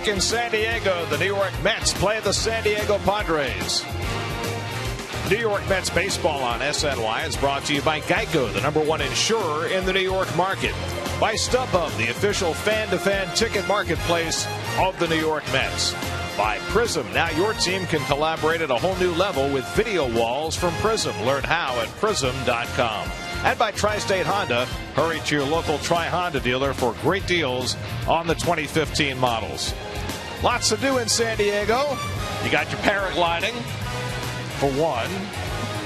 week in San Diego, the New York Mets play the San Diego Padres. New York Mets baseball on SNY is brought to you by Geico, the #1 insurer in the New York market. By StubHub, the official fan-to-fan ticket marketplace of the New York Mets. By Prism, now your team can collaborate at a whole new level with video walls from Prism. Learn how at prism.com. And by Tri-State Honda, hurry to your local Tri-Honda dealer for great deals on the 2015 models. Lots to do in San Diego. You got your paragliding, for one.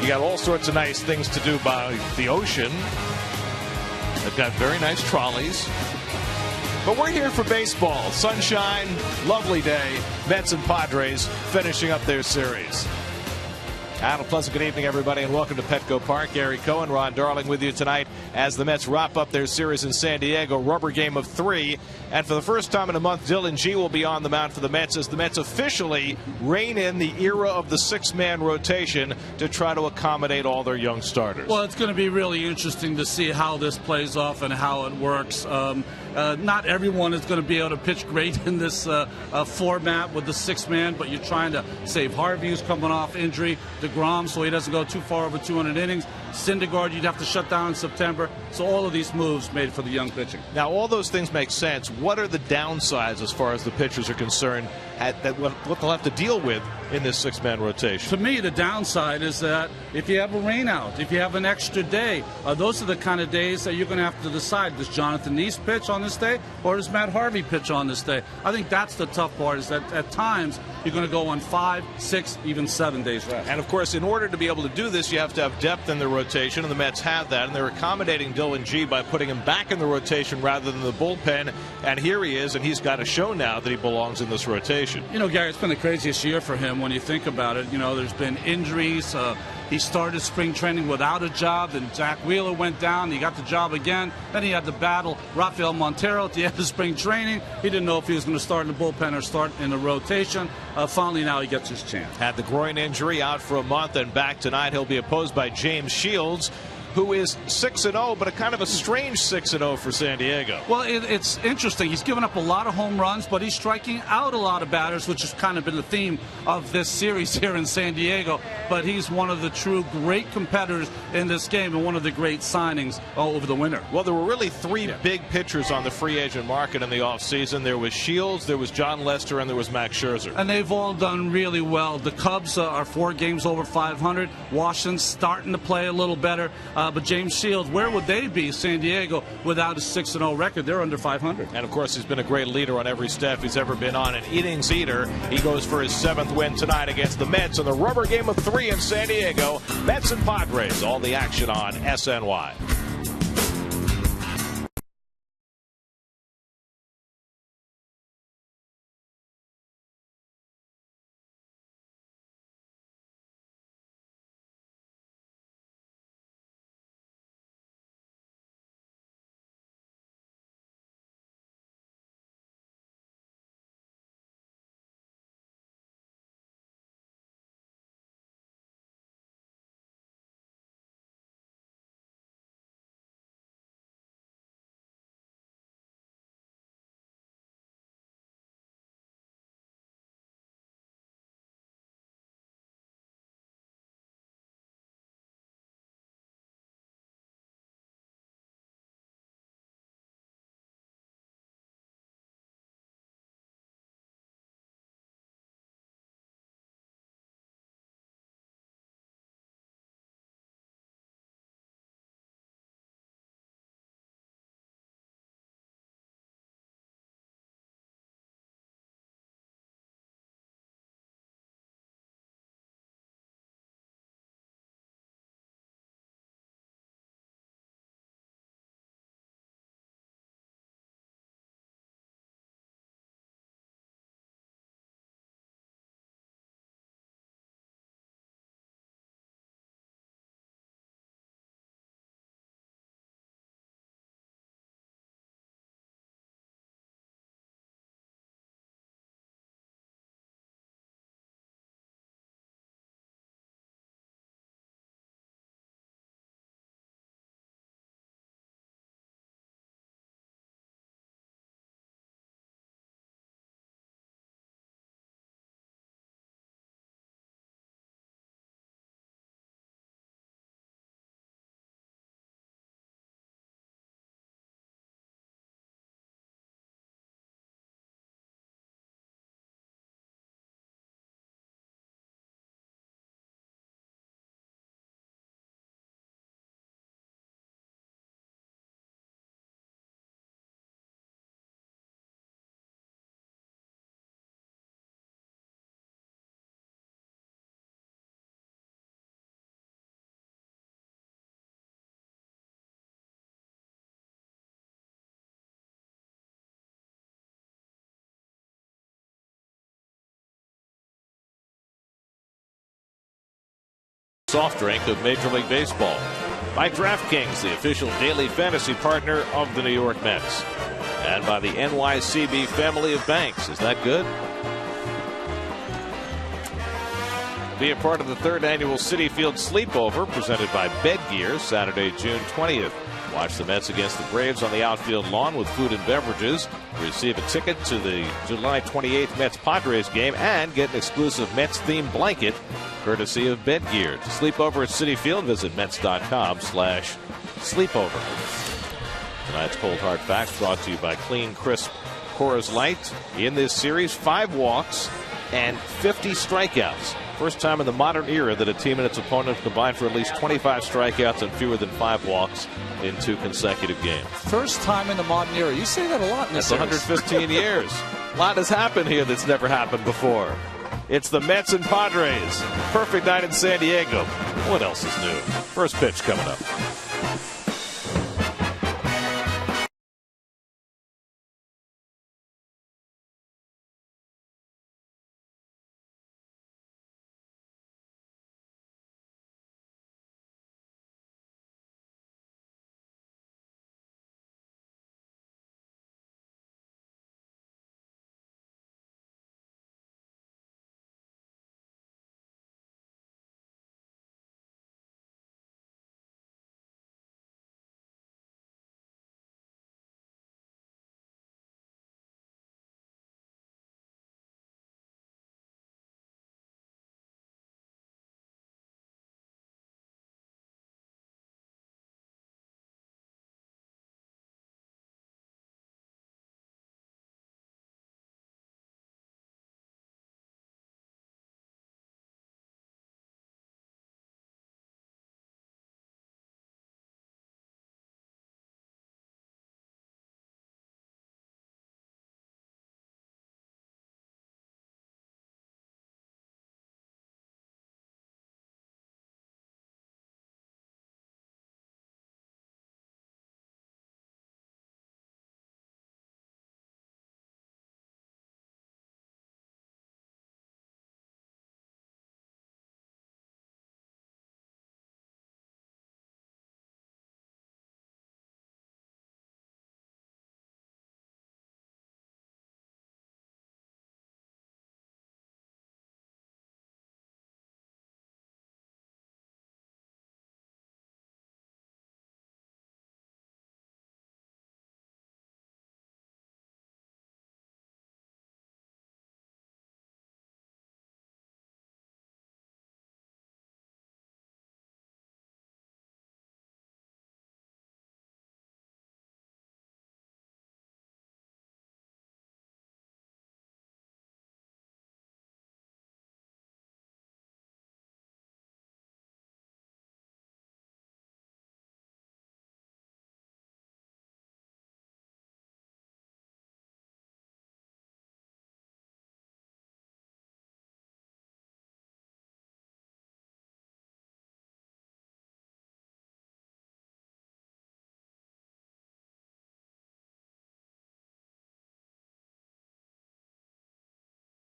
You got all sorts of nice things to do by the ocean. They've got very nice trolleys. But we're here for baseball. Sunshine, lovely day. Mets and Padres finishing up their series. And a pleasant good evening, everybody, and welcome to Petco Park. Gary Cohen, Ron Darling with you tonight as the Mets wrap up their series in San Diego. Rubber game of 3. And for the first time in a month, Dylan G will be on the mound for the Mets as the Mets officially rein in the era of the 6-man rotation to try to accommodate all their young starters. Well, it's going to be really interesting to see how this plays off and how it works. Not everyone is going to be able to pitch great in this format with the 6-man, but you're trying to save Harvey, who's coming off injury, DeGrom, so he doesn't go too far over 200 innings. Syndergaard, you'd have to shut down in September. So all of these moves made for the young pitching. Now, all those things make sense. What are the downsides as far as the pitchers are concerned what they'll have to deal with in this 6-man rotation? To me, the downside is that if you have a rain out, if you have an extra day, those are the kind of days that you're going to have to decide, does Jonathan Neese pitch on this day or does Matt Harvey pitch on this day? I think that's the tough part, is that at times you're going to go on 5, 6, even 7 days rest. And, of course, in order to be able to do this, you have to have depth in the rotation, and the Mets have that, and they're accommodating Dylan G by putting him back in the rotation rather than the bullpen. And here he is, and he's got to show now that he belongs in this rotation. You know, Gary, it's been the craziest year for him when you think about it. You know, there's been injuries. He started spring training without a job. Then Zach Wheeler went down. He got the job again. Then he had to battle Rafael Montero at the end of spring training. He didn't know if he was going to start in the bullpen or start in the rotation. Finally, now he gets his chance. Had the groin injury, out for a month, and back tonight. He'll be opposed by James Shields, who is 6-0, but a kind of a strange 6-0 for San Diego. Well, it's interesting. He's given up a lot of home runs, but he's striking out a lot of batters, which has kind of been the theme of this series here in San Diego. But he's one of the true great competitors in this game and one of the great signings over the winter. Well, there were really 3 big pitchers on the free agent market in the offseason. There was Shields, there was John Lester, and there was Max Scherzer. And they've all done really well. The Cubs are 4 games over 500. Washington's starting to play a little better. But James Shields, where would they be, San Diego, without a 6-0 record? They're under 500. And, of course, he's been a great leader on every staff he's ever been on, an innings eater. He goes for his 7th win tonight against the Mets in the rubber game of 3 in San Diego. Mets and Padres, all the action on SNY. Soft drink of Major League Baseball. By DraftKings, the official daily fantasy partner of the New York Mets. And by the NYCB family of banks. Is that good? Be a part of the 3rd annual Citi Field Sleepover presented by Bedgear, Saturday, June 20th. Watch the Mets against the Braves on the outfield lawn with food and beverages. Receive a ticket to the July 28th Mets Padres game and get an exclusive Mets themed blanket courtesy of Bedgear. To sleep over at Citi Field, visit Mets.com/sleepover. Tonight's Cold Hard Facts brought to you by Clean Crisp Coors Light. In this series, 5 walks and 50 strikeouts. First time in the modern era that a team and its opponent combined for at least 25 strikeouts and fewer than 5 walks in 2 consecutive games. First time in the modern era. You say that a lot in this series. 115 years. A lot has happened here that's never happened before. It's the Mets and Padres. Perfect night in San Diego. What else is new? First pitch coming up.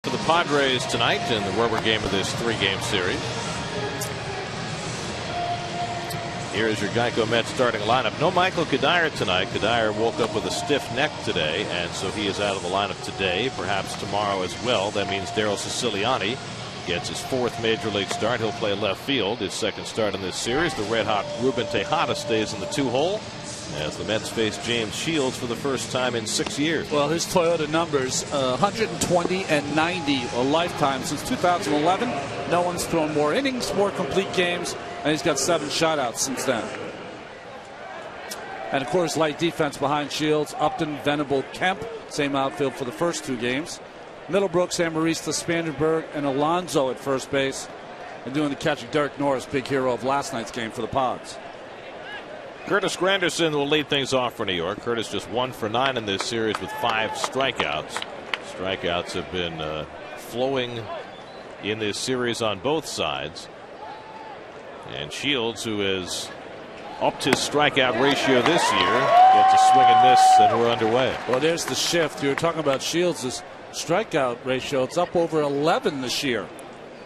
The Padres tonight in the rubber game of this 3-game series. Here is your Geico Mets starting lineup. No Michael Kadire tonight. Kadire woke up with a stiff neck today, and so he is out of the lineup today, perhaps tomorrow as well. That means Daryl Siciliani gets his 4th Major League start. He'll play left field, his 2nd start in this series. The red-hot Ruben Tejada stays in the 2-hole as the Mets face James Shields for the first time in 6 years. Well, his Toyota numbers, 120 and 90 a lifetime since 2011. No one's thrown more innings, more complete games, and he's got 7 shutouts since then. And of course, light defense behind Shields. Upton, Venable, Kemp, same outfield for the first 2 games. Middlebrooks, Amarista, Spangenberg, and Alonso at first base. And doing the catch of Derek Norris, big hero of last night's game for the Pods. Curtis Granderson will lead things off for New York. Curtis just 1 for 9 in this series with 5 strikeouts. Strikeouts have been flowing in this series on both sides. And Shields, who has upped his strikeout ratio this year, gets a swing and miss, and we're underway. Well, there's the shift. You were talking about Shields' strikeout ratio. It's up over 11 this year.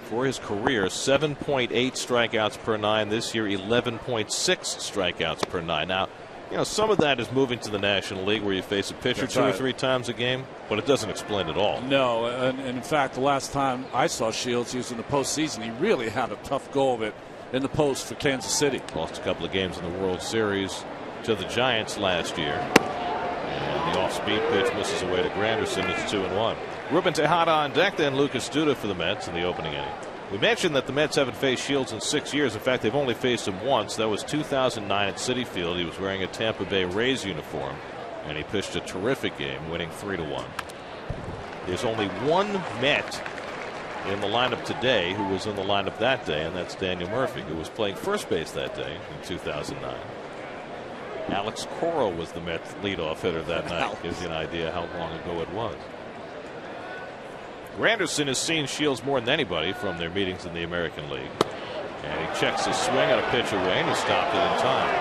For his career, 7.8 strikeouts per nine. This year, 11.6 strikeouts per nine. Now, you know, some of that is moving to the National League where you face a pitcher That's two right. or three times a game, but it doesn't explain it all. No, and in fact, the last time I saw Shields, he was in the postseason. He really had a tough go of it in the post for Kansas City. Lost a couple of games in the World Series to the Giants last year. And the off-speed pitch misses away to Granderson. It's 2-1. Ruben Tejada on deck, then Lucas Duda for the Mets in the opening inning. We mentioned that the Mets haven't faced Shields in 6 years. In fact, they've only faced him once. That was 2009 at Citi Field. He was wearing a Tampa Bay Rays uniform, and he pitched a terrific game, winning 3-1. There's only one Met in the lineup today who was in the lineup that day, and that's Daniel Murphy, who was playing first base that day in 2009. Alex Cora was the Mets leadoff hitter that night. Gives you an idea how long ago it was. Granderson has seen Shields more than anybody from their meetings in the American League. And he checks his swing on a pitch away, and he stopped it in time.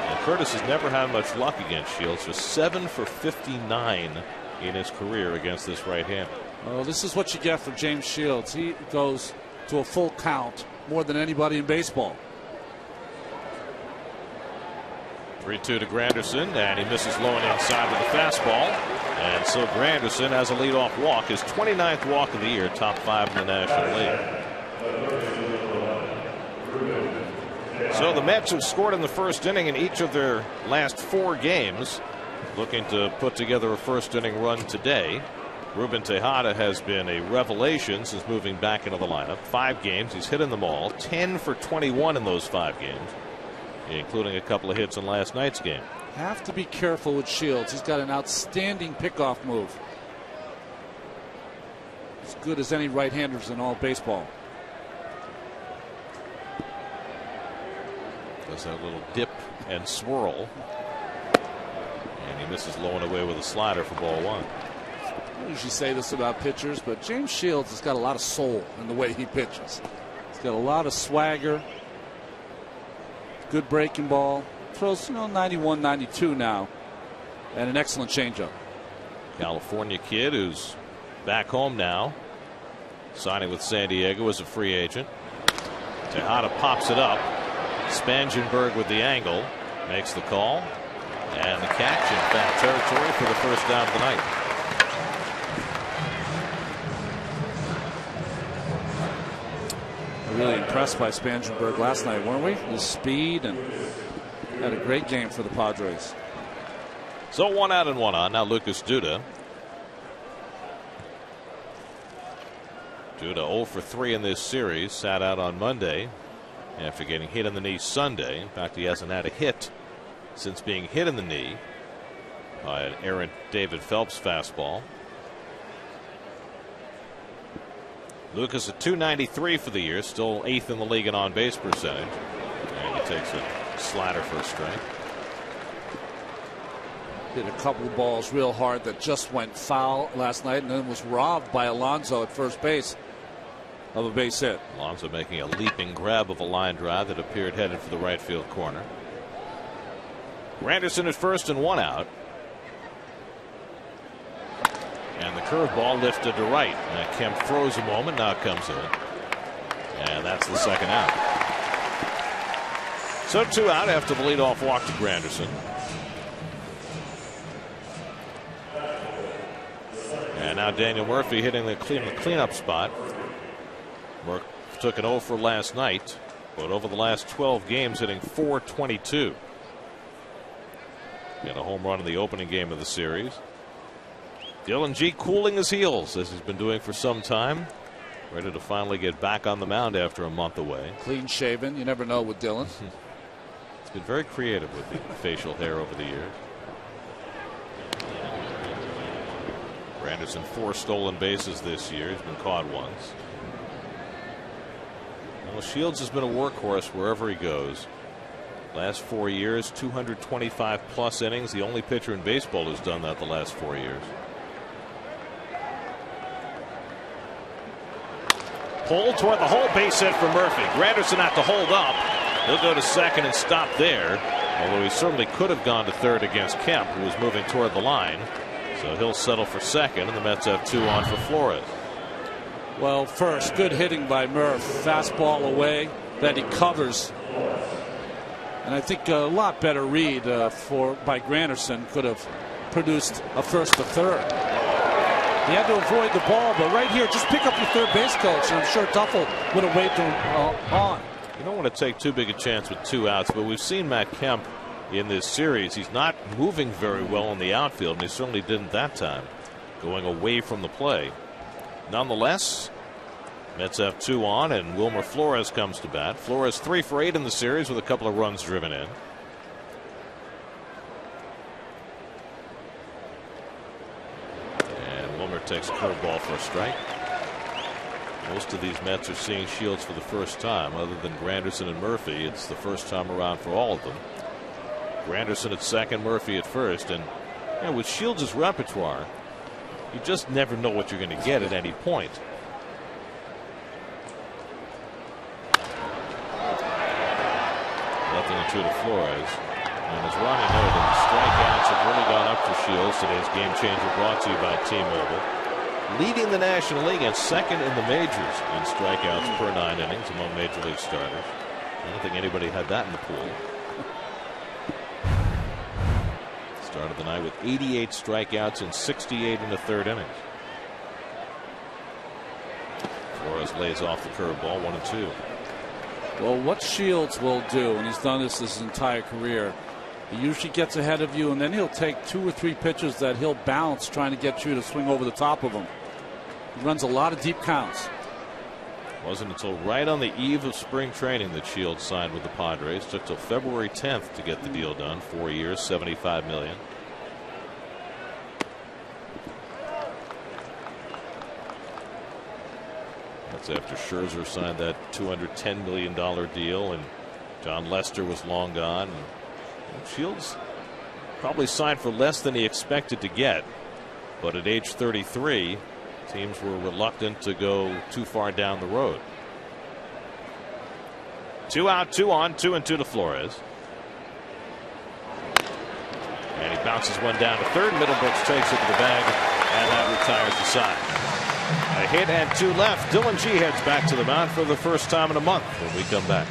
And Curtis has never had much luck against Shields. For 7 for 59 in his career against this right-hander. Oh, this is what you get from James Shields. He goes to a full count more than anybody in baseball. 3-2 to Granderson, and he misses low and inside with the fastball. And so Granderson has a leadoff walk, his 29th walk of the year, top 5 in the National League. So the Mets have scored in the first inning in each of their last 4 games, looking to put together a first inning run today. Ruben Tejada has been a revelation since moving back into the lineup. 5 games, he's hitting them all, 10 for 21 in those 5 games, including a couple of hits in last night's game. Have to be careful with Shields. He's got an outstanding pickoff move. As good as any right-handers in all baseball. Does that little dip and swirl. And he misses low and away with a slider for ball 1. I usually say this about pitchers, but James Shields has got a lot of soul in the way he pitches. He's got a lot of swagger. Good breaking ball. Throws, 91, 92 now. And an excellent changeup. California kid who's back home now, signing with San Diego as a free agent. Tejada pops it up. Spangenberg with the angle. Makes the call. And the catch in foul territory for the first down of the night. Really impressed by Spangenberg last night, weren't we? His speed, and had a great game for the Padres. So 1 out and 1 on. Now Lucas Duda. Duda 0 for 3 in this series. Sat out on Monday after getting hit in the knee Sunday. In fact, he hasn't had a hit since being hit in the knee by an errant David Phelps fastball. Lucas at .293 for the year, still 8th in the league in on-base percentage. And he takes a slider for a strike. Hit a couple of balls real hard that just went foul last night, and then was robbed by Alonso at first base of a base hit. Alonso making a leaping grab of a line drive that appeared headed for the right field corner. Granderson at first and 1 out. And the curveball lifted to right. And Kemp froze a moment. Now it comes in. And that's the second out. So 2 out after the leadoff walk to Granderson. And now Daniel Murphy hitting the cleanup spot. Murphy took an 0 for last night, but over the last 12 games hitting .422. Got a home run in the opening game of the series. Dylan G cooling his heels, as he's been doing for some time. Ready to finally get back on the mound after a month away. Clean shaven. You never know with Dylan. He's been very creative with the facial hair over the years. Granderson 4 stolen bases this year. He's been caught once. Well, Shields has been a workhorse wherever he goes. Last 4 years, 225 plus innings. The only pitcher in baseball who's done that the last 4 years. Pulled toward the hole, base hit for Murphy. Granderson had to hold up. He'll go to second and stop there. Although he certainly could have gone to third against Kemp, who was moving toward the line. So he'll settle for second, and the Mets have 2 on for Flores. Well, first, good hitting by Murph. Fastball away that he covers. And I think a lot better read by Granderson could have produced a first to third. He had to avoid the ball, but right here, just pick up your third base coach, and I'm sure Duffel would have waved him on. You don't want to take too big a chance with 2 outs, but we've seen Matt Kemp in this series. He's not moving very well in the outfield, and he certainly didn't that time, going away from the play. Nonetheless, Mets have 2 on, and Wilmer Flores comes to bat. Flores 3 for 8 in the series with a couple of runs driven in. And Wilmer takes a curveball for a strike. Most of these Mets are seeing Shields for the first time. Other than Granderson and Murphy, it's the first time around for all of them. Granderson at second, Murphy at first. And you know, with Shields' repertoire, you just never know what you're going to get at any point. Nothing 2 to Flores. And as Ronnie noted, the strikeouts have really gone up for Shields. Today's game changer brought to you by T-Mobile. Leading the National League and second in the majors in strikeouts per 9 innings among Major League starters. I don't think anybody had that in the pool. Started the night with 88 strikeouts and 68 in the 3rd innings. Flores lays off the curveball, 1-2. Well, what Shields will do, and he's done this his entire career, he usually gets ahead of you, and then he'll take 2 or 3 pitches that he'll bounce trying to get you to swing over the top of him. He runs a lot of deep counts. Wasn't until right on the eve of spring training that Shields signed with the Padres. Took till February 10th to get the deal done. 4 years, $75 million. That's after Scherzer signed that $210 million deal, and John Lester was long gone. And Shields probably signed for less than he expected to get, but at age 33, teams were reluctant to go too far down the road. 2 out, 2 on, 2-2 to Flores. And he bounces one down to third. Middlebrooks takes it to the bag, and that retires the side. A hit and 2 left. Dylan G heads back to the mound for the first time in a month when we come back.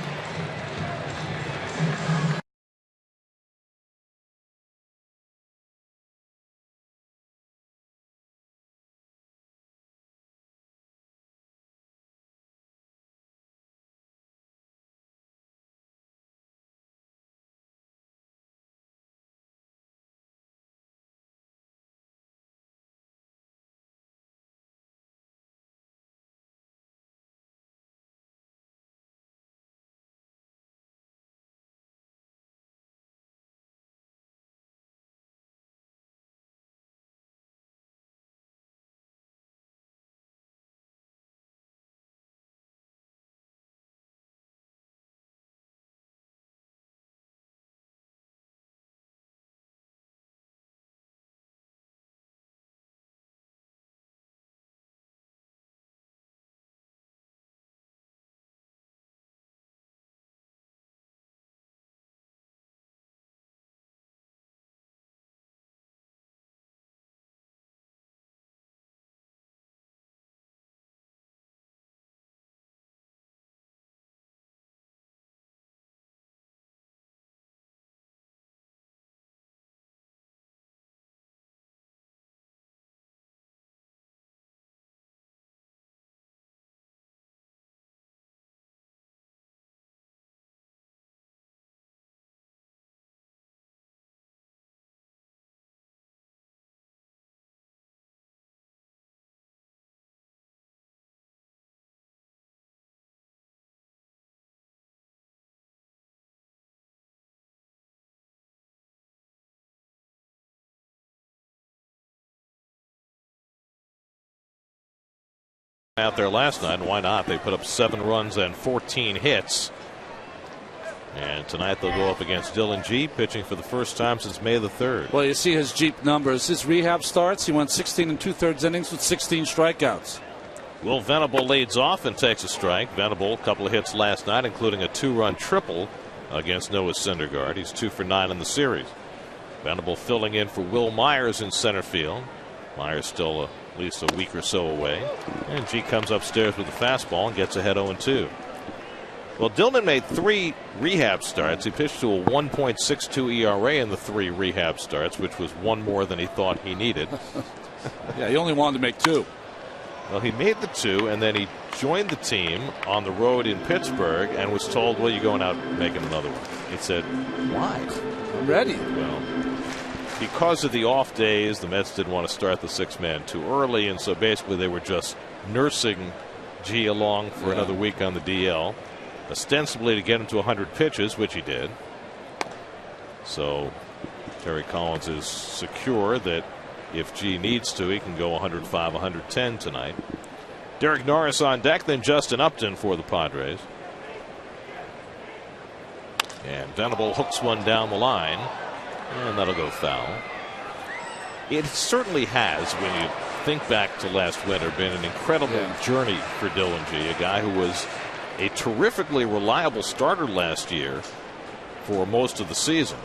Out there last night, and why not? They put up 7 runs and 14 hits. And tonight they'll go up against Dylan G, pitching for the first time since May the 3rd. Well, you see his Jeep numbers. His rehab starts, he went 16 2/3 innings with 16 strikeouts. Will Venable leads off and takes a strike. Venable, a couple of hits last night, including a 2-run triple against Noah Syndergaard. He's 2 for 9 in the series. Venable filling in for Will Myers in center field. Myers still at least a week or so away. And G comes upstairs with a fastball and gets ahead 0-2. Well, Dillman made 3 rehab starts. He pitched to a 1.62 ERA in the 3 rehab starts, which was 1 more than he thought he needed. Yeah, he only wanted to make 2. Well, he made the 2, and then he joined the team on the road in Pittsburgh and was told, well, you're going out making another one. He said, why? I'm ready. Well, because of the off days, the Mets didn't want to start the 6-man too early, and so basically they were just nursing G along for another week on the DL, ostensibly to get him to 100 pitches, which he did. So Terry Collins is secure that if G needs to, he can go 105, 110 tonight. Derek Norris on deck, then Justin Upton for the Padres. And Venable hooks one down the line, and that'll go foul. It certainly has, when you think back to last winter, been an incredible journey for Dylan G, a guy who was a terrifically reliable starter last year for most of the season.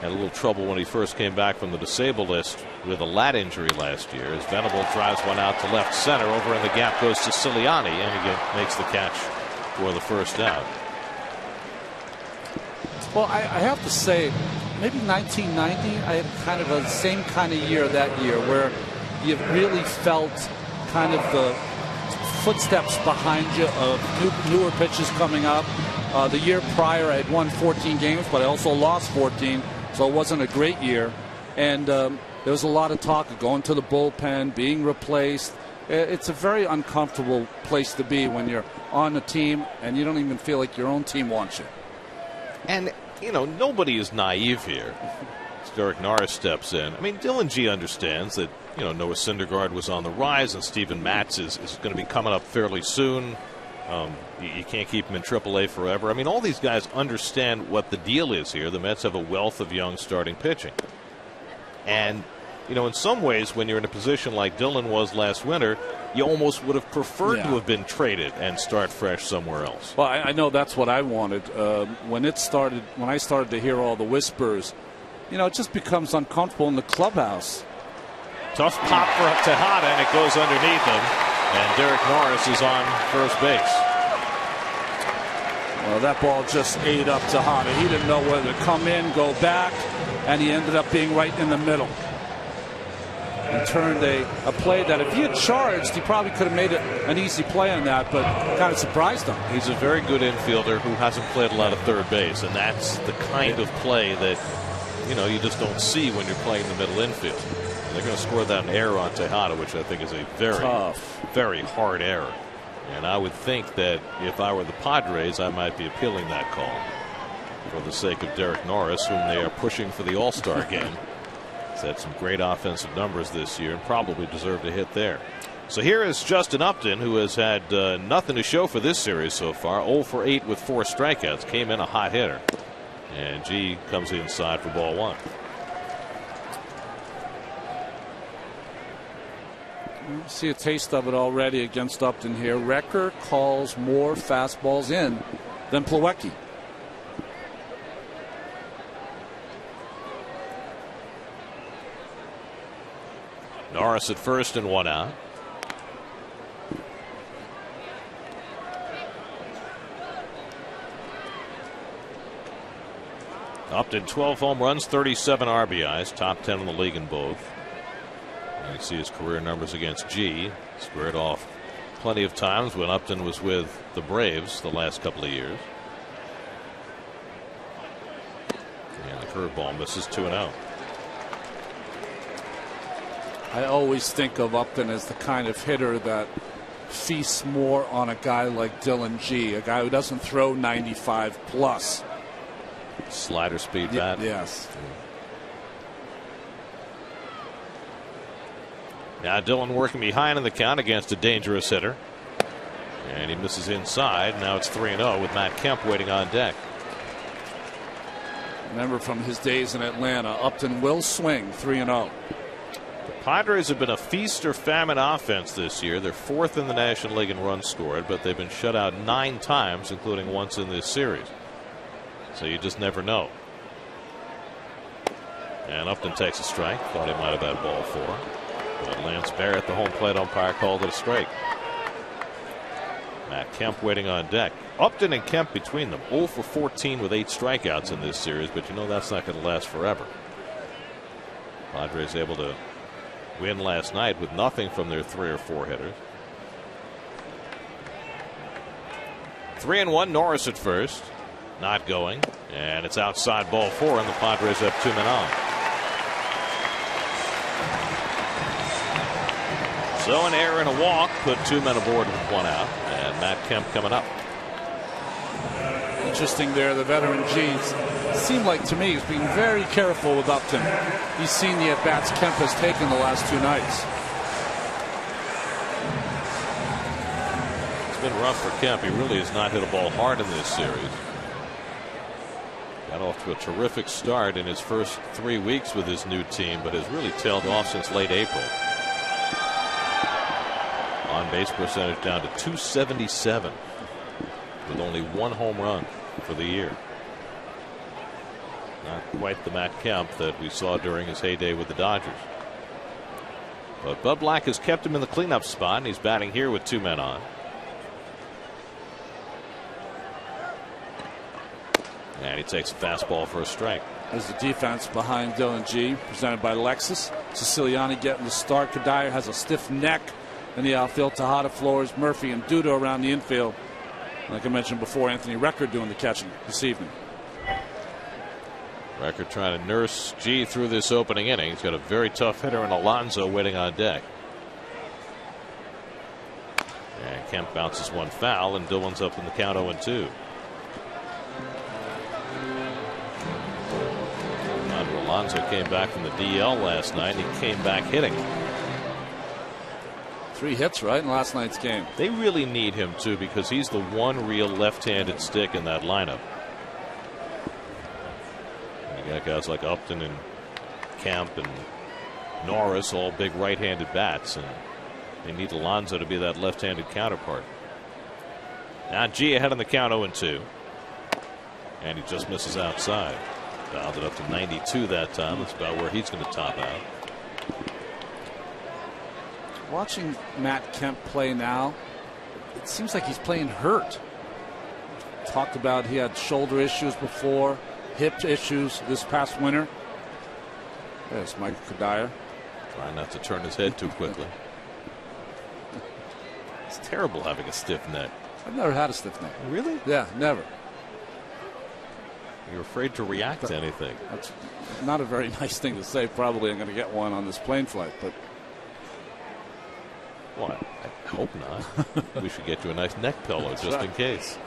Had a little trouble when he first came back from the disabled list with a lat injury last year. As Venable drives one out to left center, over in the gap goes to Siliani, and he makes the catch for the first out. Well, I have to say, maybe 1990, I had kind of the same kind of year that year where you really felt kind of the footsteps behind you of newer pitches coming up. The year prior, I had won 14 games, but I also lost 14, so it wasn't a great year. And there was a lot of talk of going to the bullpen, being replaced. It's a very uncomfortable place to be when you're on a team and you don't even feel like your own team wants you. And, you know, nobody is naive here. Derek Norris steps in. I mean, Dylan G understands that, you know, Noah Syndergaard was on the rise and Steven Matz is going to be coming up fairly soon. You can't keep him in AAA forever. I mean, all these guys understand what the deal is here. The Mets have a wealth of young starting pitching. And, you know, in some ways, when you're in a position like Dylan was last winter, you almost would have preferred to have been traded and start fresh somewhere else. Well, I know that's what I wanted. When I started to hear all the whispers, you know, it just becomes uncomfortable in the clubhouse. Tough pop for Tejada, and it goes underneath him. And Derek Norris is on first base. Well, that ball just ate up Tejada. He didn't know whether to come in, go back, and he ended up being right in the middle. And turned a play that if he had charged, he probably could have made it an easy play on that, but kind of surprised him. He's a very good infielder who hasn't played a lot of third base, and that's the kind of play that, you know, you just don't see when you're playing the middle infield. They're going to score that error on Tejada, which I think is a very hard error. And I would think that if I were the Padres, I might be appealing that call for the sake of Derek Norris, whom they are pushing for the All-Star game. He's had some great offensive numbers this year and probably deserved a hit there. So here is Justin Upton, who has had nothing to show for this series so far. 0 for 8 with 4 strikeouts. Came in a hot hitter. And G comes inside for ball 1. See a taste of it already against Upton here. Recker calls more fastballs in than Plawecki. Norris at first and 1 out. Upton 12 home runs, 37 RBIs, top 10 in the league in both. And you see his career numbers against G squared off plenty of times when Upton was with the Braves the last couple of years. And the curveball misses 2-0. I always think of Upton as the kind of hitter that feasts more on a guy like Dylan G, a guy who doesn't throw 95 plus. Slider speed bat. Yes. Now Dylan working behind in the count against a dangerous hitter. And he misses inside. Now it's 3-0 with Matt Kemp waiting on deck. Remember from his days in Atlanta, Upton will swing 3-0. The Padres have been a feast or famine offense this year. They're 4th in the National League in runs scored, but they've been shut out 9 times, including once in this series. So you just never know. And Upton takes a strike. Thought he might have had ball 4. But Lance Barrett, the home plate umpire, called it a strike. Matt Kemp waiting on deck. Upton and Kemp between them 0 for 14 with 8 strikeouts in this series, but you know that's not going to last forever. Padres able to win last night with nothing from their 3 or 4 hitters. 3-1, Norris at first. Not going. And it's outside ball 4, and the Padres have 2 men on. So an error and a walk put 2 men aboard with 1 out. And Matt Kemp coming up. Interesting there, the veteran G's. Seemed like to me he's being very careful with Upton. He's seen the at-bats Kemp has taken the last 2 nights. It's been rough for Kemp. He really has not hit a ball hard in this series. Got off to a terrific start in his first 3 weeks with his new team, but has really tailed off since late April. On base percentage down to .277 with only 1 home run for the year. Not quite the Matt Kemp that we saw during his heyday with the Dodgers. But Bud Black has kept him in the cleanup spot, and he's batting here with 2 men on. And he takes a fastball for a strike. As the defense behind Dylan G, presented by Lexus. Siciliani getting the start. Kadire has a stiff neck in the outfield. Tejada, Flores, Murphy, and Duda around the infield. Like I mentioned before, Anthony Record doing the catching this evening. Record trying to nurse G through this opening inning. He's got a very tough hitter in Alonso waiting on deck. And Kemp bounces 1 foul, and Dillon's up in the count 0-2. Alonso came back from the DL last night. He came back hitting. 3 hits right in last night's game. They really need him too, because he's the one real left-handed stick in that lineup. You got guys like Upton and Kemp and Norris, all big right-handed bats, and they need Alonso to be that left-handed counterpart. Now G ahead on the count 0-2, and he just misses outside. Dialed it up to 92 that time. That's about where he's going to top out. Watching Matt Kemp play now, it seems like he's playing hurt. Talked about he had shoulder issues before, hip issues this past winter. There's Michael Kadire. Trying not to turn his head too quickly. It's terrible having a stiff neck. I've never had a stiff neck. Really? Yeah, never. You're afraid to react to anything. That's not a very nice thing to say. Probably I'm going to get one on this plane flight, but. Well, I hope not. We should get you a nice neck pillow just in case.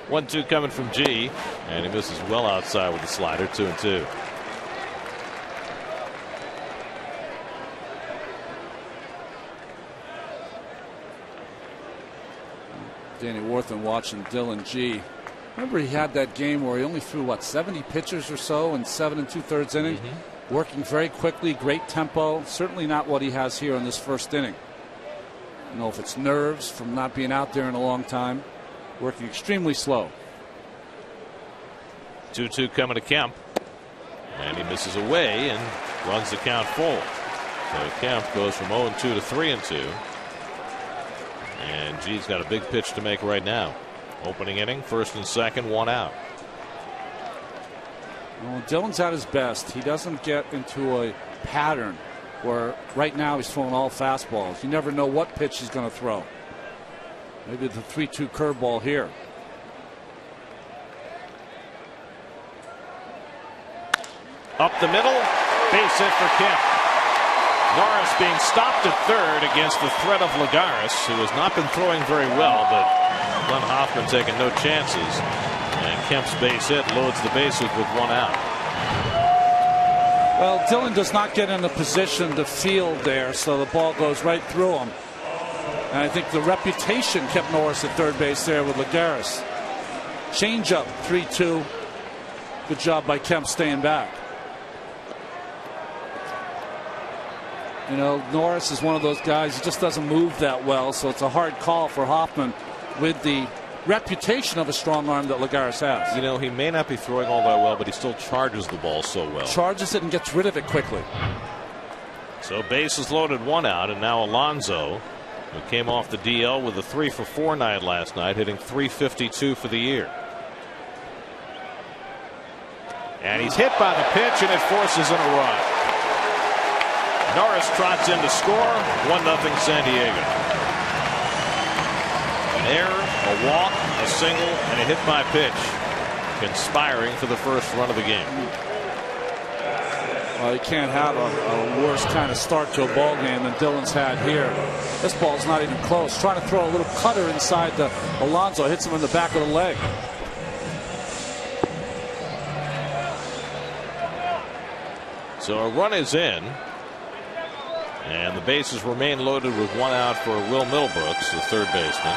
1-2 coming from G, and he misses well outside with the slider. 2-2. Danny Worthen watching Dylan G. Remember, he had that game where he only threw, what, 70 pitches or so in 7 2/3 innings? Working very quickly, great tempo. Certainly not what he has here in this first inning. I don't know if it's nerves from not being out there in a long time. Working extremely slow. 2-2 coming to Kemp. And he misses away and runs the count full. So Kemp goes from 0-2 to 3-2. And G's got a big pitch to make right now. Opening inning, first and second, 1 out. Well, Dylan's at his best. He doesn't get into a pattern where right now he's throwing all fastballs. You never know what pitch he's going to throw. Maybe the 3-2 curveball here. Up the middle, base hit for Kemp. Norris being stopped at third against the threat of Lagares, who has not been throwing very well, but Glenn Hoffman taking no chances. And Kemp's base hit loads the bases with 1 out. Well, Dylan does not get in a position to field there, so the ball goes right through him. And I think the reputation kept Norris at third base there with Lagares. Change up, 3-2. Good job by Kemp staying back. You know, Norris is one of those guys, he just doesn't move that well, so it's a hard call for Hoffman with the reputation of a strong arm that Lagares has. You know, he may not be throwing all that well, but he still charges the ball so well. Charges it and gets rid of it quickly. So bases loaded, 1 out, and now Alonso, who came off the DL with a 3-for-4 night last night, hitting .352 for the year. And he's hit by the pitch, and it forces in a run. Norris trots in to score. 1-0 San Diego. An error, a walk, a single, and a hit by pitch, conspiring for the first run of the game. Well, you can't have a worse kind of start to a ball game than Dylan's had here. This ball's not even close. Trying to throw a little cutter inside the Alonso, hits him in the back of the leg. So a run is in, and the bases remain loaded with 1 out for Will Middlebrooks, the third baseman.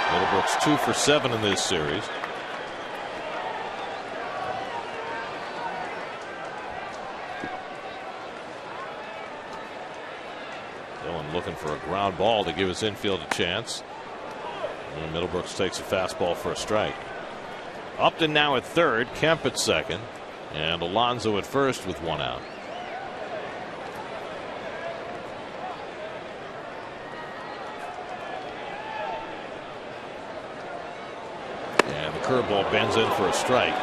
Middlebrooks 2 for 7 in this series. Dylan looking for a ground ball to give his infield a chance. And Middlebrooks takes a fastball for a strike. Upton now at third, Kemp at second, and Alonso at first with 1 out. And the curveball bends in for a strike.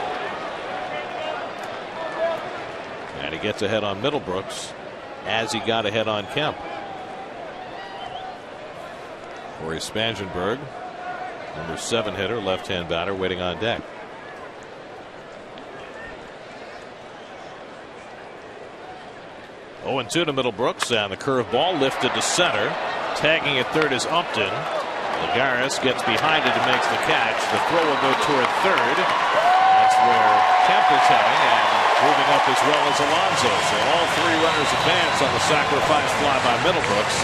And he gets ahead on Middlebrooks as he got ahead on Kemp. Corey Spangenberg, number 7 hitter, left-hand batter, waiting on deck. Oh, 0-2 to Middlebrooks, and the curveball lifted to center. Tagging at third is Upton. Lagares gets behind it and makes the catch. The throw will go toward third. That's where Kemp is heading, and moving up as well as Alonso. So all 3 runners advance on the sacrifice fly by Middlebrooks,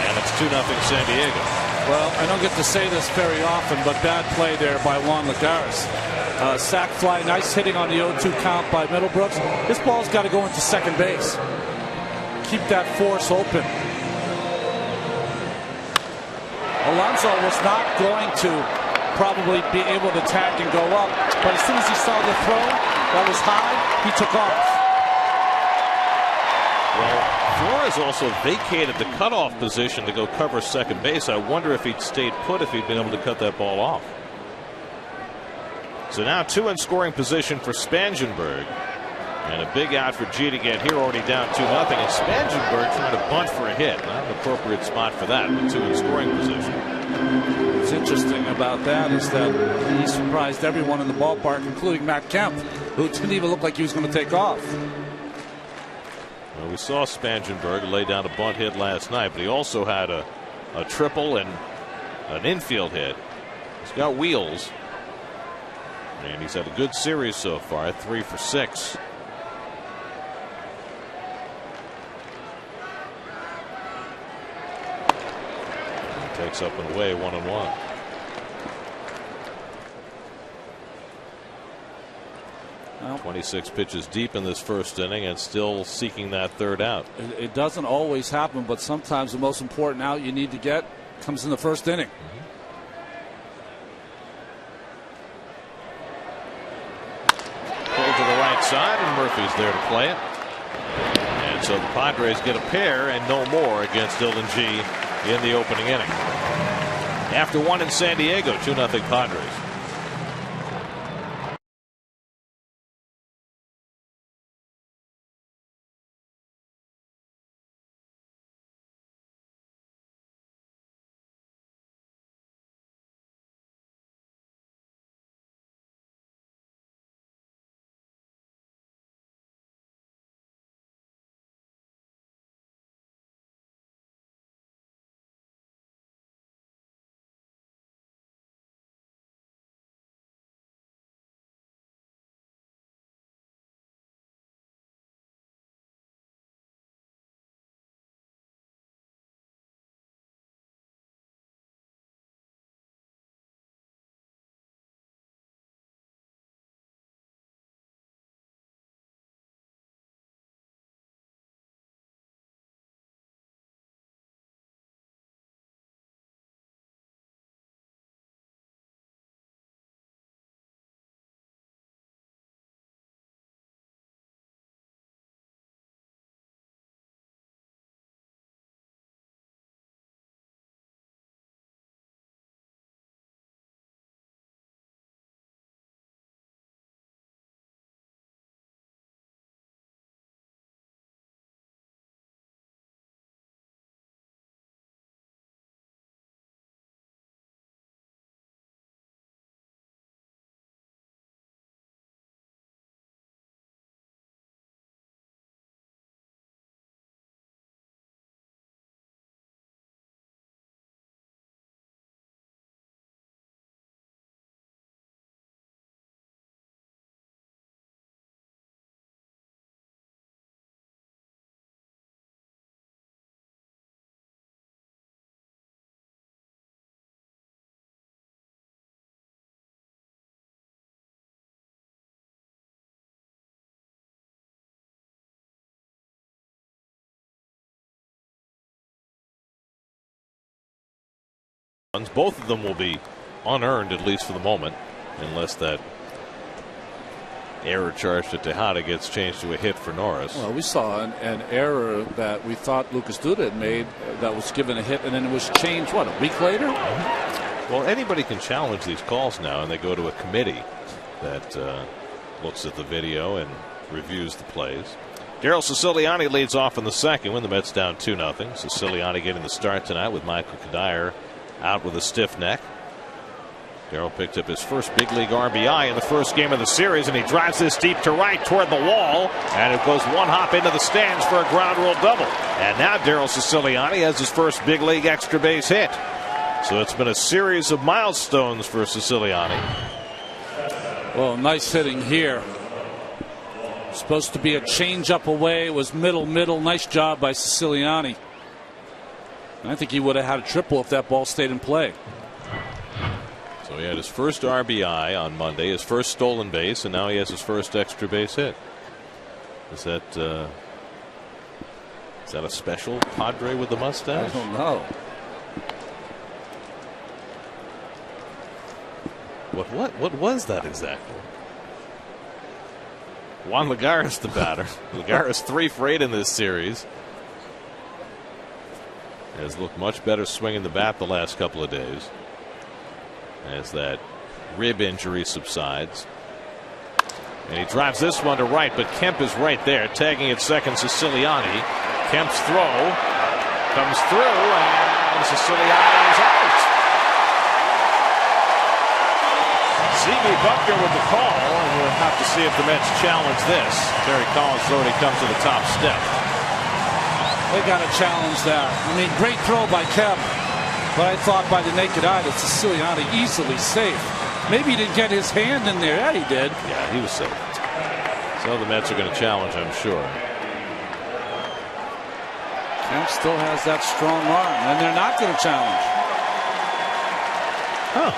and it's 2-0 San Diego. Well, I don't get to say this very often, but bad play there by Juan Lagares. Sac fly, nice hitting on the 0-2 count by Middlebrooks. This ball's got to go into second base. Keep that force open. Alonso was not going to probably be able to tag and go up, but as soon as he saw the throw that was high, he took off. Well, Flores also vacated the cutoff position to go cover second base. I wonder if he'd stayed put, if he'd been able to cut that ball off. So now 2 in scoring position for Spangenberg. And a big out for G to get here, already down 2-0. And Spangenberg trying to bunt for a hit. Not an appropriate spot for that, but 2 in scoring position. What's interesting about that is that he surprised everyone in the ballpark, including Matt Kemp, who didn't even look like he was going to take off. Well, we saw Spangenberg lay down a bunt hit last night, but he also had a triple and an infield hit. He's got wheels, and he's had a good series so far, 3 for 6. Takes up and away, 1-1. Well, 26 pitches deep in this first inning and still seeking that third out. It doesn't always happen, but sometimes the most important out you need to get comes in the first inning. Pulled to the right side, and Murphy's there to play it. And so the Padres get a pair and no more against Dylan G in the opening inning. After 1 in San Diego, 2-0 Padres. Both of them will be unearned, at least for the moment, unless that error charge to Tejada gets changed to a hit for Norris. Well, we saw an error that we thought Lucas Duda had made that was given a hit, and then it was changed, what, a week later? Well, anybody can challenge these calls now, and they go to a committee that looks at the video and reviews the plays. Daryl Siciliani leads off in the second when the Mets down 2-0. Siciliani getting the start tonight with Michael Kadire out with a stiff neck. Darryl picked up his first big league RBI in the first game of the series, and he drives this deep to right toward the wall, and it goes one hop into the stands for a ground rule double. And now Daryl Siciliani has his first big league extra base hit. So it's been a series of milestones for Siciliani. Well, nice hitting here. Supposed to be a changeup away. It was middle. Nice job by Siciliani. And I think he would have had a triple if that ball stayed in play. So he had his first RBI on Monday, his first stolen base, and now he has his first extra base hit. Is that a special Padre with the mustache? I don't know. What was that exactly? Juan Lagares the batter. Lagares 3 for 8 in this series. Has looked much better swinging the bat the last couple of days as that rib injury subsides. And he drives this one to right, but Kemp is right there, tagging at second Siciliani. Kemp's throw comes through, and Siciliani is out. Z.B. Buckner with the call, and we'll have to see if the Mets challenge this. Terry Collins has already come to the top step. They got to challenge that. I mean, great throw by Kemp. But I thought by the naked eye that Siciliani easily safe. Maybe he didn't get his hand in there. Yeah, he did. Yeah, he was safe. So the Mets are going to challenge, I'm sure. Kemp still has that strong arm, and they're not going to challenge. Huh.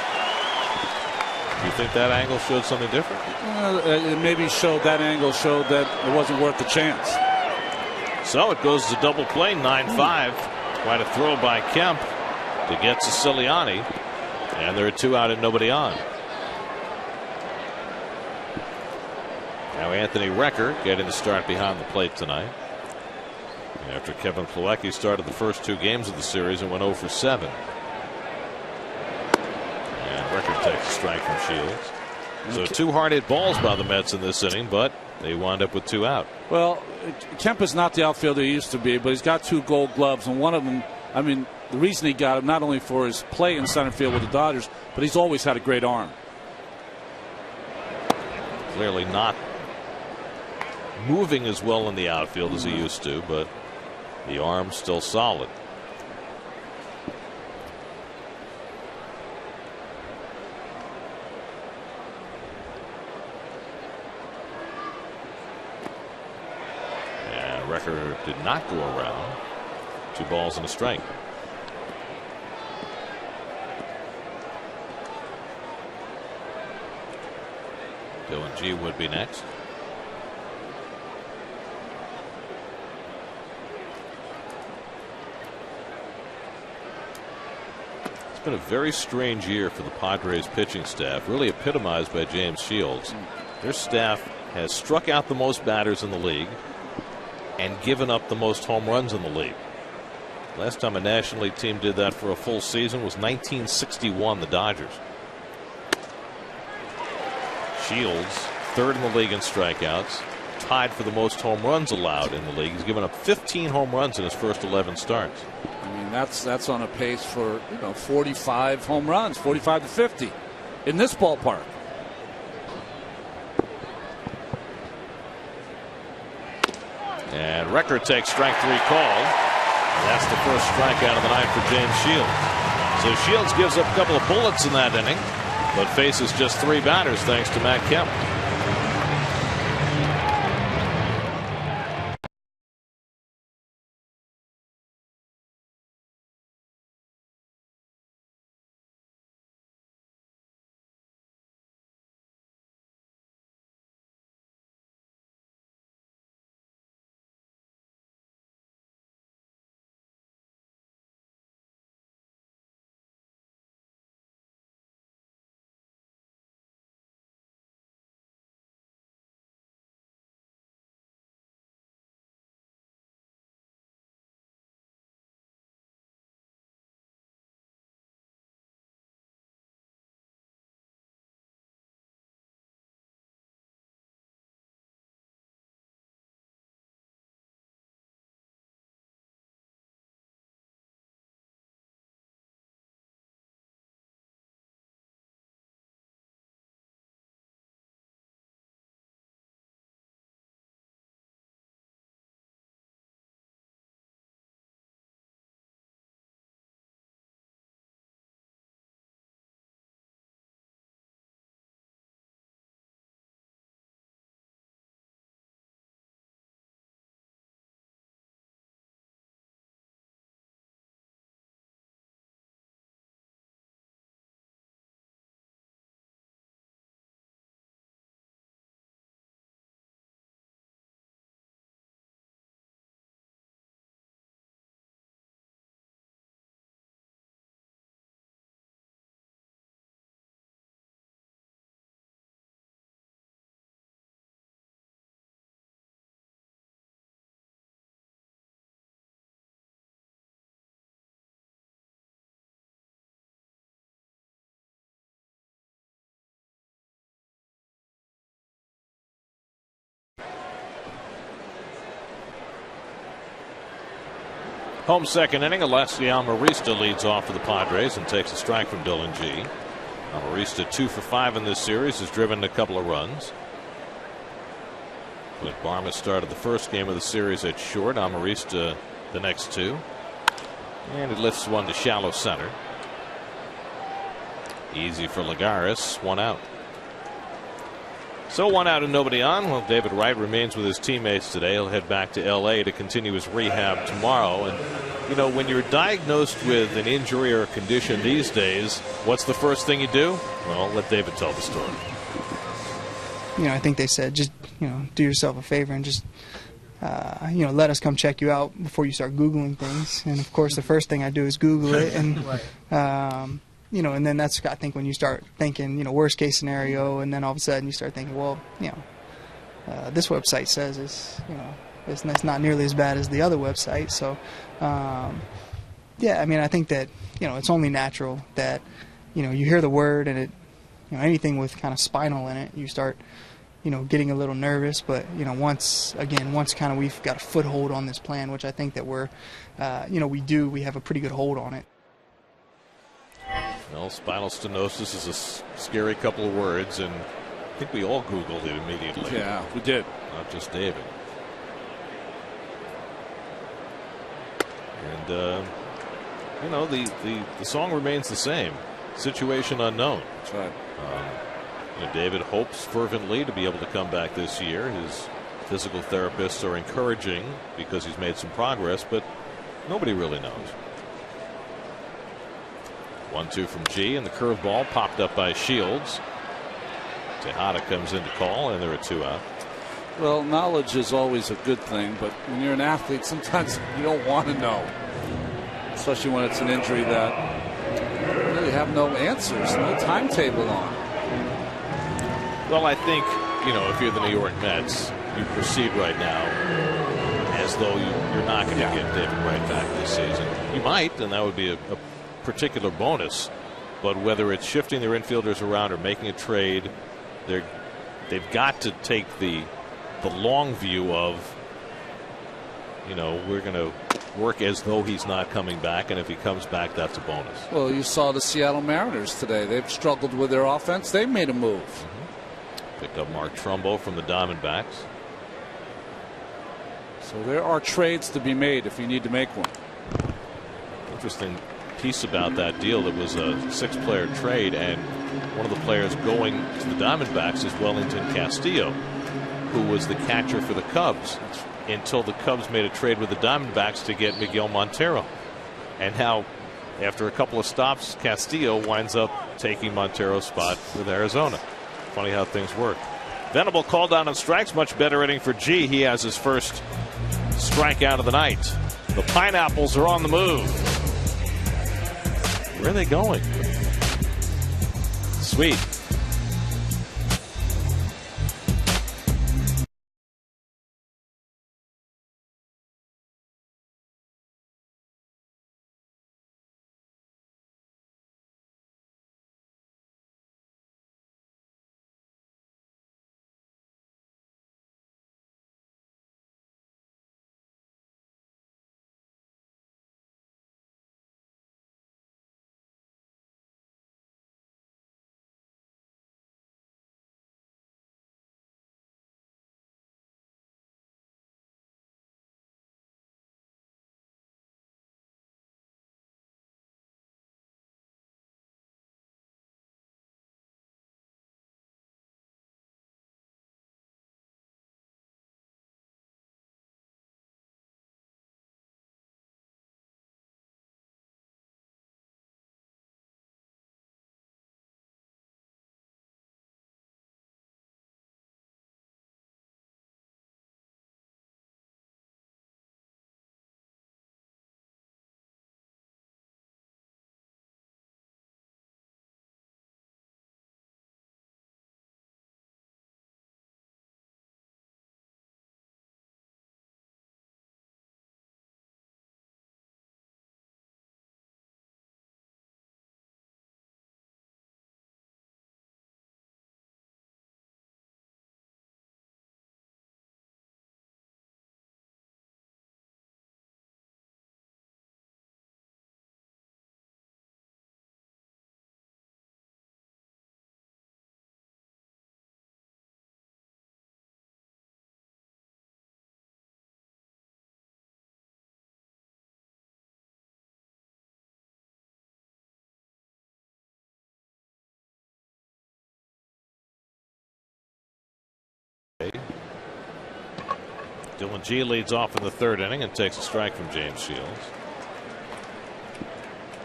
You think that angle showed something different? It maybe showed that angle showed that it wasn't worth the chance. So it goes to double play, 9-5. Quite a throw by Kemp to get Siciliani, and there are 2 out and nobody on. Now Anthony Recker getting the start behind the plate tonight, after Kevin Plawecki started the first 2 games of the series and went 0 for 7. And Recker takes a strike from Shields. So 2 hard hit balls by the Mets in this inning, but they wind up with 2 out. Well, Kemp is not the outfielder he used to be, but he's got 2 gold gloves, and one of them, I mean, the reason he got him not only for his play in center field with the Dodgers, but he's always had a great arm. Clearly not moving as well in the outfield as he used to, but the arm's still solid. And Recker did not go around. 2 balls and a strike. Dylan G would be next. It's been a very strange year for the Padres pitching staff, really epitomized by James Shields. Their staff has struck out the most batters in the league and given up the most home runs in the league. Last time a National League team did that for a full season was 1961, the Dodgers. Shields, 3rd in the league in strikeouts, tied for the most home runs allowed in the league. He's given up 15 home runs in his first 11 starts. I mean, that's on a pace for 45 home runs, 45 to 50 in this ballpark. And Recker takes strike 3 call. That's the first strikeout of the night for James Shields. So Shields gives up a couple of bullets in that inning, but faces just 3 batters thanks to Matt Kemp. Home second inning, Alexi Amarista leads off for the Padres and takes a strike from Dylan G. Amarista 2 for 5 in this series, has driven a couple of runs. But Barma started the first game of the series at short. Amarista the next two. And it lifts one to shallow center. Easy for Lagares, 1 out. So 1 out and nobody on. Well, David Wright remains with his teammates today. He'll head back to L.A. to continue his rehab tomorrow. And, you know, when you're diagnosed with an injury or a condition these days, what's the first thing you do? Well, let David tell the story. You know, I think they said just, you know, do yourself a favor and just, you know, let us come check you out before you start Googling things. And, of course, the first thing I do is Google it. And, you know, and then that's, I think, when you start thinking, you know, worst case scenario, and then all of a sudden you start thinking, well, you know, this website says it's, you know, it's not nearly as bad as the other website. So, yeah, I mean, I think that, you know, it's only natural that, you know, you hear the word and it, you know, anything with kind of spinal in it, you start, you know, getting a little nervous. But, you know, once kind of we've got a foothold on this plan, which I think that we're, you know, we have a pretty good hold on it. Well, spinal stenosis is a scary couple of words, and I think we all Googled it immediately. Yeah, we did. Not just David. And, you know, the song remains the same. Situation unknown. That's right. You know, David hopes fervently to be able to come back this year. His physical therapists are encouraging because he's made some progress, but nobody really knows. 1-2 from G, and the curveball popped up by Shields. Tejada comes in to call, and there are 2 out. Well, knowledge is always a good thing, but when you're an athlete, sometimes you don't want to know, especially when it's an injury that you really have no answers, no timetable on. Well, I think, you know, if you're the New York Mets, you proceed right now as though you're not going to get David Wright back this season. You might, and that would be a particular bonus, but whether it's shifting their infielders around or making a trade, they've got to take the long view of, you know, we're going to work as though he's not coming back, and if he comes back, that's a bonus. Well, you saw the Seattle Mariners today. They've struggled with their offense. They made a move. Picked up Mark Trumbo from the Diamondbacks. So there are trades to be made if you need to make one. Interesting piece about that deal. That was a 6-player trade, and one of the players going to the Diamondbacks is Wellington Castillo, who was the catcher for the Cubs until the Cubs made a trade with the Diamondbacks to get Miguel Montero. And now, after a couple of stops, Castillo winds up taking Montero's spot with Arizona. Funny how things work. Venable called down on strikes. Much better inning for G. He has his first strikeout of the night. The Pineapples are on the move. Where are they going? Sweet. Dylan G leads off in the third inning and takes a strike from James Shields.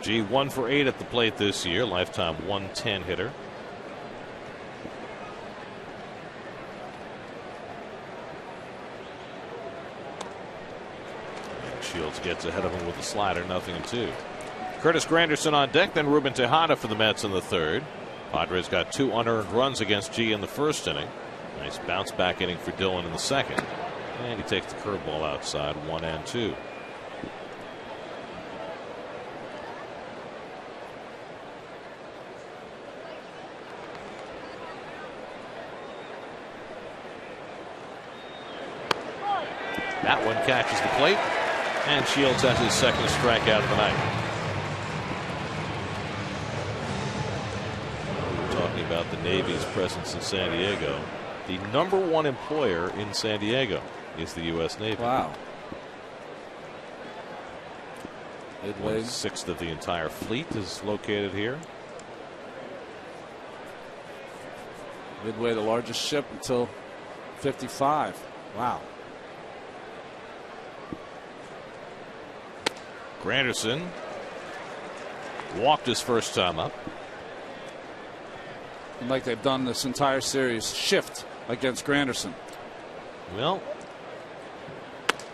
G 1 for 8 at the plate this year, lifetime 110 hitter. And Shields gets ahead of him with a slider, 0-2. Curtis Granderson on deck, then Ruben Tejada for the Mets in the third. Padres got 2 unearned runs against G in the first inning. Nice bounce back inning for Dylan in the second. And he takes the curveball outside, 1-2. That one catches the plate, and Shields has his second strikeout of the night. We were talking about the Navy's presence in San Diego. The #1 employer in San Diego is the U.S. Navy. Wow. 1/6 of the entire fleet is located here. Midway, the largest ship until 55. Wow. Granderson walked his first time up. And like they've done this entire series, shift against Granderson. Well,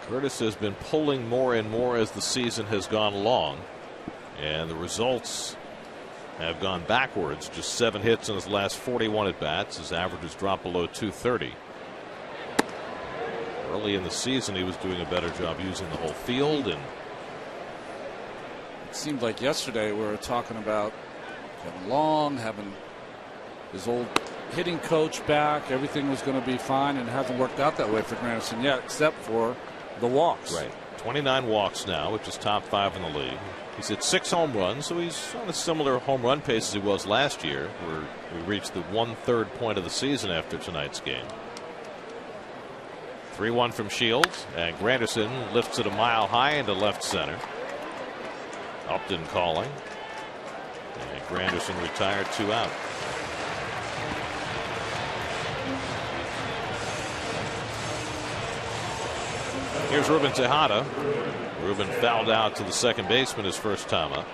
Curtis has been pulling more and more as the season has gone along, and the results have gone backwards. Just 7 hits in his last 41 at bats. His average has dropped below 230. Early in the season, he was doing a better job using the whole field, and it seemed like yesterday we were talking about Kevin Long having his old hitting coach back. Everything was going to be fine, and it hasn't worked out that way for Granderson yet, except for the walks. Right. 29 walks now, which is top 5 in the league. He's hit 6 home runs, so he's on a similar home run pace as he was last year, where we reached the 1/3 point of the season after tonight's game. 3-1 from Shields, and Granderson lifts it a mile high into left center. Upton calling, and Granderson retired, 2 out. Here's Ruben Tejada. Ruben fouled out to the second baseman his first time up.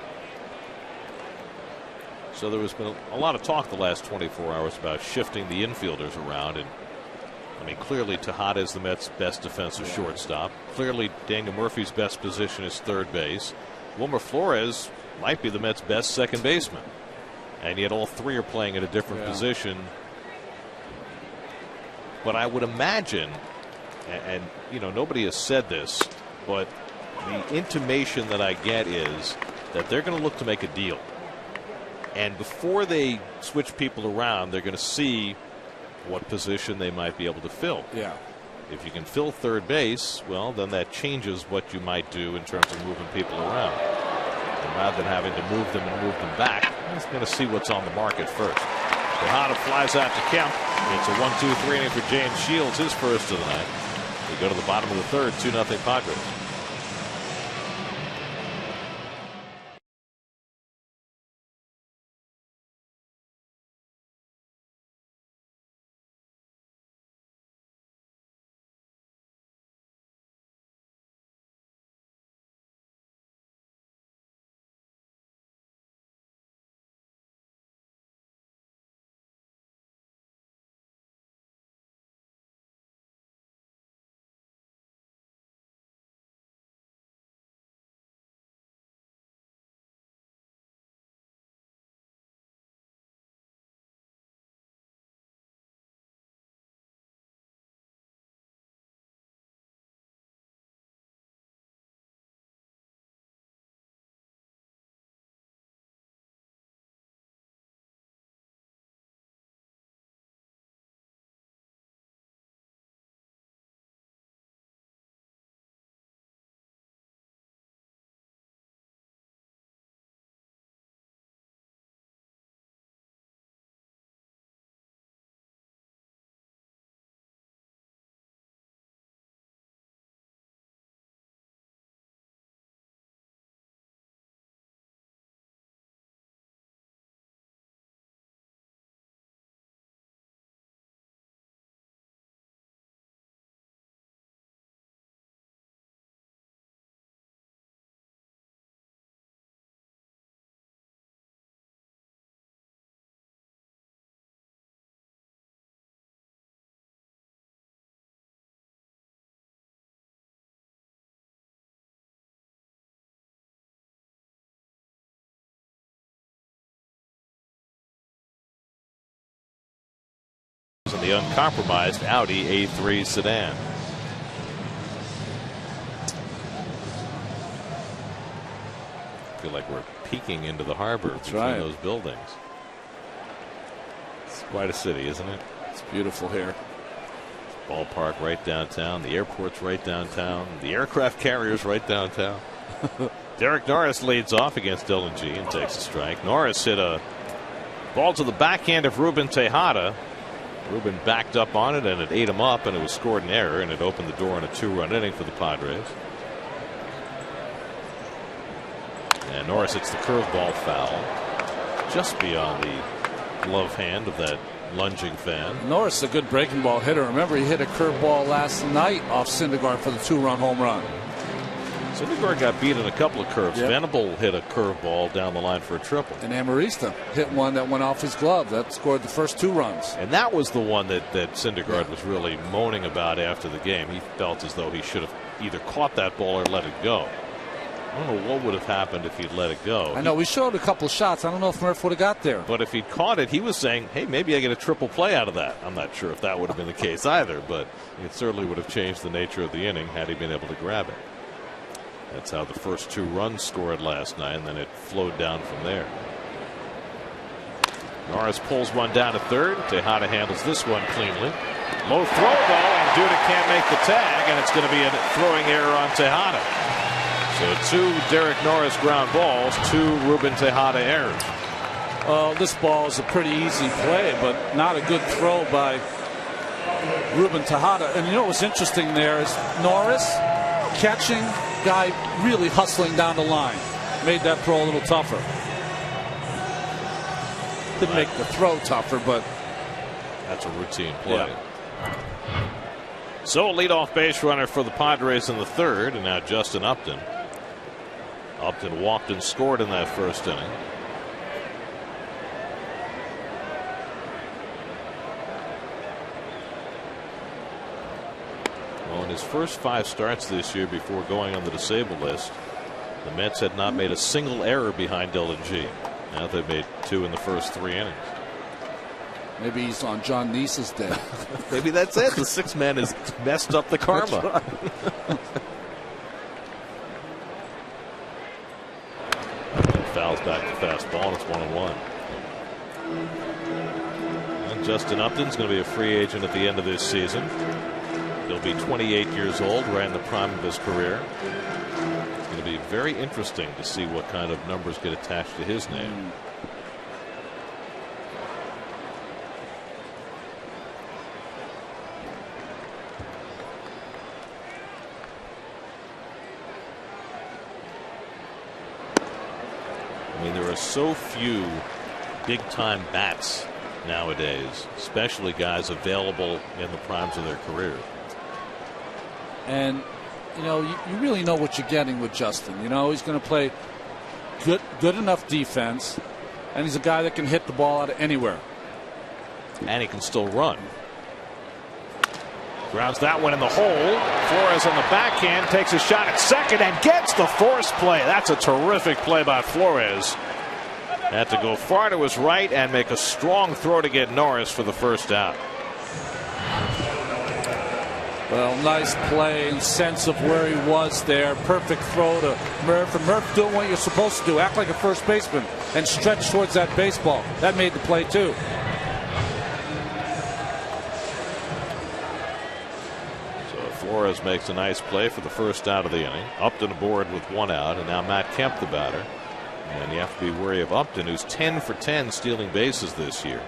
So there has been a lot of talk the last 24 hours about shifting the infielders around, and I mean, clearly Tejada is the Mets' best defensive shortstop. Clearly Daniel Murphy's best position is third base. Wilmer Flores might be the Mets' best second baseman, and yet all 3 are playing at a different position. But I would imagine, and you know, nobody has said this, but the intimation that I get is that they're going to look to make a deal, and before they switch people around, they're going to see what position they might be able to fill. Yeah. If you can fill third base, well, then that changes what you might do in terms of moving people around. And rather than having to move them and move them back, I'm just going to see what's on the market first. Tejada flies out to Kemp. It's a 1-2-3 inning for James Shields, his first of the night. We go to the bottom of the third, 2-0 Padres. in the uncompromised Audi A3 sedan. I feel like we're peeking into the harbor between those buildings. It's quite a city, isn't it? It's beautiful here. Ballpark right downtown. The airport's right downtown. The aircraft carrier's right downtown. Derek Norris leads off against Dylan G and takes a strike. Norris hit a ball to the backhand of Ruben Tejada. Ruben backed up on it and it ate him up, and it was scored in error, and it opened the door on a 2-run inning for the Padres. And Norris hits the curveball foul just beyond the glove hand of that lunging fan. Norris is a good breaking ball hitter. Remember, he hit a curveball last night off Syndergaard for the 2-run home run. Syndergaard got beat in a couple of curves. Yep. Venable hit a curveball down the line for a triple. And Amarista hit one that went off his glove. That scored the first 2 runs. And that was the one that Syndergaard was really moaning about after the game. He felt as though he should have either caught that ball or let it go. I don't know what would have happened if he'd let it go. I know, we showed a couple of shots. I don't know if Murph would have got there. But if he'd caught it, he was saying, hey, maybe I get a triple play out of that. I'm not sure if that would have been the case either, but it certainly would have changed the nature of the inning had he been able to grab it. That's how the first 2 runs scored last night, and then it flowed down from there. Norris pulls one down to third. Tejada handles this one cleanly. Low throw, though, and Duda can't make the tag, and it's going to be a throwing error on Tejada. So 2 Derek Norris ground balls, 2 Ruben Tejada errors. This ball is a pretty easy play, but not a good throw by Ruben Tejada. And you know what's interesting there is Norris catching, guy really hustling down the line. Made that throw a little tougher. Didn't make the throw tougher, but that's a routine play. Yeah. So leadoff base runner for the Padres in the third, and now Justin Upton. Upton walked and scored in that first inning. Well, in his first 5 starts this year before going on the disabled list, the Mets had not made a single error behind Dylan G. Now they've made 2 in the first 3 innings. Maybe he's on John Neese's day. Maybe that's it. The 6th man has messed up the karma. Right. Fouls back to fastball, and it's 1-1. And Justin Upton's going to be a free agent at the end of this season. He'll be 28 years old, right in the prime of his career. It's going to be very interesting to see what kind of numbers get attached to his name. I mean, there are so few big-time bats nowadays, especially guys available in the primes of their career. And, you know, you really know what you're getting with Justin. You know, he's going to play good enough defense, and he's a guy that can hit the ball out of anywhere. And he can still run. Grounds that one in the hole. Flores on the backhand takes a shot at second and gets the force play. That's a terrific play by Flores. Had to go far to his right and make a strong throw to get Norris for the first out. Well, nice play and sense of where he was there. Perfect throw to Murph. And Murph doing what you're supposed to do. Act like a first baseman and stretch towards that baseball. That made the play too. Flores makes a nice play for the first out of the inning. Upton aboard with 1 out, and now Matt Kemp the batter. And you have to be wary of Upton, who's 10 for 10 stealing bases this year.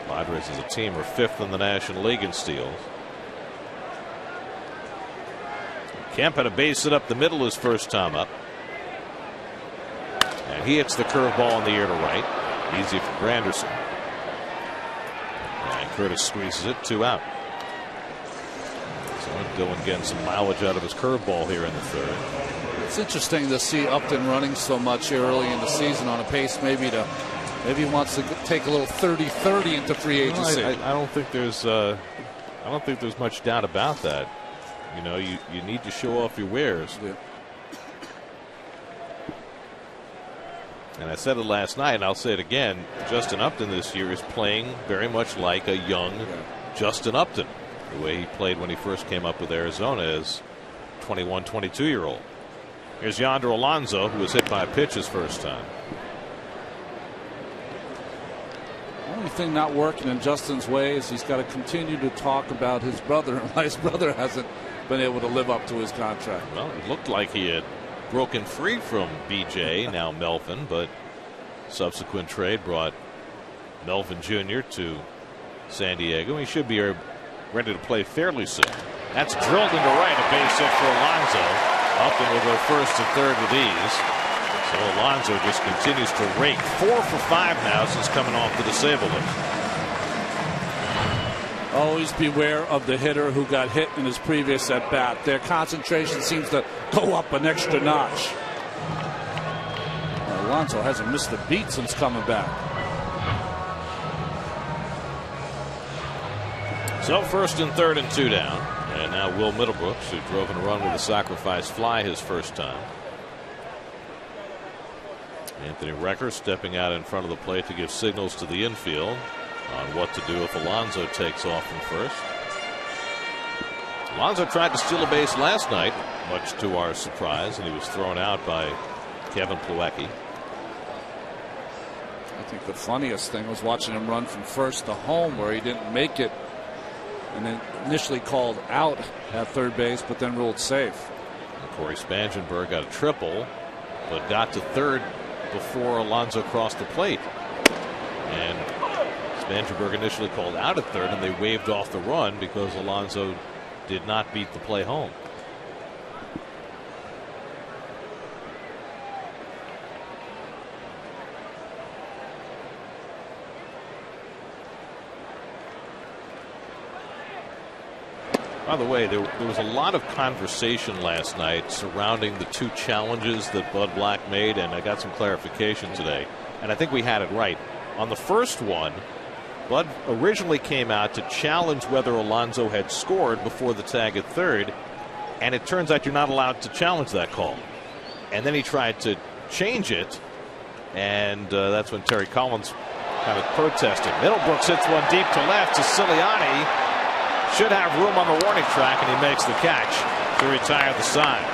Padres as a team are 5th in the National League in steals. Kemp had a base hit up the middle his first time up. And he hits the curveball in the air to right. Easy for Granderson. And Curtis squeezes it, 2 out. Dylan getting some mileage out of his curveball here in the third. It's interesting to see Upton running so much early in the season on a pace maybe he wants to take a little 30-30 into free agency. I don't think there's much doubt about that. You know, you need to show off your wares. Yeah. And I said it last night, and I'll say it again. Justin Upton this year is playing very much like a young Justin Upton, the way he played when he first came up with Arizona as 21, 22-year-old. Here's Yonder Alonso, who was hit by a pitch his first time. The only thing not working in Justin's way is he's got to continue to talk about his brother, and why his brother hasn't been able to live up to his contract. Well, it looked like he had broken free from BJ, now Melvin, but subsequent trade brought Melvin Jr. to San Diego. He should be ready to play fairly soon. That's drilled into right, a base hit for Alonso. Upton will go first and third with ease. So Alonso just continues to rake. 4 for 5 now since coming off the disabled list. Always beware of the hitter who got hit in his previous at bat. Their concentration seems to go up an extra notch. Alonso hasn't missed a beat since coming back. So first and third and 2 down. And now Will Middlebrooks, who drove in a run with a sacrifice fly his first time. Anthony Recker stepping out in front of the plate to give signals to the infield on what to do if Alonso takes off from first. Alonso tried to steal a base last night, much to our surprise, and he was thrown out by Kevin Plawecki. I think the funniest thing was watching him run from first to home, where he didn't make it, and then initially called out at third base, but then ruled safe. And Corey Spangenberg got a triple, but got to third before Alonso crossed the plate. And Spangenberg initially called out at third, and they waved off the run because Alonso did not beat the play home. By the way, there was a lot of conversation last night surrounding the 2 challenges that Bud Black made, and I got some clarification today, and I think we had it right. On the first one, Bud originally came out to challenge whether Alonso had scored before the tag at third, and it turns out you're not allowed to challenge that call. And then he tried to change it, and that's when Terry Collins kind of protested. Middlebrooks hits one deep to left to Siliani. Should have room on the warning track, and he makes the catch to retire the side.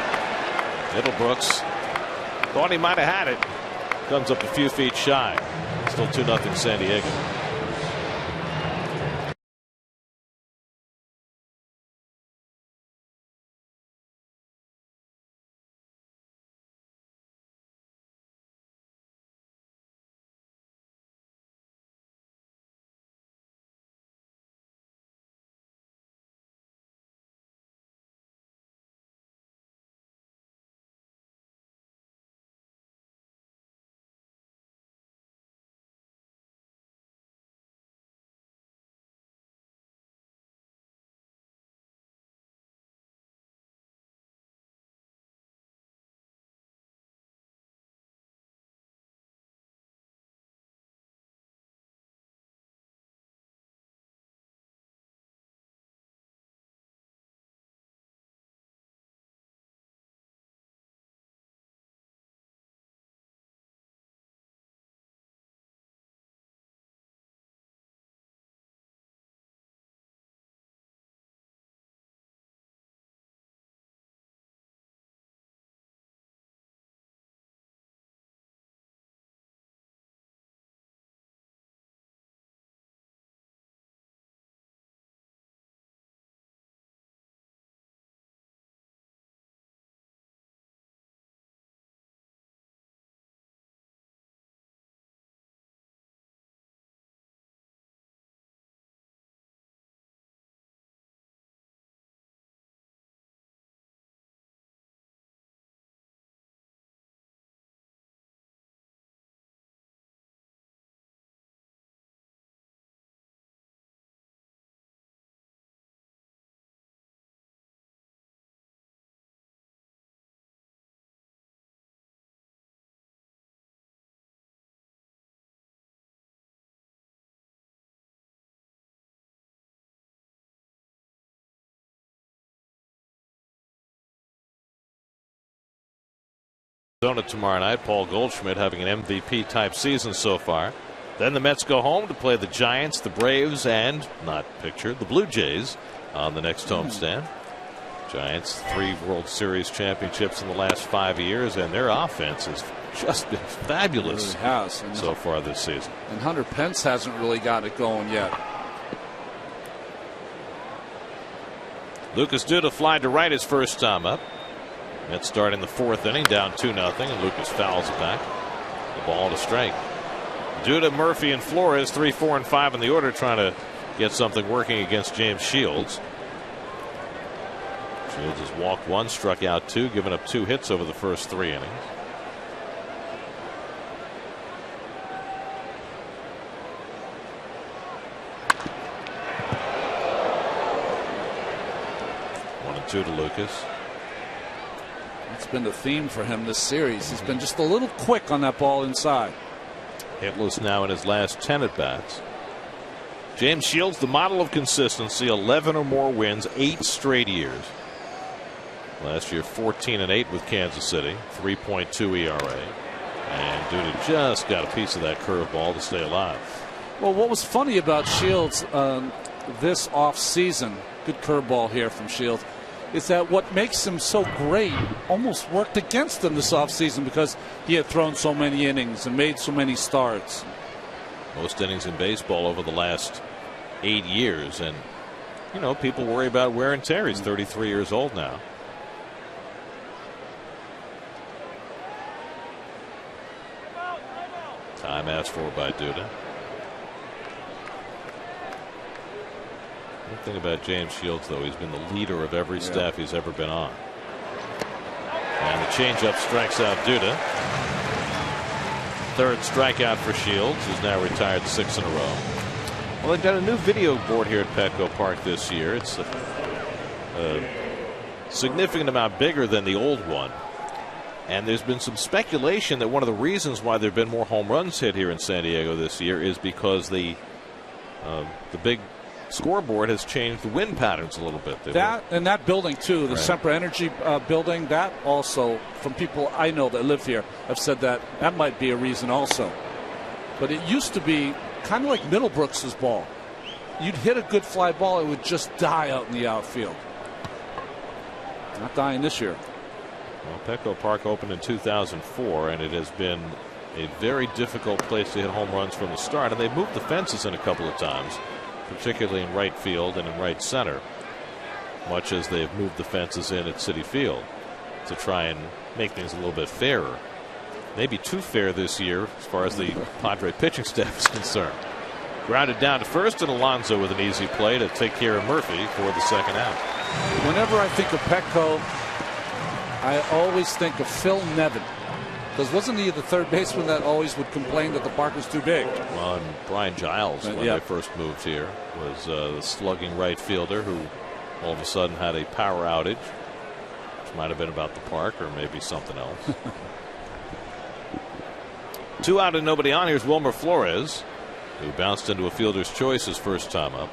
Middlebrooks thought he might have had it. Comes up a few feet shy. Still 2-0 San Diego. Arizona tomorrow night. Paul Goldschmidt having an MVP type season so far. Then the Mets go home to play the Giants, the Braves, and not pictured, the Blue Jays on the next homestand. Giants 3 World Series championships in the last 5 years, and their offense has just been fabulous so far this season. And Hunter Pence hasn't really got it going yet. Lucas Duda fly to right his first time up. Mets start in the 4th inning, down 2-0, and Lucas fouls it back. The ball to strike. Duda, Murphy, and Flores 3, 4, and 5 in the order, trying to get something working against James Shields. Shields has walked 1, struck out 2, given up 2 hits over the first 3 innings. One and 2 to Lucas. That's been the theme for him this series. He's been just a little quick on that ball inside. Hitless now in his last 10 at bats. James Shields, the model of consistency, 11 or more wins, 8 straight years. Last year 14-8 with Kansas City, 3.2 ERA, and Duda just got a piece of that curveball to stay alive. Well, what was funny about Shields this offseason, good curveball here from Shields, is that what makes him so great almost worked against him this offseason because he had thrown so many innings and made so many starts. Most innings in baseball over the last 8 years, and you know, people worry about wear and tear. He's 33 years old now. Time asked for by Duda. One thing about James Shields, though, he's been the leader of every staff he's ever been on. And the changeup strikes out Duda. 3rd strikeout for Shields, who's now retired 6 in a row. Well, they've got a new video board here at Petco Park this year. It's a significant amount bigger than the old one. And there's been some speculation that one of the reasons why there have been more home runs hit here in San Diego this year is because the big scoreboard has changed the wind patterns a little bit. And that building too, the Sempra Energy building, that also, from people I know that live here, have said that might be a reason also. But it used to be kind of like Middlebrooks' ball. You'd hit a good fly ball, it would just die out in the outfield. Not dying this year. Well, Petco Park opened in 2004, and it has been a very difficult place to hit home runs from the start. And they've moved the fences in a couple of times, particularly in right field and in right center, much as they've moved the fences in at Citi Field to try and make things a little bit fairer. Maybe too fair this year as far as the Padre pitching staff is concerned. Grounded down to first, and Alonso with an easy play to take care of Murphy for the 2nd out. Whenever I think of Petco, I always think of Phil Nevin. Because wasn't he the 3rd baseman that always would complain that the park was too big? Well, and Brian Giles, when they first moved here, was the slugging right fielder who all of a sudden had a power outage, which might have been about the park or maybe something else. 2 out and nobody on. Here's Wilmer Flores, who bounced into a fielder's choice his first time up.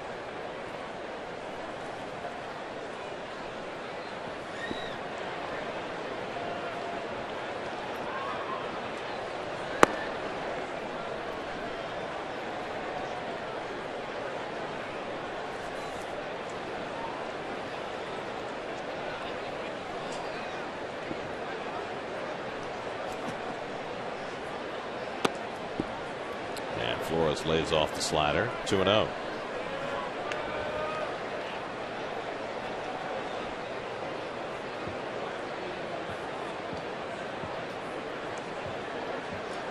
Flores lays off the slider. 2-0.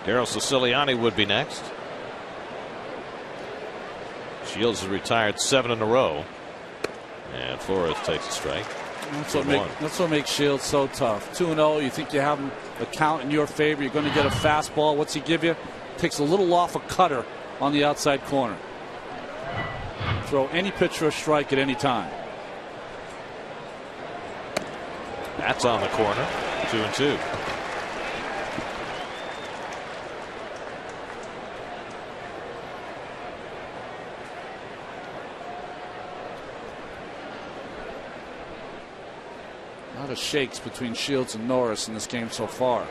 Daryl Siciliani would be next. Shields has retired 7 in a row, and Flores takes a strike. That's what makes Shields so tough. 2-0. You think you have him the count in your favor. You're going to get a fastball. What's he give you? Takes a little off a cutter on the outside corner. Throw any pitcher a strike at any time. That's on the corner. 2-2. A lot of shakes between Shields and Norris in this game so far.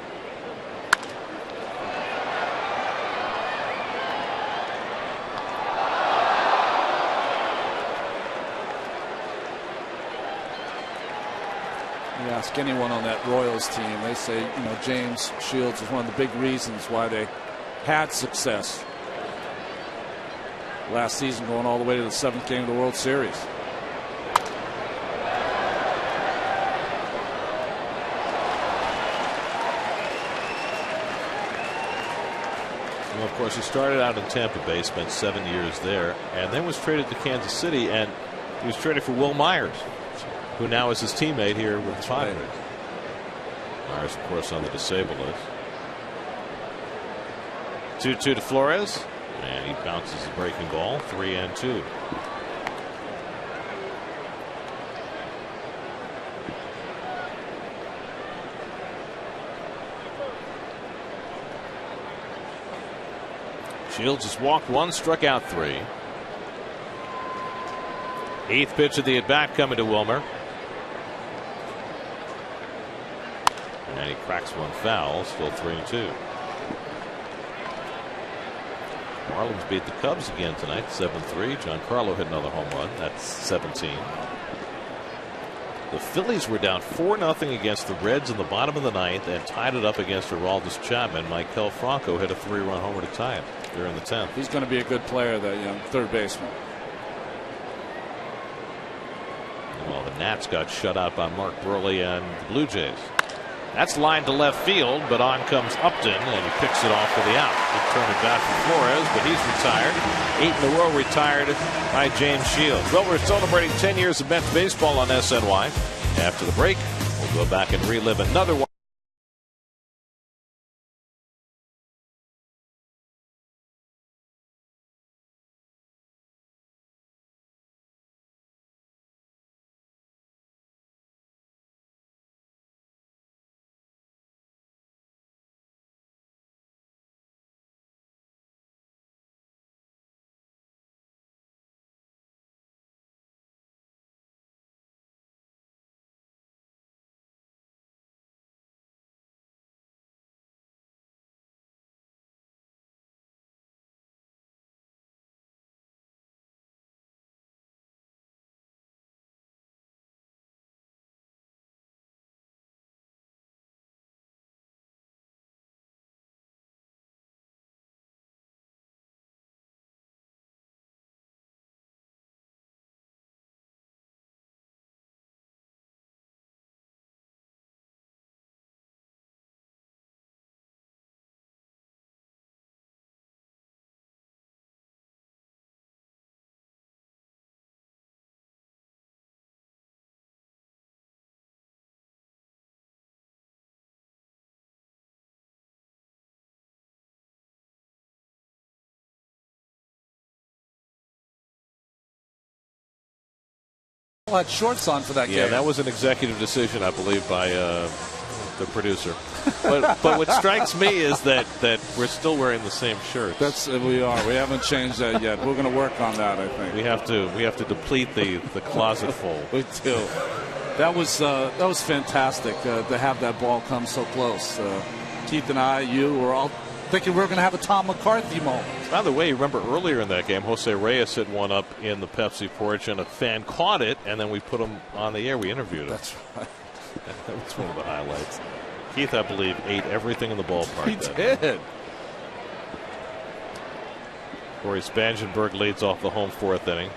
ask anyone on that Royals team, they say, you know, James Shields is one of the big reasons why they had success last season, going all the way to the 7th game of the World Series. Well, of course, he started out in Tampa Bay, spent 7 years there, and then was traded to Kansas City, and he was traded for Will Myers, who now is his teammate here with the Padres. Myers, of course, on the disabled list. 2-2 to Flores, and he bounces the breaking ball, 3-2. Shields has walked 1, struck out 3. 8th pitch of the at-bat coming to Wilmer. And he cracks one foul, still 3-2. Marlins beat the Cubs again tonight, 7-3. Giancarlo hit another home run. That's 17. The Phillies were down 4-0 against the Reds in the bottom of the 9th and tied it up against Aroldis Chapman. Maikel Franco hit a 3-run homer to tie it during the 10th. He's going to be a good player, that young third baseman. Well, the Nats got shut out by Mark Burley and the Blue Jays. That's lined to left field, but on comes Upton, and he picks it off for the out. Good turn at bat from Flores, but he's retired. 8 in a row retired by James Shields. Well, we're celebrating 10 years of Mets baseball on SNY. After the break, we'll go back and relive another one. Had shorts on for that game. Yeah, that was an executive decision, I believe, by the producer. But what strikes me is that we're still wearing the same shirts. We are. We haven't changed that yet. We're going to work on that, I think. We have to deplete the closet full. We do. That was fantastic to have that ball come so close. Keith and I, you were all thinking we were going to have a Tom McCarthy moment. By the way, you remember earlier in that game, Jose Reyes hit one up in the Pepsi porch, and a fan caught it, and then we put him on the air. We interviewed him. That's right. That was one of the highlights. Keith, I believe, ate everything in the ballpark. He did. Corey Spangenberg leads off the home 4th inning.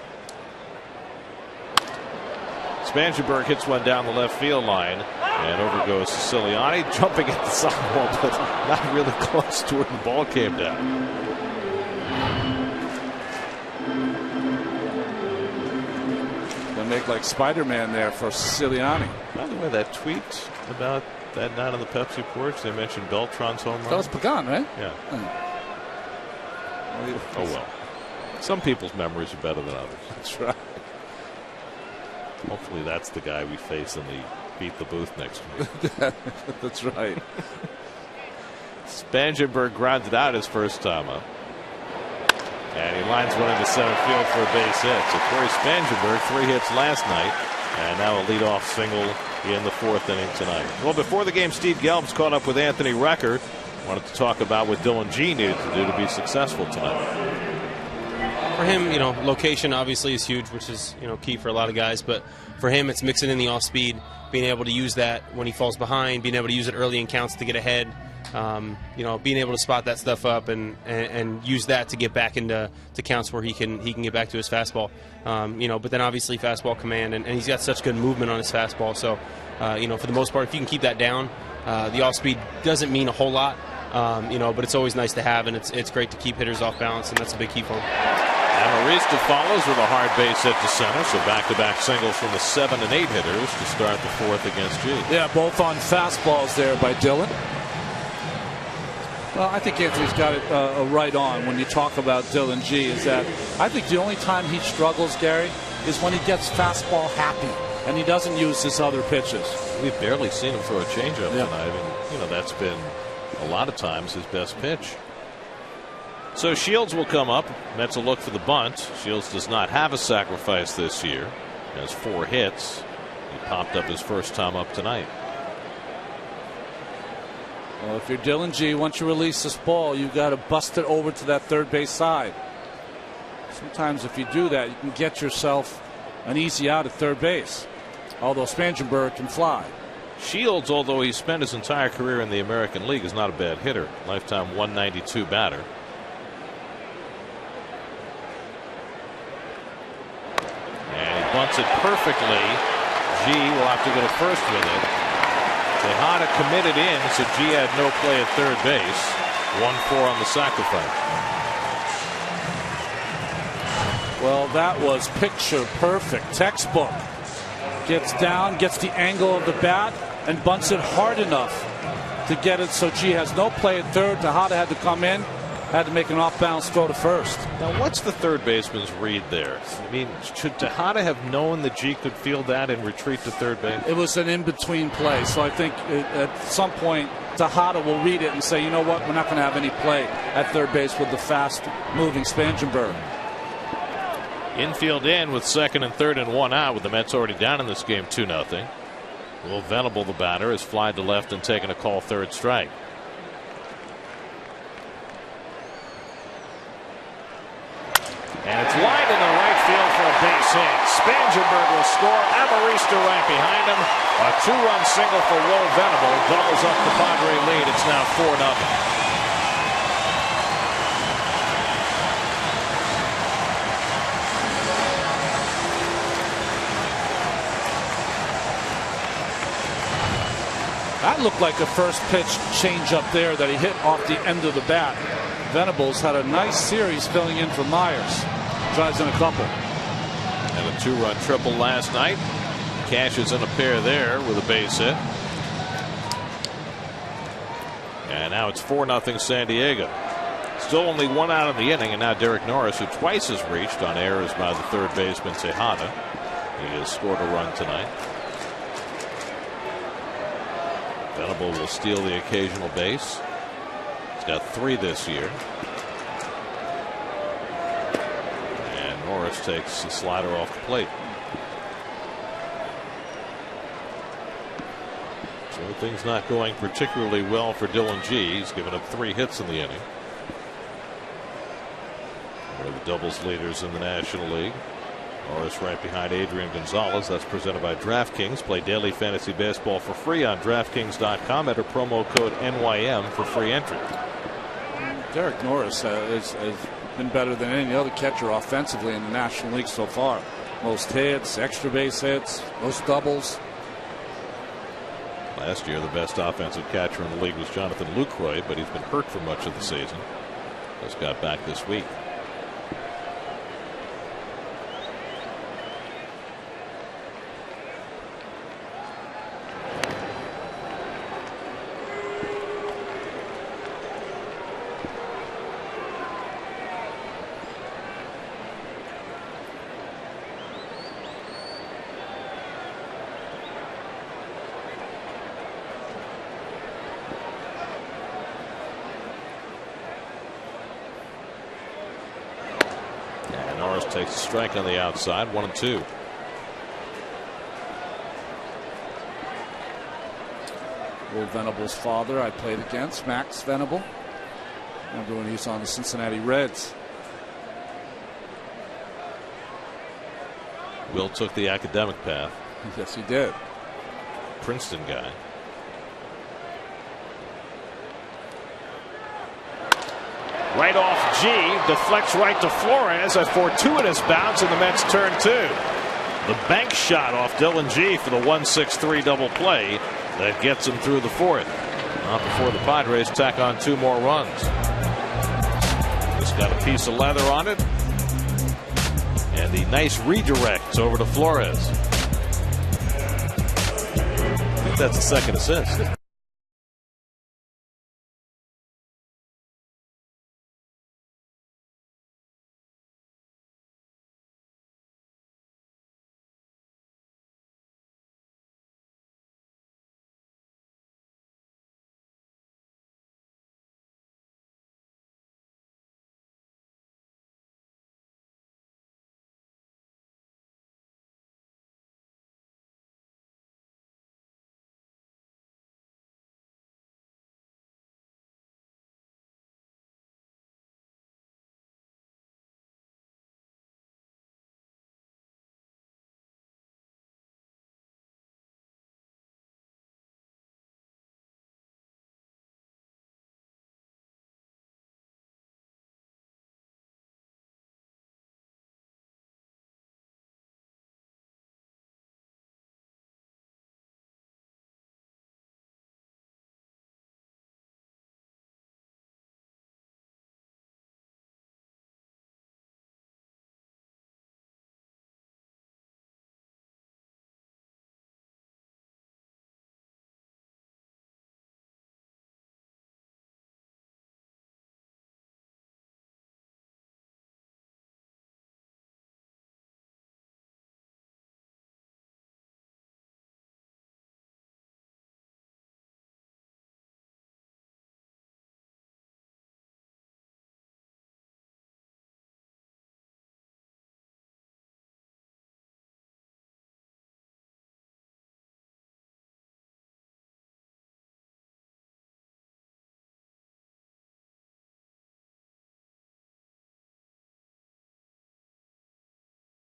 Spangenberg hits one down the left field line, and over goes Siciliani, jumping at the sidewall, but not really close to where the ball came down. Gonna make like Spider-Man there for Siciliani. By the way, that tweet about that night on the Pepsi porch, they mentioned Beltran's home run. That was Pagan, right? Yeah. Oh well. Some people's memories are better than others. That's right. Hopefully that's the guy we face in the Beat the Booth next week. That's right. Spangenberg grounded out his first time up. And he lines one into center field for a base hit. So Corey Spangenberg, 3 hits last night, and now a leadoff single in the 4th inning tonight. Well, before the game, Steve Gelb's caught up with Anthony Recker. Wanted to talk about what Dylan G needed to do to be successful tonight. For him, location obviously is huge, which is, key for a lot of guys. But for him, it's mixing in the off-speed, being able to use that when he falls behind, being able to use it early in counts to get ahead. Being able to spot that stuff up and use that to get back into counts where he can get back to his fastball. But then obviously fastball command, and he's got such good movement on his fastball. So, for the most part, if you can keep that down, the off-speed doesn't mean a whole lot. But it's always nice to have, and it's great to keep hitters off balance, and that's a big key for him. Amarista follows with a hard base hit to center, so back-to-back singles from the 7 and 8 hitters to start the 4th against G. Yeah, both on fastballs there by Dylan. Well, I think Anthony's got it right on when you talk about Dylan G. Is that I think the only time he struggles, Gary, is when he gets fastball happy and he doesn't use his other pitches. We've barely seen him throw a changeup tonight, and that's been a lot of times his best pitch. So Shields will come up. Mets will look for the bunt. Shields does not have a sacrifice this year. Has 4 hits. He popped up his first time up tonight. Well, if you're Dylan G, once you release this ball, you've got to bust it over to that third base side. Sometimes if you do that, you can get yourself an easy out at third base. Although Spangenberg can fly. Shields, although he spent his entire career in the American League, is not a bad hitter. Lifetime 192 batter. And he bunts it perfectly. G will have to go to first with it. Tejada committed in, so G had no play at third base. 1-4 on the sacrifice. Well, that was picture perfect, textbook. Gets down, gets the angle of the bat, and bunts it hard enough to get it so G has no play at third. Tejada had to come in, had to make an off-balance throw to first. Now, what's the third baseman's read there? I mean, should Tejada have known that G could field that and retreat to third base? It was an in-between play, so I think at some point Tejada will read it and say, you know what, we're not going to have any play at third base with the fast-moving Spangenberg. Infield in with second and third and 1 out, with the Mets already down in this game 2-0. Will Venable, the batter, is flied to left and taken a call third strike. And it's lined in the right field for a base hit. Spangenberg will score. Amarista right behind him. A 2-run single for Will Venable doubles up the Padre lead. It's now 4-0. That looked like a first pitch change up there that he hit off the end of the bat. Venables had a nice series filling in for Myers. Drives in a couple. And a 2-run triple last night. Cashes in a pair there with a base hit. And now it's 4-0 San Diego. Still only 1 out in the inning, and now Derek Norris, who twice has reached on errors by the third baseman Tejada. He has scored a run tonight. Venable will steal the occasional base. He's got 3 this year. And Norris takes the slider off the plate. So things not going particularly well for Dylan G. He's given up 3 hits in the inning. One of the doubles leaders in the National League. Norris right behind Adrian Gonzalez. That's presented by DraftKings. Play daily fantasy baseball for free on DraftKings.com. Enter promo code NYM for free entry. Derek Norris has been better than any other catcher offensively in the National League so far. Most hits, extra base hits, most doubles. Last year, the best offensive catcher in the league was Jonathan Lucroy, but he's been hurt for much of the season. Just got back this week. Takes a strike on the outside. 1-2. Will Venable's father I played against, Max Venable. Remember when he was on the Cincinnati Reds. Will took the academic path. Yes, he did. Princeton guy. Right off G, deflects right to Flores. A fortuitous bounce, and the Mets turn 2. The bank shot off Dylan G for the 1-6-3 double play that gets him through the 4th. Not before the Padres tack on 2 more runs. Just got a piece of leather on it. And the nice redirect over to Flores. I think that's the second assist.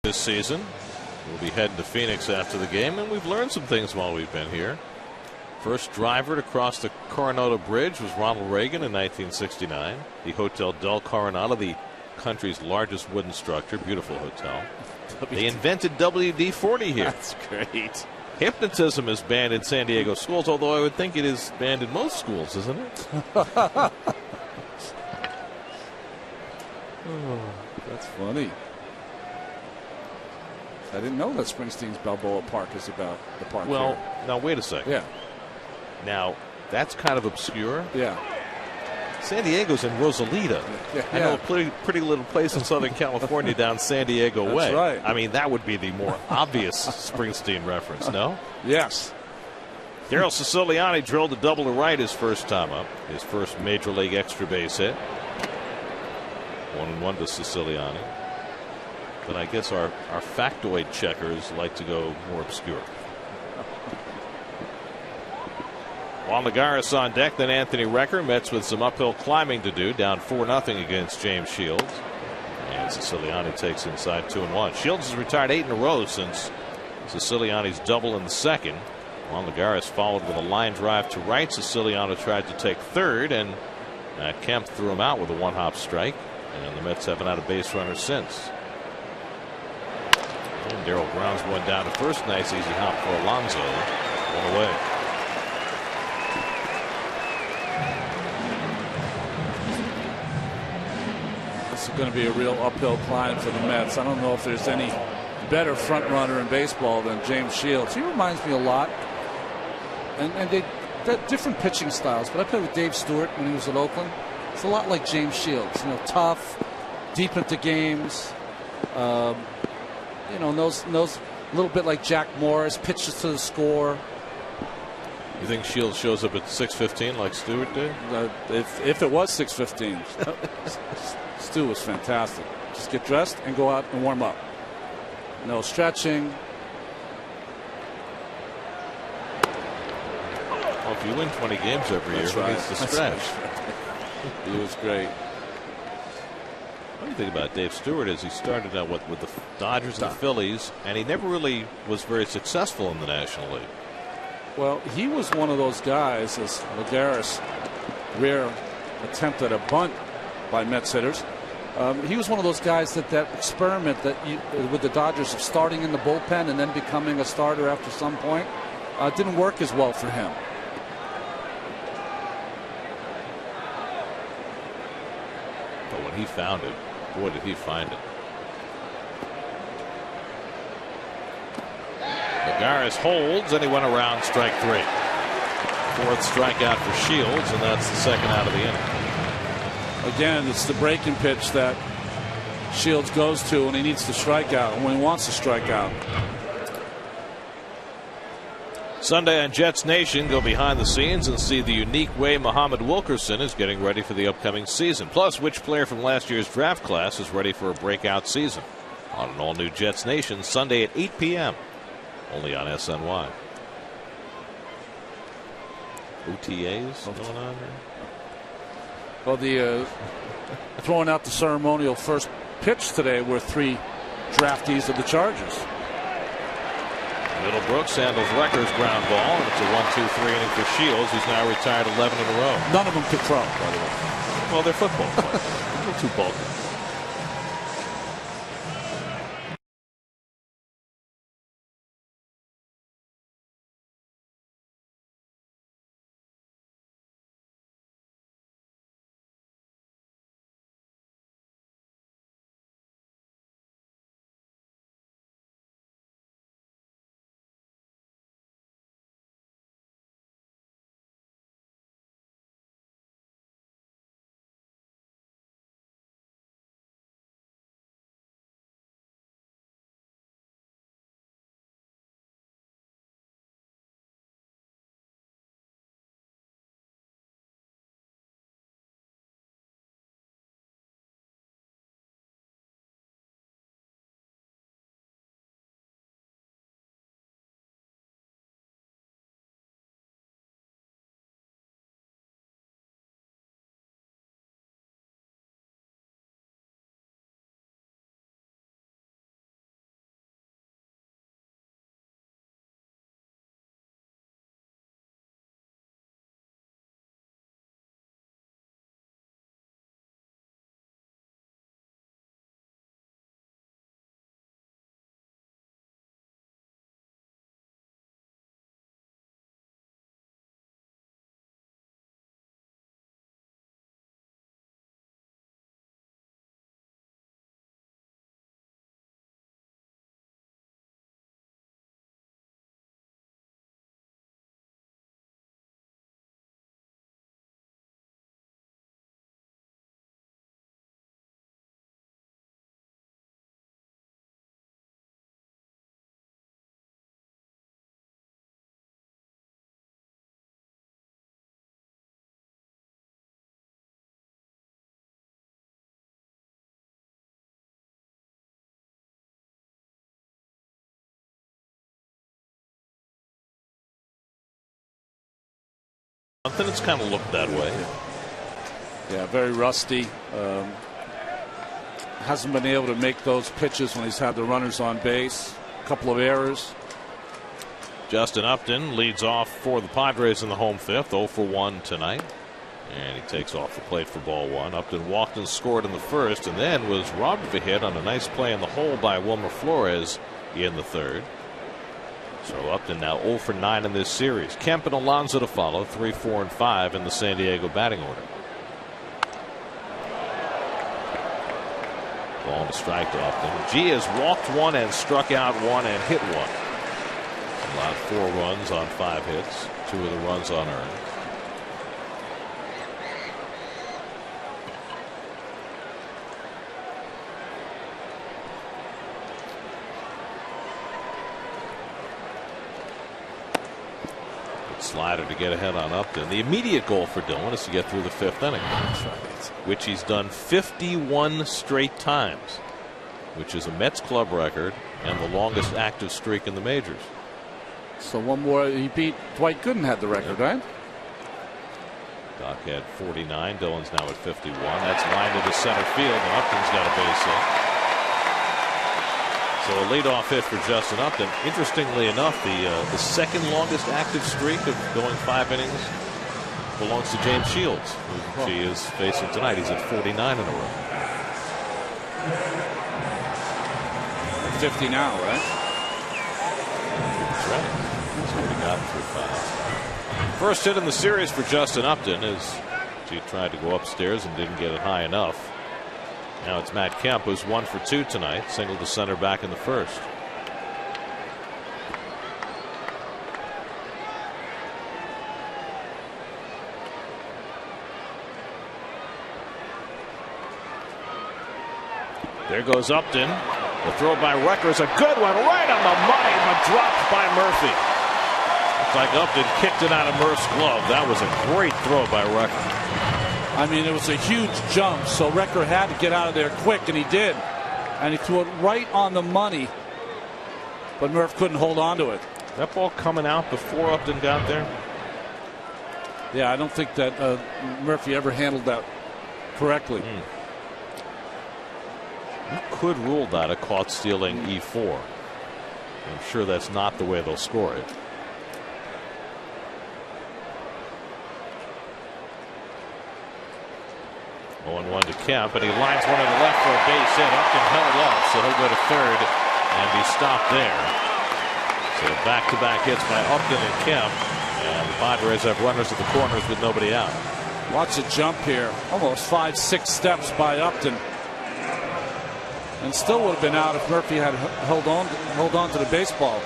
This season. We'll be heading to Phoenix after the game, and we've learned some things while we've been here. First driver to cross the Coronado Bridge was Ronald Reagan in 1969. The Hotel del Coronado, the country's largest wooden structure. Beautiful hotel. They invented WD-40 here. That's great. Hypnotism is banned in San Diego schools, although I would think it is banned in most schools, isn't it? Oh, that's funny. I didn't know that Springsteen's Balboa Park is about the park. Well, here. now wait a second. Yeah. Now, that's kind of obscure. Yeah. San Diego's in Rosalita. Yeah. I know a pretty little place in Southern California down San Diego That's way. right. I mean, that would be the more obvious Springsteen reference, no? Yes. Daryl Siciliani drilled a double to right his first time up. His first major league extra base hit. 1-1 to Siciliani. But I guess our factoid checkers like to go more obscure. Juan Lagares on deck, then Anthony Recker. Mets with some uphill climbing to do, down 4-0 against James Shields. And Siciliani takes inside 2-1. Shields has retired 8 in a row since Siciliani's double in the second. Juan Lagares followed with a line drive to right. Siciliani tried to take third, and Kemp threw him out with a one-hop strike. And the Mets haven't had a base runner since. And Darrell grounds one down to first. Nice easy hop for Alonso. One away. This is going to be a real uphill climb for the Mets. I don't know if there's any better front runner in baseball than James Shields. He reminds me a lot. And they're different pitching styles. But I played with Dave Stewart when he was at Oakland. It's a lot like James Shields. You know, tough, deep into games. You know, knows a little bit like Jack Morris, pitches to the score. You think Shields shows up at 6:15 like Stewart did? If it was 6:15, Stu was fantastic. Just get dressed and go out and warm up. No stretching. Well, if you win 20 games every year, who needs to stretch? He was great. What do you think about Dave Stewart as he started out with the Dodgers and the Phillies, and he never really was very successful in the National League? Well, he was one of those guys, as Lagares' rare attempt at a bunt by Mets hitters. He was one of those guys that experiment with the Dodgers of starting in the bullpen and then becoming a starter after some point didn't work as well for him. But when he found it, boy, did he find it. Lagares holds, and he went around strike 3. 4th strikeout for Shields, and that's the 2nd out of the inning. Again, it's the breaking pitch that Shields goes to when he needs to strike out, when he wants to strike out. Sunday on Jets Nation, go behind the scenes and see the unique way Muhammad Wilkerson is getting ready for the upcoming season. Plus, which player from last year's draft class is ready for a breakout season. On an all-new Jets Nation, Sunday at 8 p.m. Only on SNY. OTAs going on there? Well, the throwing out the ceremonial first pitch today were 3 draftees of the Chargers. Middlebrooks handles Recker's ground ball, and it's a 1-2-3 inning for Shields, who's now retired 11 in a row. None of them could throw, by the way. Well, they're football players. A little too bulky. It's kind of looked that way. Yeah, very rusty. Hasn't been able to make those pitches when he's had the runners on base. A couple of errors. Justin Upton leads off for the Padres in the home 5th, 0 for 1 tonight. And he takes off the plate for ball 1. Upton walked and scored in the 1st, and then was robbed of a hit on a nice play in the hole by Wilmer Flores in the 3rd. So Upton now 0 for 9 in this series. Kemp and Alonso to follow, 3, 4, and 5 in the San Diego batting order. Ball to strike to Upton. G has walked 1 and struck out 1 and hit 1. Allowed 4 runs on 5 hits, 2 of the runs unearned. Slider to get ahead on Upton. The immediate goal for Dillon is to get through the 5th inning, which he's done 51 straight times, which is a Mets club record and the longest active streak in the majors. So one more, he beat Dwight Gooden, had the record, right? Doc had 49. Dillon's now at 51. That's lined into center field, and Upton's got a base hit. So a leadoff hit for Justin Upton. Interestingly enough, the second longest active streak of going 5 innings belongs to James Shields, who he is facing tonight. He's at 49 in a row. 50 now, right? That's right. That's what he got through 5. First hit in the series for Justin Upton as he tried to go upstairs and didn't get it high enough. Now it's Matt Kemp, who's 1 for 2 tonight, single to center back in the first. There goes Upton. The throw by Rucker is a good one, right on the money, but dropped by Murphy. Looks like Upton kicked it out of Murph's glove. That was a great throw by Rucker. I mean, it was a huge jump, so Rucker had to get out of there quick, and he did. And he threw it right on the money, but Murph couldn't hold on to it. That ball coming out before Upton got there? Yeah, I don't think that Murphy ever handled that correctly. You could rule that a caught stealing E4. I'm sure that's not the way they'll score it. Oh, 1 to Kemp, and he lines one to the left for a base hit. Upton held up, so he'll go to third and be stopped there. So back-to-back hits by Upton and Kemp, and the Padres have runners at the corners with nobody out. Watch the jump here, almost 5-6 steps by Upton, and still would have been out if Murphy had held on to the baseball.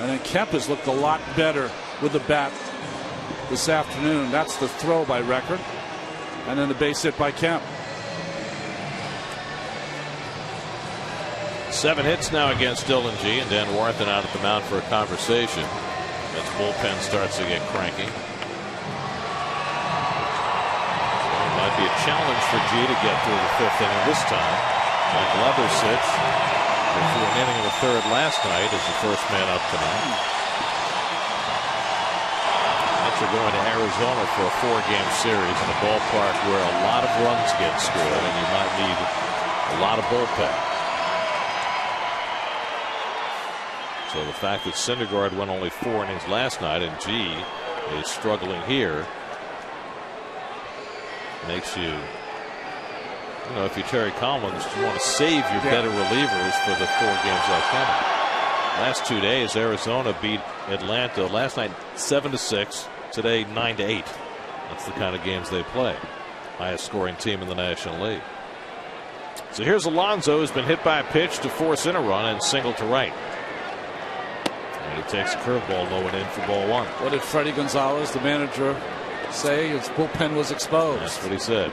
And then Kemp has looked a lot better with the bat this afternoon. That's the throw by Record, and then the base hit by Kemp. 7 hits now against Dylan G, and Dan Warrington out at the mound for a conversation as bullpen starts to get cranky. It might be a challenge for G to get through the 5th inning this time. Mike Leathersich threw an inning in the 3rd last night as the first man up tonight. Are going to Arizona for a 4-game series in a ballpark where a lot of runs get scored, and you might need a lot of bullpen. So the fact that Syndergaard went only 4 innings last night and G is struggling here makes you, if you're Terry Collins, you want to save your better relievers for the 4 games upcoming. Last 2 days, Arizona beat Atlanta last night 7-6. Today 9-8. That's the kind of games they play. Highest scoring team in the National League. So here's Alonso, who's been hit by a pitch to force in a run and single to right. And he takes a curveball low and in for ball 1. What did Freddie Gonzalez, the manager, say? His bullpen was exposed. That's what he said.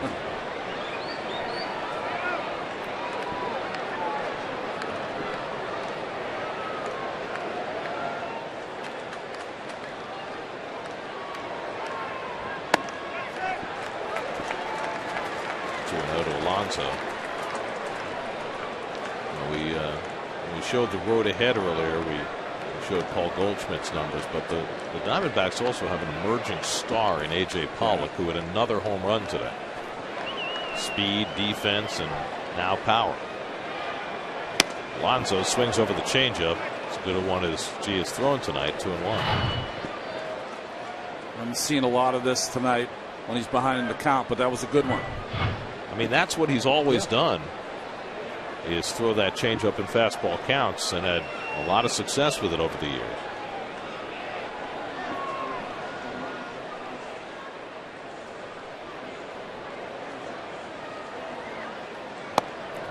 We showed the road ahead earlier. We showed Paul Goldschmidt's numbers, but the Diamondbacks also have an emerging star in A.J. Pollock, who had another home run today. Speed, defense, and now power. Alonso swings over the changeup. As good a one as G has thrown tonight, 2-1. I'm seeing a lot of this tonight when he's behind in the count, but that was a good one. I mean, that's what he's always done, is throw that changeup in fastball counts, and had a lot of success with it over the years.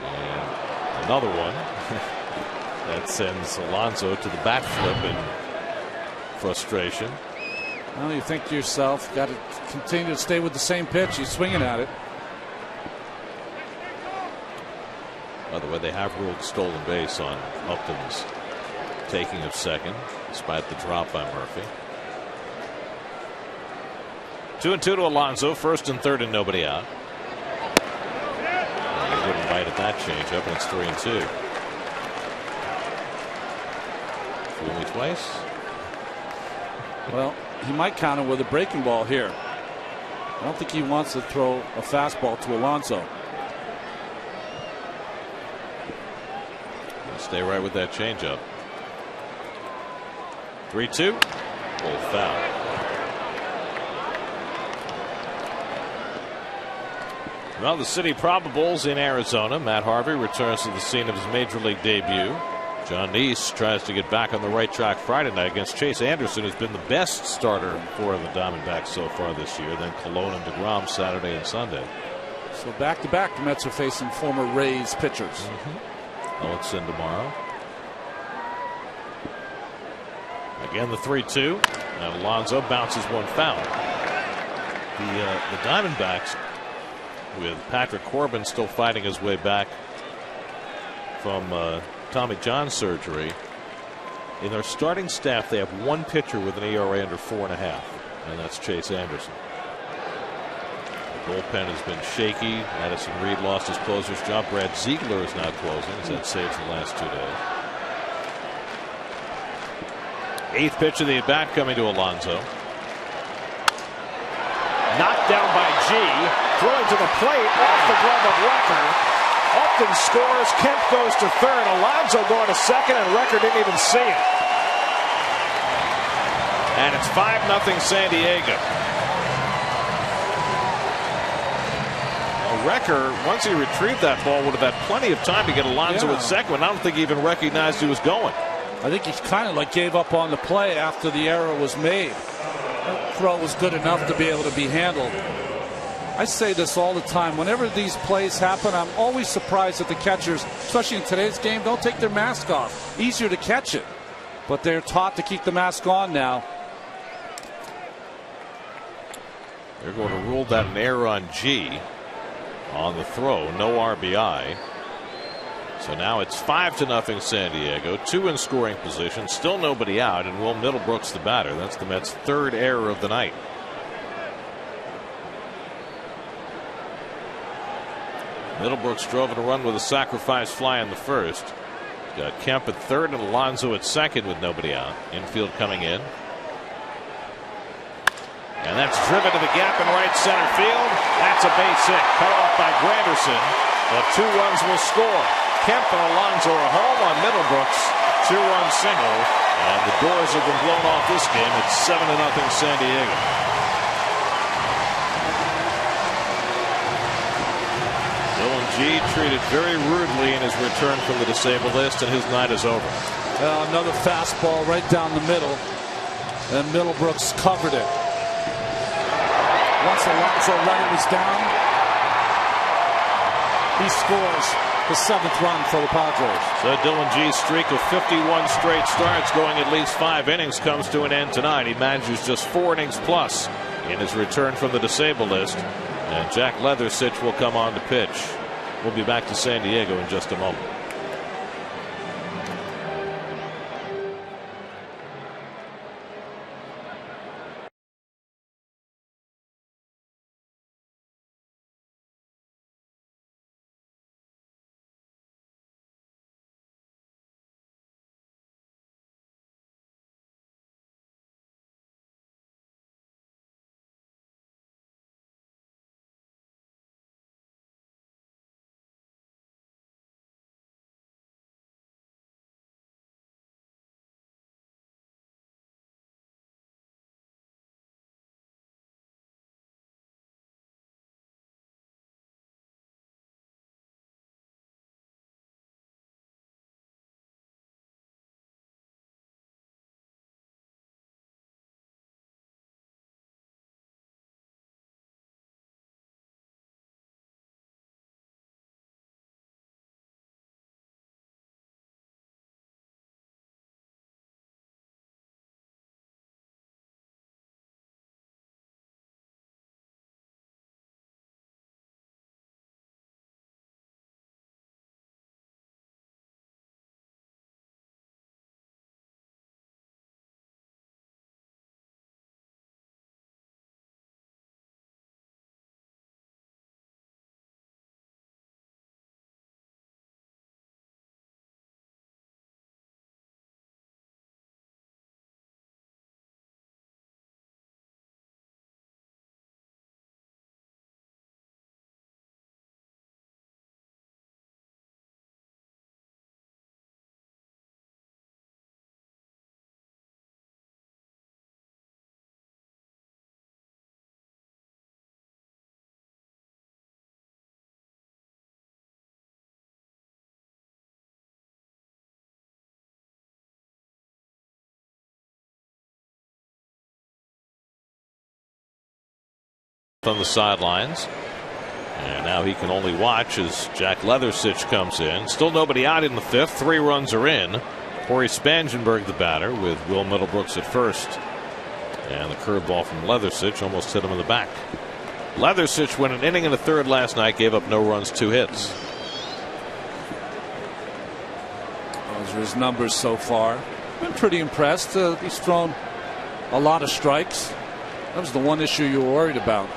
And another one that sends Alonso to the bat flip in frustration. Well, you think to yourself, got to continue to stay with the same pitch. He's swinging at it. By the way, they have ruled stolen base on Upton's taking of second, despite the drop by Murphy. 2-2 to Alonso, first and third, and nobody out. And he wouldn't bite at that changeup, and it's 3-2. Fool me twice. Well, he might counter with a breaking ball here. I don't think he wants to throw a fastball to Alonso. Stay right with that changeup. 3-2. Full foul. Well, the City Probables in Arizona. Matt Harvey returns to the scene of his Major League debut. John Neese tries to get back on the right track Friday night against Chase Anderson, who's been the best starter for the Diamondbacks so far this year. Then Cologne and DeGrom Saturday and Sunday. So back-to-back, the Mets are facing former Rays pitchers. Ellickson tomorrow. Again, the 3-2. And Alonso bounces one foul. The Diamondbacks, with Patrick Corbin still fighting his way back from Tommy John surgery. In their starting staff, they have one pitcher with an ERA under 4.5, and that's Chase Anderson. The bullpen has been shaky. Addison Reed lost his closer's job. Brad Ziegler is now closing. He's had saves the last 2 days. Eighth pitch of the at bat coming to Alonso. Knocked down by G. Throwing to the plate off the glove of Recker. Upton scores. Kemp goes to third. Alonso going to second, and Recker didn't even see it. And it's 5-0 San Diego. Recker, once he retrieved that ball, would have had plenty of time to get Alonso at second. I don't think he even recognized he was going. I think he kind of like gave up on the play after the error was made. That throw was good enough to be able to be handled. I say this all the time. Whenever these plays happen, I'm always surprised that the catchers, especially in today's game, don't take their mask off. Easier to catch it. But they're taught to keep the mask on now. They're going to rule that an error on G on the throw. No RBI. So now it's 5-0 San Diego. 2 in scoring position. Still nobody out. And Will Middlebrooks the batter. That's the Mets' third error of the night. Middlebrooks drove in a run with a sacrifice fly in the first. Got Kemp at third and Alonso at second with nobody out. Infield coming in. And that's driven to the gap in right center field. That's a base hit. Cut off by Granderson. But 2 runs will score. Kemp and Alonso are home on Middlebrooks. 2-run single. And the doors have been blown off this game. It's 7-0 San Diego. Dylan G treated very rudely in his return from the disabled list, and his night is over. Another fastball right down the middle. And Middlebrooks covered it. Once Alonso Renner was down, he scores the 7th run for the Padres. So Dylan G's streak of 51 straight starts going at least 5 innings comes to an end tonight. He manages just 4 innings plus in his return from the disabled list. And Jack Leathersich will come on to pitch. We'll be back to San Diego in just a moment. on the sidelines. And now he can only watch as Jack Leathersich comes in. Still nobody out in the 5th. 3 runs are in. Corey Spangenberg, the batter, with Will Middlebrooks at first. And the curveball from Leathersich almost hit him in the back. Leathersich went an inning and a third last night, gave up no runs, 2 hits. Those are his numbers so far. Been pretty impressed. He's thrown a lot of strikes. That was the one issue you were worried about.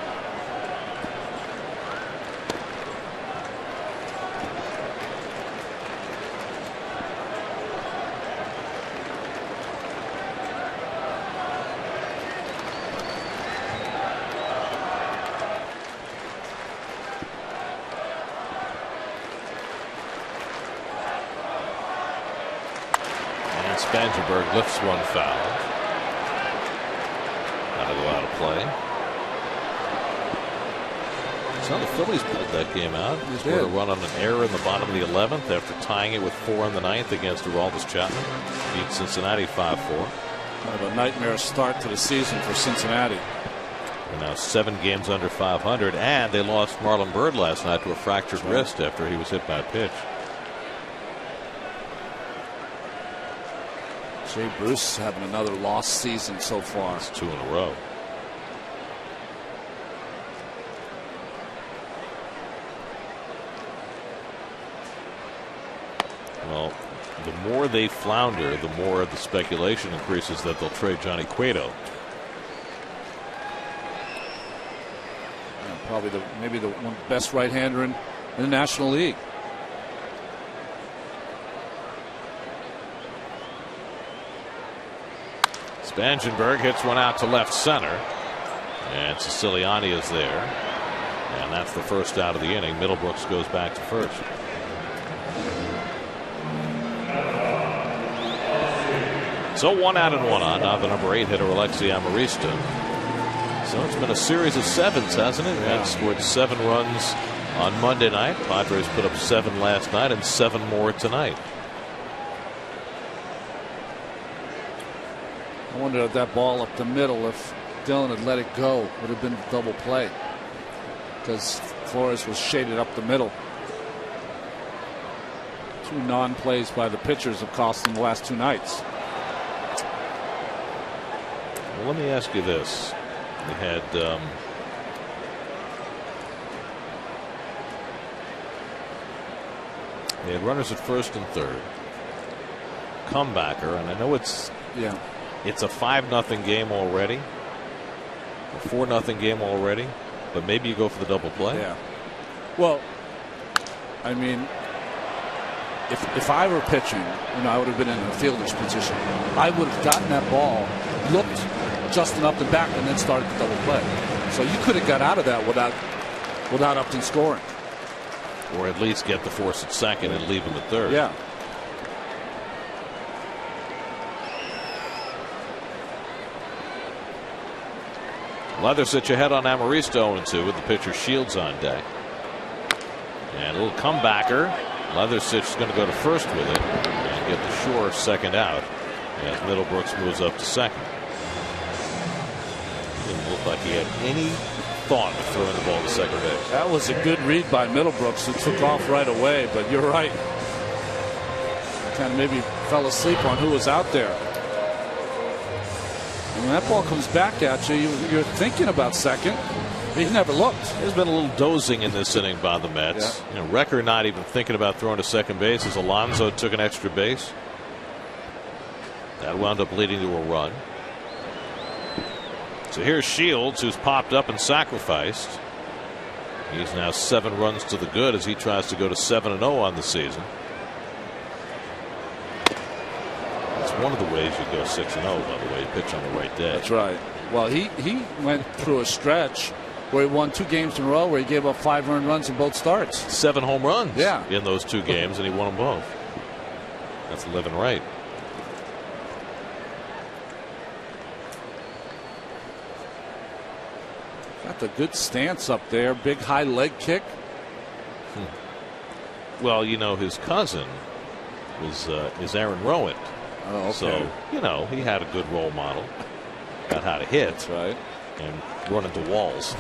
Spangenberg lifts one foul. That'll go out of play. So the Phillies pulled that game out. They scored a run on an error in the bottom of the 11th after tying it with 4 in the 9th against Aroldis Chapman. Beat Cincinnati 5-4. Kind of a nightmare start to the season for Cincinnati. They're now 7 games under 500, and they lost Marlon Byrd last night to a fractured wrist after he was hit by a pitch. Jay Bruce having another lost season so far. It's 2 in a row. Well, the more they flounder, the more the speculation increases that they'll trade Johnny Cueto. And probably maybe the best right-hander in the National League. Spangenberg hits one out to left center, and Siciliani is there, and that's the first out of the inning. Middlebrooks goes back to first. So 1 out and 1 on. Now the number 8 hitter Alexi Amarista. So it's been a series of 7s, hasn't it? Mets scored 7 runs on Monday night. Padres put up 7 last night and 7 more tonight. I wonder if that ball up the middle, if Dillon had let it go, would have been a double play, because Flores was shaded up the middle. 2 non-plays by the pitchers have cost them the last 2 nights. Well, let me ask you this. We had runners at first and third. Comebacker, and I know it's a 5-0 game already, a 4-0 game already, but maybe you go for the double play. Yeah. Well, I mean, if I were pitching, I would have been in a fielder's position. I would have gotten that ball, looked Justin Upton back, and then started the double play. So you could have got out of that without Upton scoring, or at least get the force at second and leave him at third. Yeah. Leathersich ahead on Amarista 0-2 with the pitcher Shields on deck. And a little comebacker. Leathersich is going to go to first with it and get the sure second out as Middlebrooks moves up to second. Didn't look like he had any thought of throwing the ball to second base. That was a good read by Middlebrooks, who took off right away, but you're right. Kind of maybe fell asleep on who was out there. When that ball comes back at you, you're thinking about second. He never looked. There's been a little dozing in this inning by the Mets. Yeah. Recker not even thinking about throwing to second base as Alonso took an extra base. That wound up leading to a run. So here's Shields, who's popped up and sacrificed. He's now 7 runs to the good as he tries to go to 7-0 on the season. One of the ways you go 6-0, by the way, you pitch on the right day. That's right. Well, he went through a stretch where he won 2 games in a row where he gave up 5 earned runs in both starts. 7 home runs in those 2 games, and he won them both. That's living right. Got the good stance up there. Big high leg kick. Well, his cousin is Aaron Rowand. Oh, okay. So, he had a good role model about how to hit. That's right. and run into walls.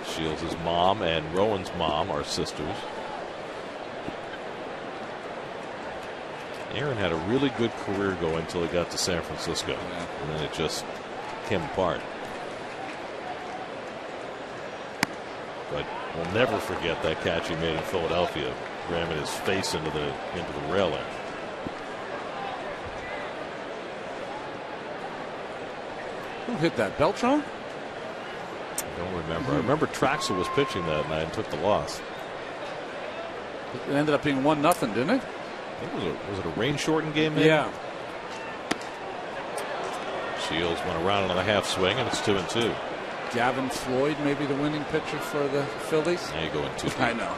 Shields' mom and Rowan's mom are sisters. Aaron had a really good career going until he got to San Francisco, and then it just came apart. But we'll never forget that catch he made in Philadelphia, ramming his face into the railing. Who hit that? Beltran? I don't remember. I remember Traxel was pitching that night and took the loss. It ended up being 1-0, didn't it? I think was it a rain-shortened game? Maybe? Yeah. Shields went around on a half swing, and it's 2-2. Gavin Floyd, maybe the winning pitcher for the Phillies. Now you're going too deep. I know.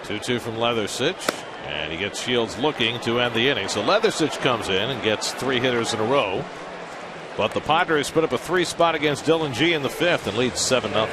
2-2 from Leathersich, and he gets Shields looking to end the inning. So Leathersich comes in and gets 3 hitters in a row. But the Padres put up a 3 spot against Dylan G in the 5th and leads 7-0.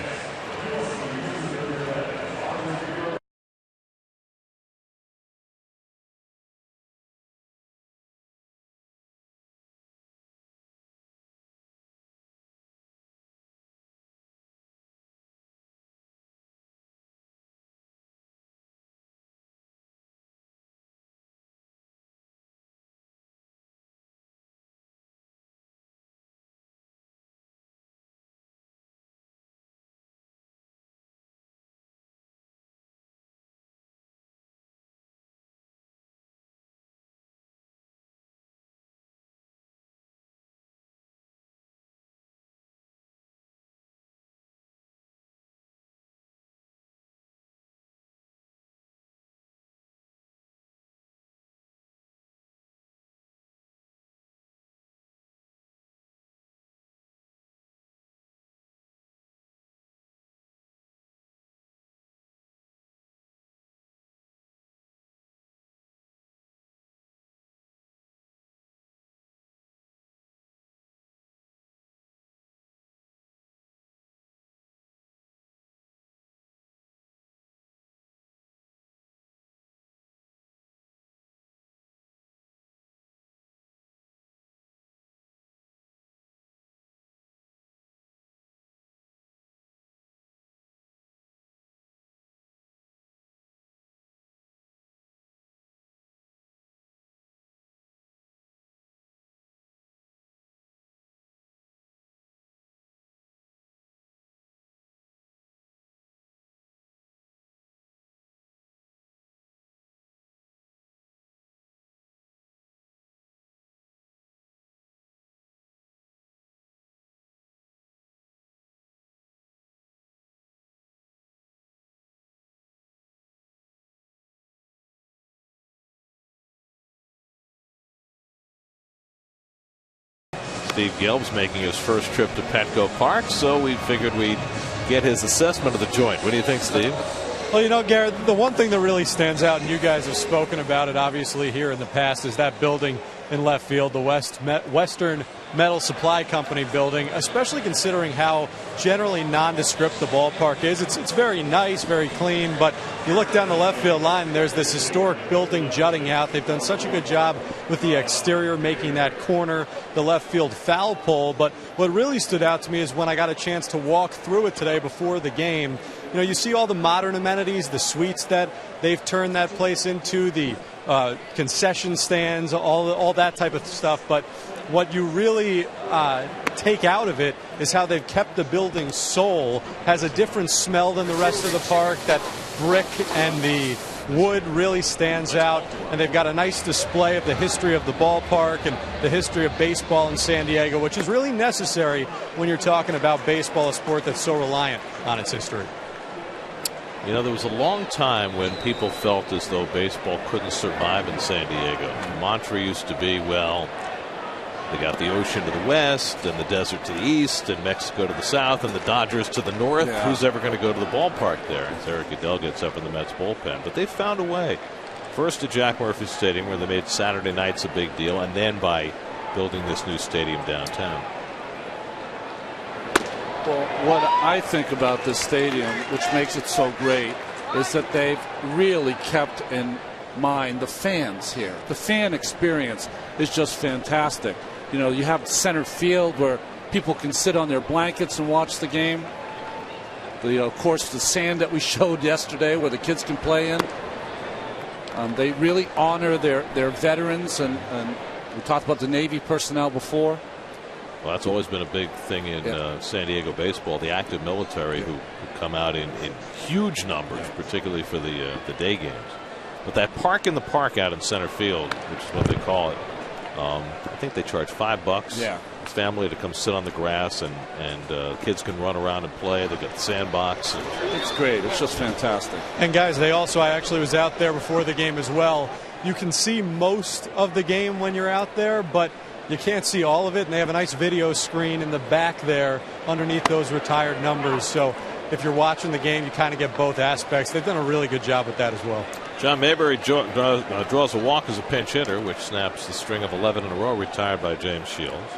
Steve Gelb's making his first trip to Petco Park, so we figured we'd get his assessment of the joint. What do you think, Steve? Well, you know, Garrett, the one thing that really stands out, and you guys have spoken about it obviously here in the past, is that building in left field, the Western Metal Supply Company building, especially considering how generally nondescript the ballpark is. It's very nice, very clean, but you look down the left field line and there's this historic building jutting out. They've done such a good job with the exterior, making that corner the left field foul pole. But what really stood out to me is when I got a chance to walk through it today before the game. You know, you see all the modern amenities, the suites that they've turned that place into, the concession stands, all that type of stuff. But what you really take out of it is how they've kept the building's soul. Has a different smell than the rest of the park. That brick and the wood really stands out, and they've got a nice display of the history of the ballpark and the history of baseball in San Diego, which is really necessary when you're talking about baseball, a sport that's so reliant on its history. You know, there was a long time when people felt as though baseball couldn't survive in San Diego. The mantra used to be, well, they got the ocean to the west and the desert to the east and Mexico to the south and the Dodgers to the north. Yeah. Who's ever going to go to the ballpark there? As Eric Goodell gets up in the Mets bullpen. But they found a way. First at Jack Murphy Stadium, where they made Saturday nights a big deal, and then by building this new stadium downtown. Well, what I think about this stadium, which makes it so great, is that they've really kept in mind the fans here. The fan experience is just fantastic. You know, you have center field where people can sit on their blankets and watch the game. Of course, the sand that we showed yesterday where the kids can play in. They really honor their veterans, and we talked about the Navy personnel before. Well, that's always been a big thing in San Diego baseball, the active military who come out in huge numbers, particularly for the day games. But that park in the park out in center field, which is what they call it, I think they charge $5. Yeah. Family to come sit on the grass, and kids can run around and play. They got the sandbox. It's great. It's just fantastic. And guys, I actually was out there before the game as well. You can see most of the game when you're out there, but you can't see all of it, and they have a nice video screen in the back there underneath those retired numbers. So if you're watching the game, you kind of get both aspects. They've done a really good job with that as well. John Mayberry draws a walk as a pinch hitter, which snaps the string of 11 in a row retired by James Shields.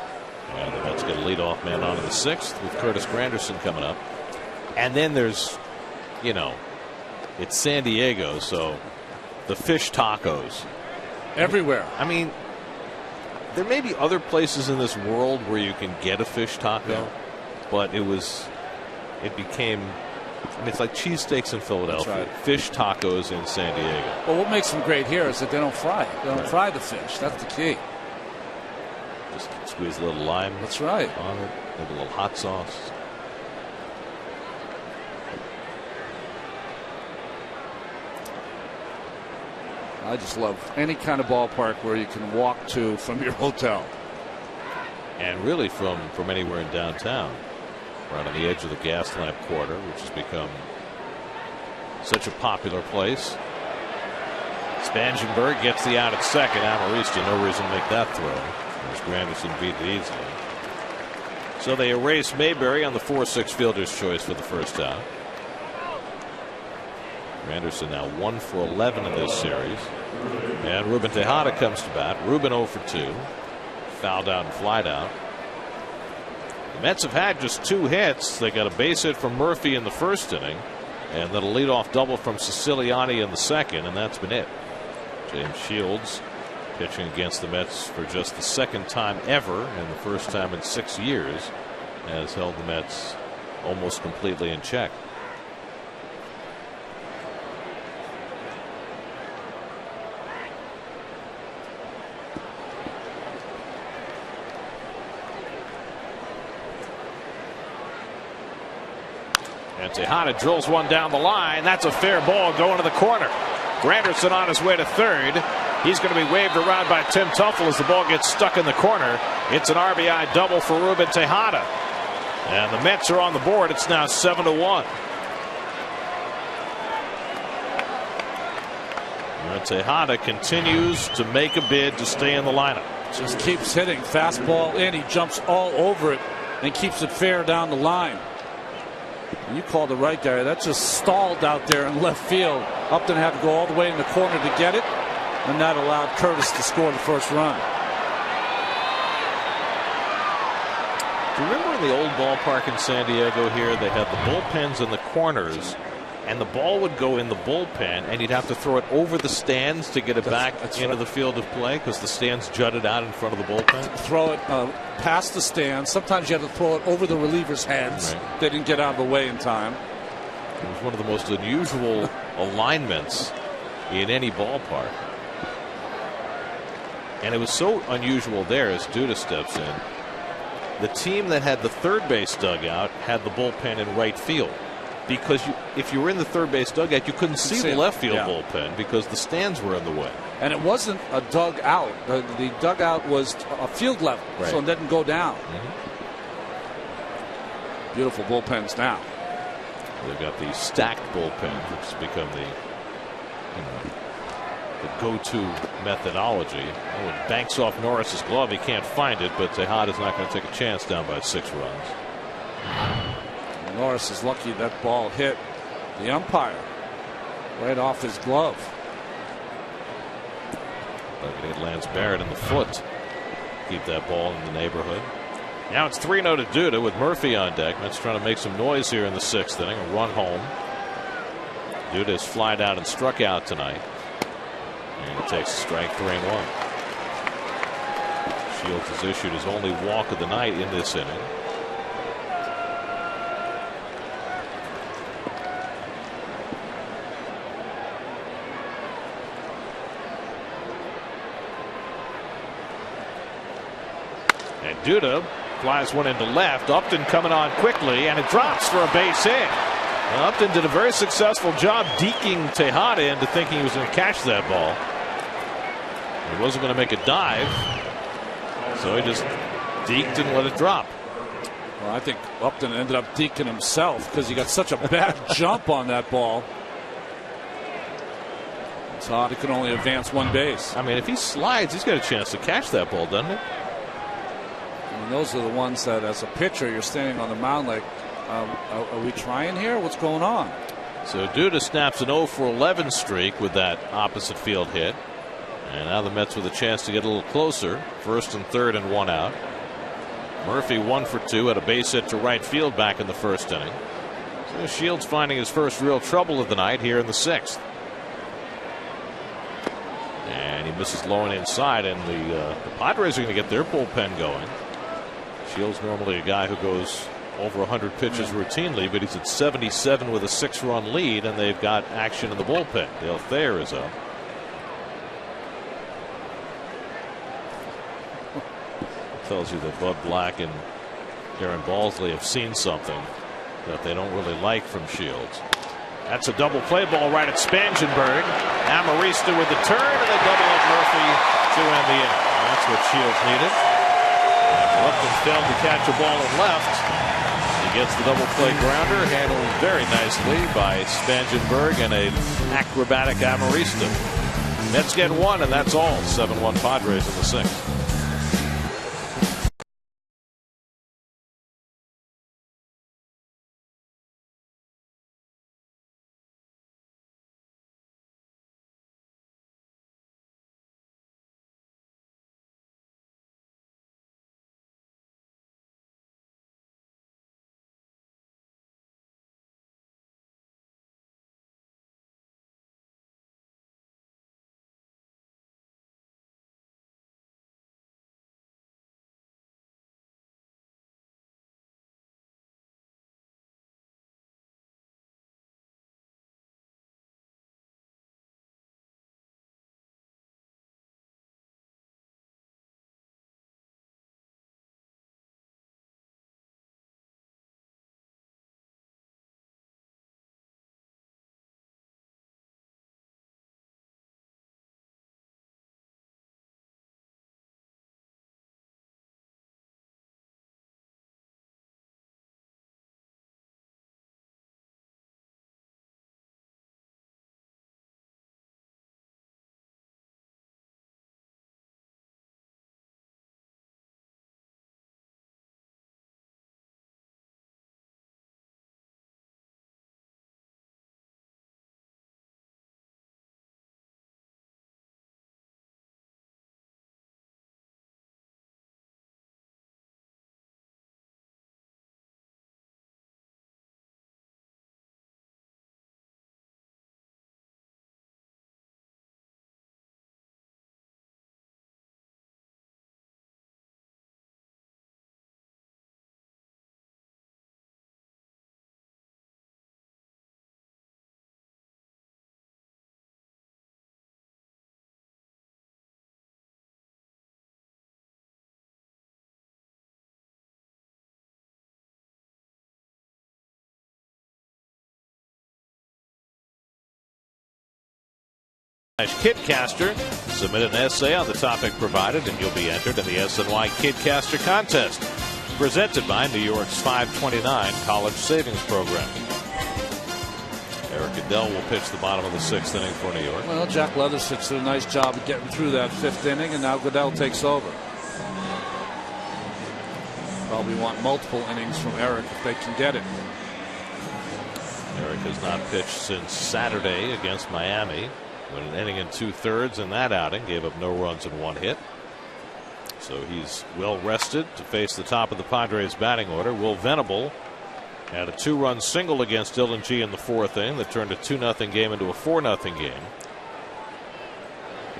And the Mets get a leadoff man on in the 6th with Curtis Granderson coming up. And then there's, it's San Diego, so the fish tacos. Everywhere. I mean, there may be other places in this world where you can get a fish taco, but it became, it's like cheesesteaks in Philadelphia. That's right. Fish tacos in San Diego. Well, what makes them great here is that they don't fry it. They don't fry the fish. That's the key. Just squeeze a little lime. That's right. On it. Maybe a little hot sauce. I just love any kind of ballpark where you can walk to from your hotel. And really from anywhere in downtown. Right on the edge of the gas lamp quarter, which has become such a popular place. Spangenberg gets the out at second. Amarista, no reason to make that throw. As Granderson beat it easily. So they erase Mayberry on the 4-6 fielder's choice for the first out. Granderson now 1 for 11 in this series. And Ruben Tejada comes to bat. Ruben 0 for 2. Fouled out and flied out. The Mets have had just 2 hits. They got a base hit from Murphy in the first inning, and then a leadoff double from Siciliani in the second, and that's been it. James Shields pitching against the Mets for just the second time ever, and the first time in 6 years, has held the Mets almost completely in check. And Tejada drills one down the line. That's a fair ball going to the corner. Granderson on his way to third. He's going to be waved around by Tim Tuffle as the ball gets stuck in the corner. It's an RBI double for Ruben Tejada. And the Mets are on the board. It's now 7-1. And Tejada continues to make a bid to stay in the lineup. Just keeps hitting. Fastball in. He jumps all over it and keeps it fair down the line. You called it right, Gary. That just stalled out there in left field. Upton had to go all the way in the corner to get it, and that allowed Curtis to score the first run. Do you remember in the old ballpark in San Diego here, they had the bullpens in the corners, and the ball would go in the bullpen, and you'd have to throw it over the stands to get it back into the field of play because the stands jutted out in front of the bullpen? Throw it past the stands. Sometimes you had to throw it over the relievers' heads. Right. They didn't get out of the way in time. It was one of the most unusual alignments in any ballpark. And it was so unusual there as Duda steps in. The team that had the third base dugout had the bullpen in right field. Because if you were in the third base dugout, you couldn't see the left field bullpen because the stands were in the way. And it wasn't a dugout. The dugout was a field level, so it didn't go down. Beautiful bullpens now. They've got the stacked bullpen, which has become the go-to methodology. Oh, it banks off Norris's glove. He can't find it, but Tejada's not going to take a chance down by 6 runs. Norris is lucky that ball hit the umpire right off his glove. It hit Lance Barrett in the foot. keep that ball in the neighborhood. Now it's 3-0 to Duda with Murphy on deck. Mets trying to make some noise here in the 6th inning. A run home. Duda has flied out and struck out tonight. And he takes a strike 3-1. Shields has issued his only walk of the night in this inning. And Duda flies one into left. Upton coming on quickly, and it drops for a base hit. Well, Upton did a very successful job deking Tejada into thinking he was going to catch that ball. He wasn't going to make a dive, so he just deked and let it drop. Well, I think Upton ended up deking himself because he got such a bad jump on that ball. Tejada could only advance one base. I mean, if he slides, he's got a chance to catch that ball, doesn't he? And those are the ones that, as a pitcher, you're standing on the mound like, are we trying here? What's going on? So Duda snaps an 0-for-11 streak with that opposite field hit. And now the Mets with a chance to get a little closer. 1st and 3rd and 1 out. Murphy 1-for-2 at a base hit to right field back in the 1st inning. So Shields finding his first real trouble of the night here in the 6th. And he misses low and inside, and the Padres are going to get their bullpen going. Shields normally a guy who goes over 100 pitches routinely, but he's at 77 with a 6-run lead, and they've got action in the bullpen. Dale Thayer is up. Tells you that Bud Black and Darren Balsley have seen something that they don't really like from Shields. That's a double play ball right at Spangenberg. Amarista with the turn, and they double at Murphy to end the inning. That's what Shields needed. After Upton failed to catch a ball in left, he gets the double play grounder, handled very nicely by Spangenberg and an acrobatic Amarista. Mets get 1, and that's all. 7-1 Padres in the 6th. Kidcaster. Submit an essay on the topic provided, and you'll be entered in the SNY Kidcaster contest, presented by New York's 529 College Savings Program. Eric Adell will pitch the bottom of the 6th inning for New York. Well, Jack Leatherstitch did a nice job of getting through that 5th inning, and now Goodell takes over. Probably want multiple innings from Eric if they can get it. Eric has not pitched since Saturday against Miami. Went an inning and 2/3 in that outing, gave up no runs and 1 hit. So So he's well rested to face the top of the Padres batting order. Will Venable had a 2-run single against Dylan G in the 4th inning that turned a 2-0 game into a 4-0 game.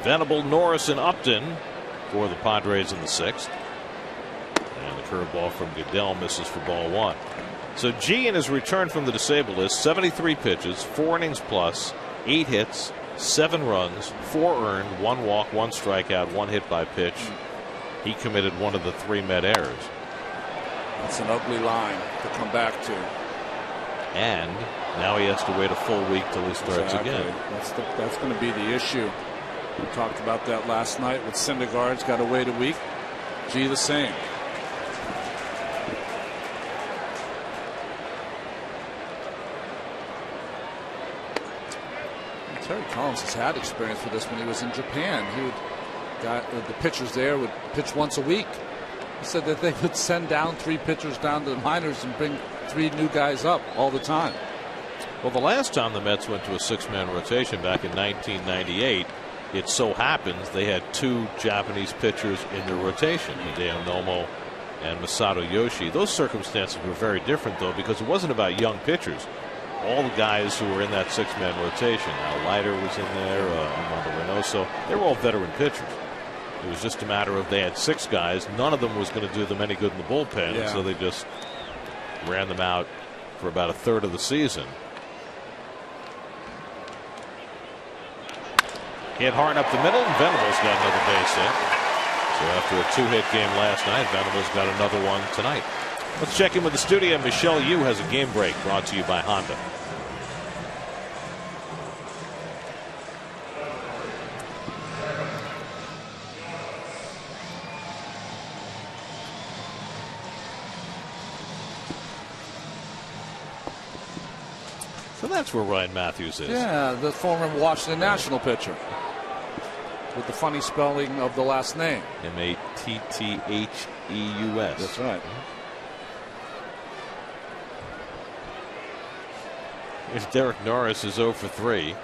Venable, Norris, and Upton for the Padres in the 6th. And the curveball from Goodell misses for ball 1. So G in his return from the disabled list, 73 pitches, 4 innings plus, 8 hits, 7 runs, 4 earned, 1 walk, 1 strikeout, 1 hit by pitch. He committed one of the 3 Met errors. That's an ugly line to come back to. And now he has to wait a full week till he starts again. That's going to be the issue. We talked about that last night with Syndergaard's got to wait a week. G the same. Terry Collins has had experience with this when he was in Japan. The pitchers there would pitch once a week. He said that they would send down 3 pitchers down to the minors and bring 3 new guys up all the time. Well, the last time the Mets went to a 6-man rotation back in 1998, it so happens they had 2 Japanese pitchers in their rotation, Hideo Nomo and Masato Yoshi. Those circumstances were very different, though, because it wasn't about young pitchers. All the guys who were in that 6-man rotation, Al Leiter was in there, Armando Reynoso, they were all veteran pitchers. It was just a matter of they had 6 guys. None of them was going to do them any good in the bullpen, so they just ran them out for about a third of the season. Hit hard up the middle, and Venable's got another base hit. So after a 2-hit game last night, Venable's got another one tonight. Let's check in with the studio. Michelle Yu has a game break brought to you by Honda. So that's where Ryan Matthews is. Yeah, the former Washington National pitcher. With the funny spelling of the last name. Mattheus. That's right. Here's Derek Norris is 0 for 3.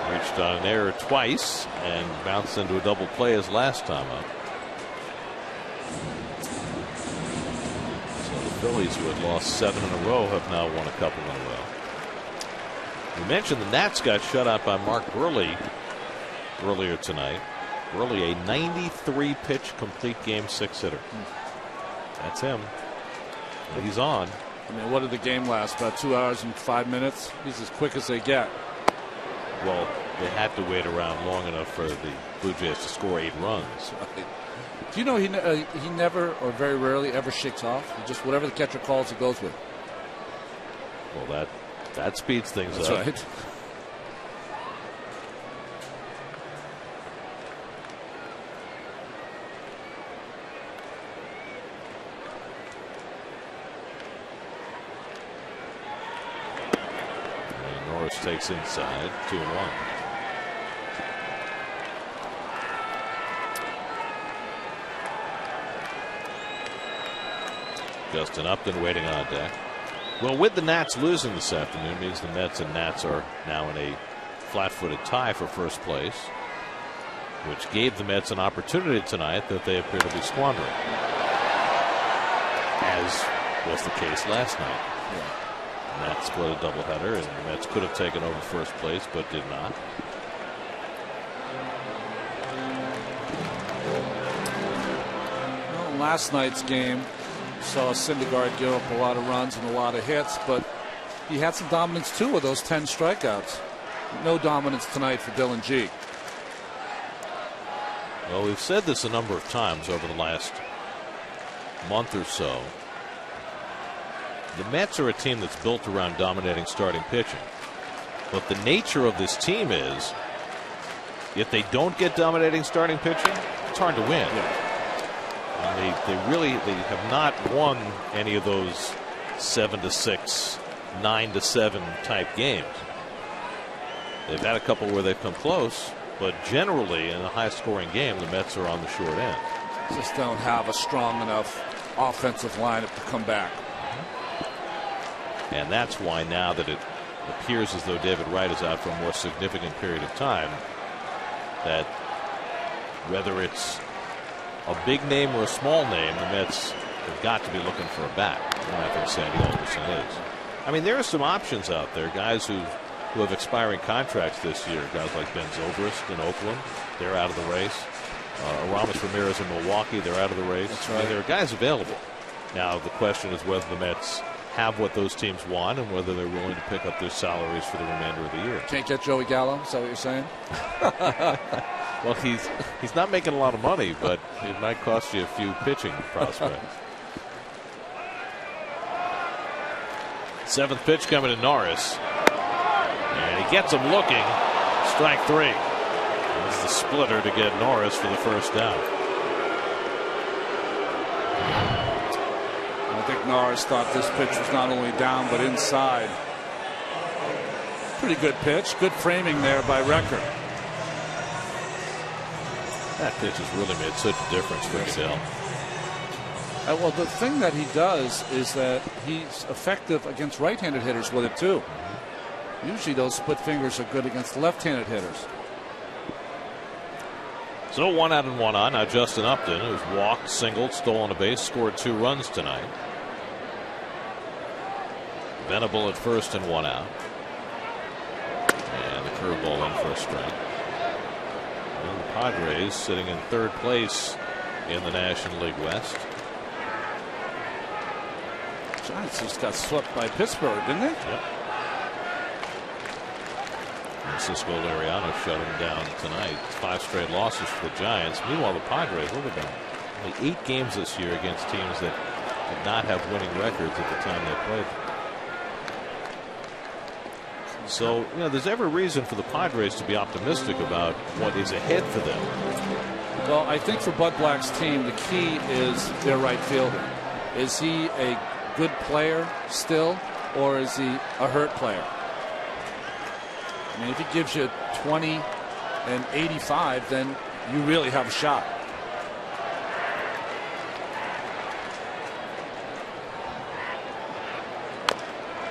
Reached on an error twice and bounced into a double play his last time up. So the Phillies, who had lost 7 in a row, have now won a couple in a row. We mentioned the Nats got shut out by Mark Buehrle earlier tonight. Buehrle, a 93-pitch complete game 6-hitter. That's him. He's on. I mean, what did the game last? About 2 hours and 5 minutes? He's as quick as they get. Well, they had to wait around long enough for the Blue Jays to score 8 runs. Right. Do you know he never or very rarely ever shakes off? He just whatever the catcher calls, he goes with. Well, that speeds things up. That's right. Takes inside, 2-1. Justin Upton waiting on deck. Well, with the Nats losing this afternoon means the Mets and Nats are now in a flat-footed tie for first place, which gave the Mets an opportunity tonight that they appear to be squandering, as was the case last night. Yeah. Nats split a doubleheader, and the Mets could have taken over first place, but did not. Well, last night's game saw Syndergaard give up a lot of runs and a lot of hits, but he had some dominance too with those 10 strikeouts. No dominance tonight for Dylan G. Well, we've said this a number of times over the last month or so. The Mets are a team that's built around dominating starting pitching. But the nature of this team is, if they don't get dominating starting pitching, it's hard to win. Yeah. And they have not won any of those 7-6, 9-7 type games. They've had a couple where they've come close, but generally in a high-scoring game, the Mets are on the short end. Just don't have a strong enough offensive lineup to come back. And that's why now that it appears as though David Wright is out for a more significant period of time, that whether it's a big name or a small name, the Mets have got to be looking for a bat. And I think Sandy Alderson is. I mean, there are some options out there, guys who have expiring contracts this year. Guys like Ben Zobrist in Oakland, they're out of the race. Aramis Ramirez in Milwaukee, they're out of the race. That's right. I mean, there are guys available. Now the question is whether the Mets have what those teams want and whether they're willing to pick up their salaries for the remainder of the year. Can't get Joey Gallo, is that what you're saying? Well, he's not making a lot of money, but it might cost you a few pitching prospects. Seventh pitch coming to Norris. And he gets him looking. Strike 3. It's the splitter to get Norris for the first down. I think Norris thought this pitch was not only down but inside. Pretty good pitch. Good framing there by Recker. That pitch has really made such a difference for Goodell. Well, the thing that he does is that he's effective against right-handed hitters with it too. Usually those split fingers are good against left-handed hitters. So 1 out and 1 on. Now Justin Upton, who's walked, singled, stolen a base, scored 2 runs tonight. Venable at first and 1 out. And the curveball in for a strike. And the Padres sitting in 3rd place in the National League West. Giants just got swept by Pittsburgh, didn't they? Yep. Francisco Liriano shut him down tonight. 5 straight losses for the Giants. Meanwhile, the Padres, look at them. Only 8 games this year against teams that did not have winning records at the time they played. So, you know, there's every reason for the Padres to be optimistic about what is ahead for them. Well, I think for Bud Black's team, the key is their right fielder. Is he a good player still, or is he a hurt player? I mean, if he gives you 20 and 85, then you really have a shot.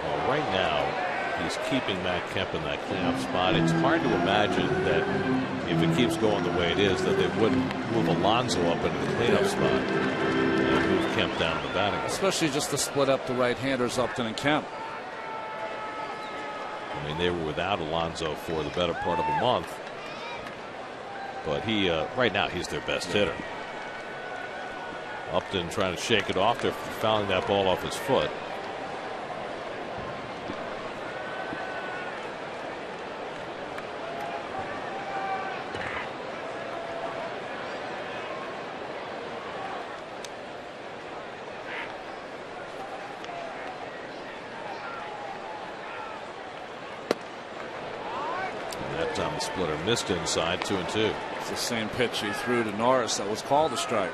Well, right now, he's keeping Matt Kemp in that cleanup spot. It's hard to imagine that if it keeps going the way it is, that they wouldn't move Alonso up into the cleanup spot and move Kemp down to the batting. Especially just to split up the right-handers, Upton and Kemp. I mean, they were without Alonso for the better part of a month. But he, right now, he's their best hitter. Upton trying to shake it off. They're fouling that ball off his foot. That splitter missed inside, 2-2. It's the same pitch he threw to Norris that was called a strike.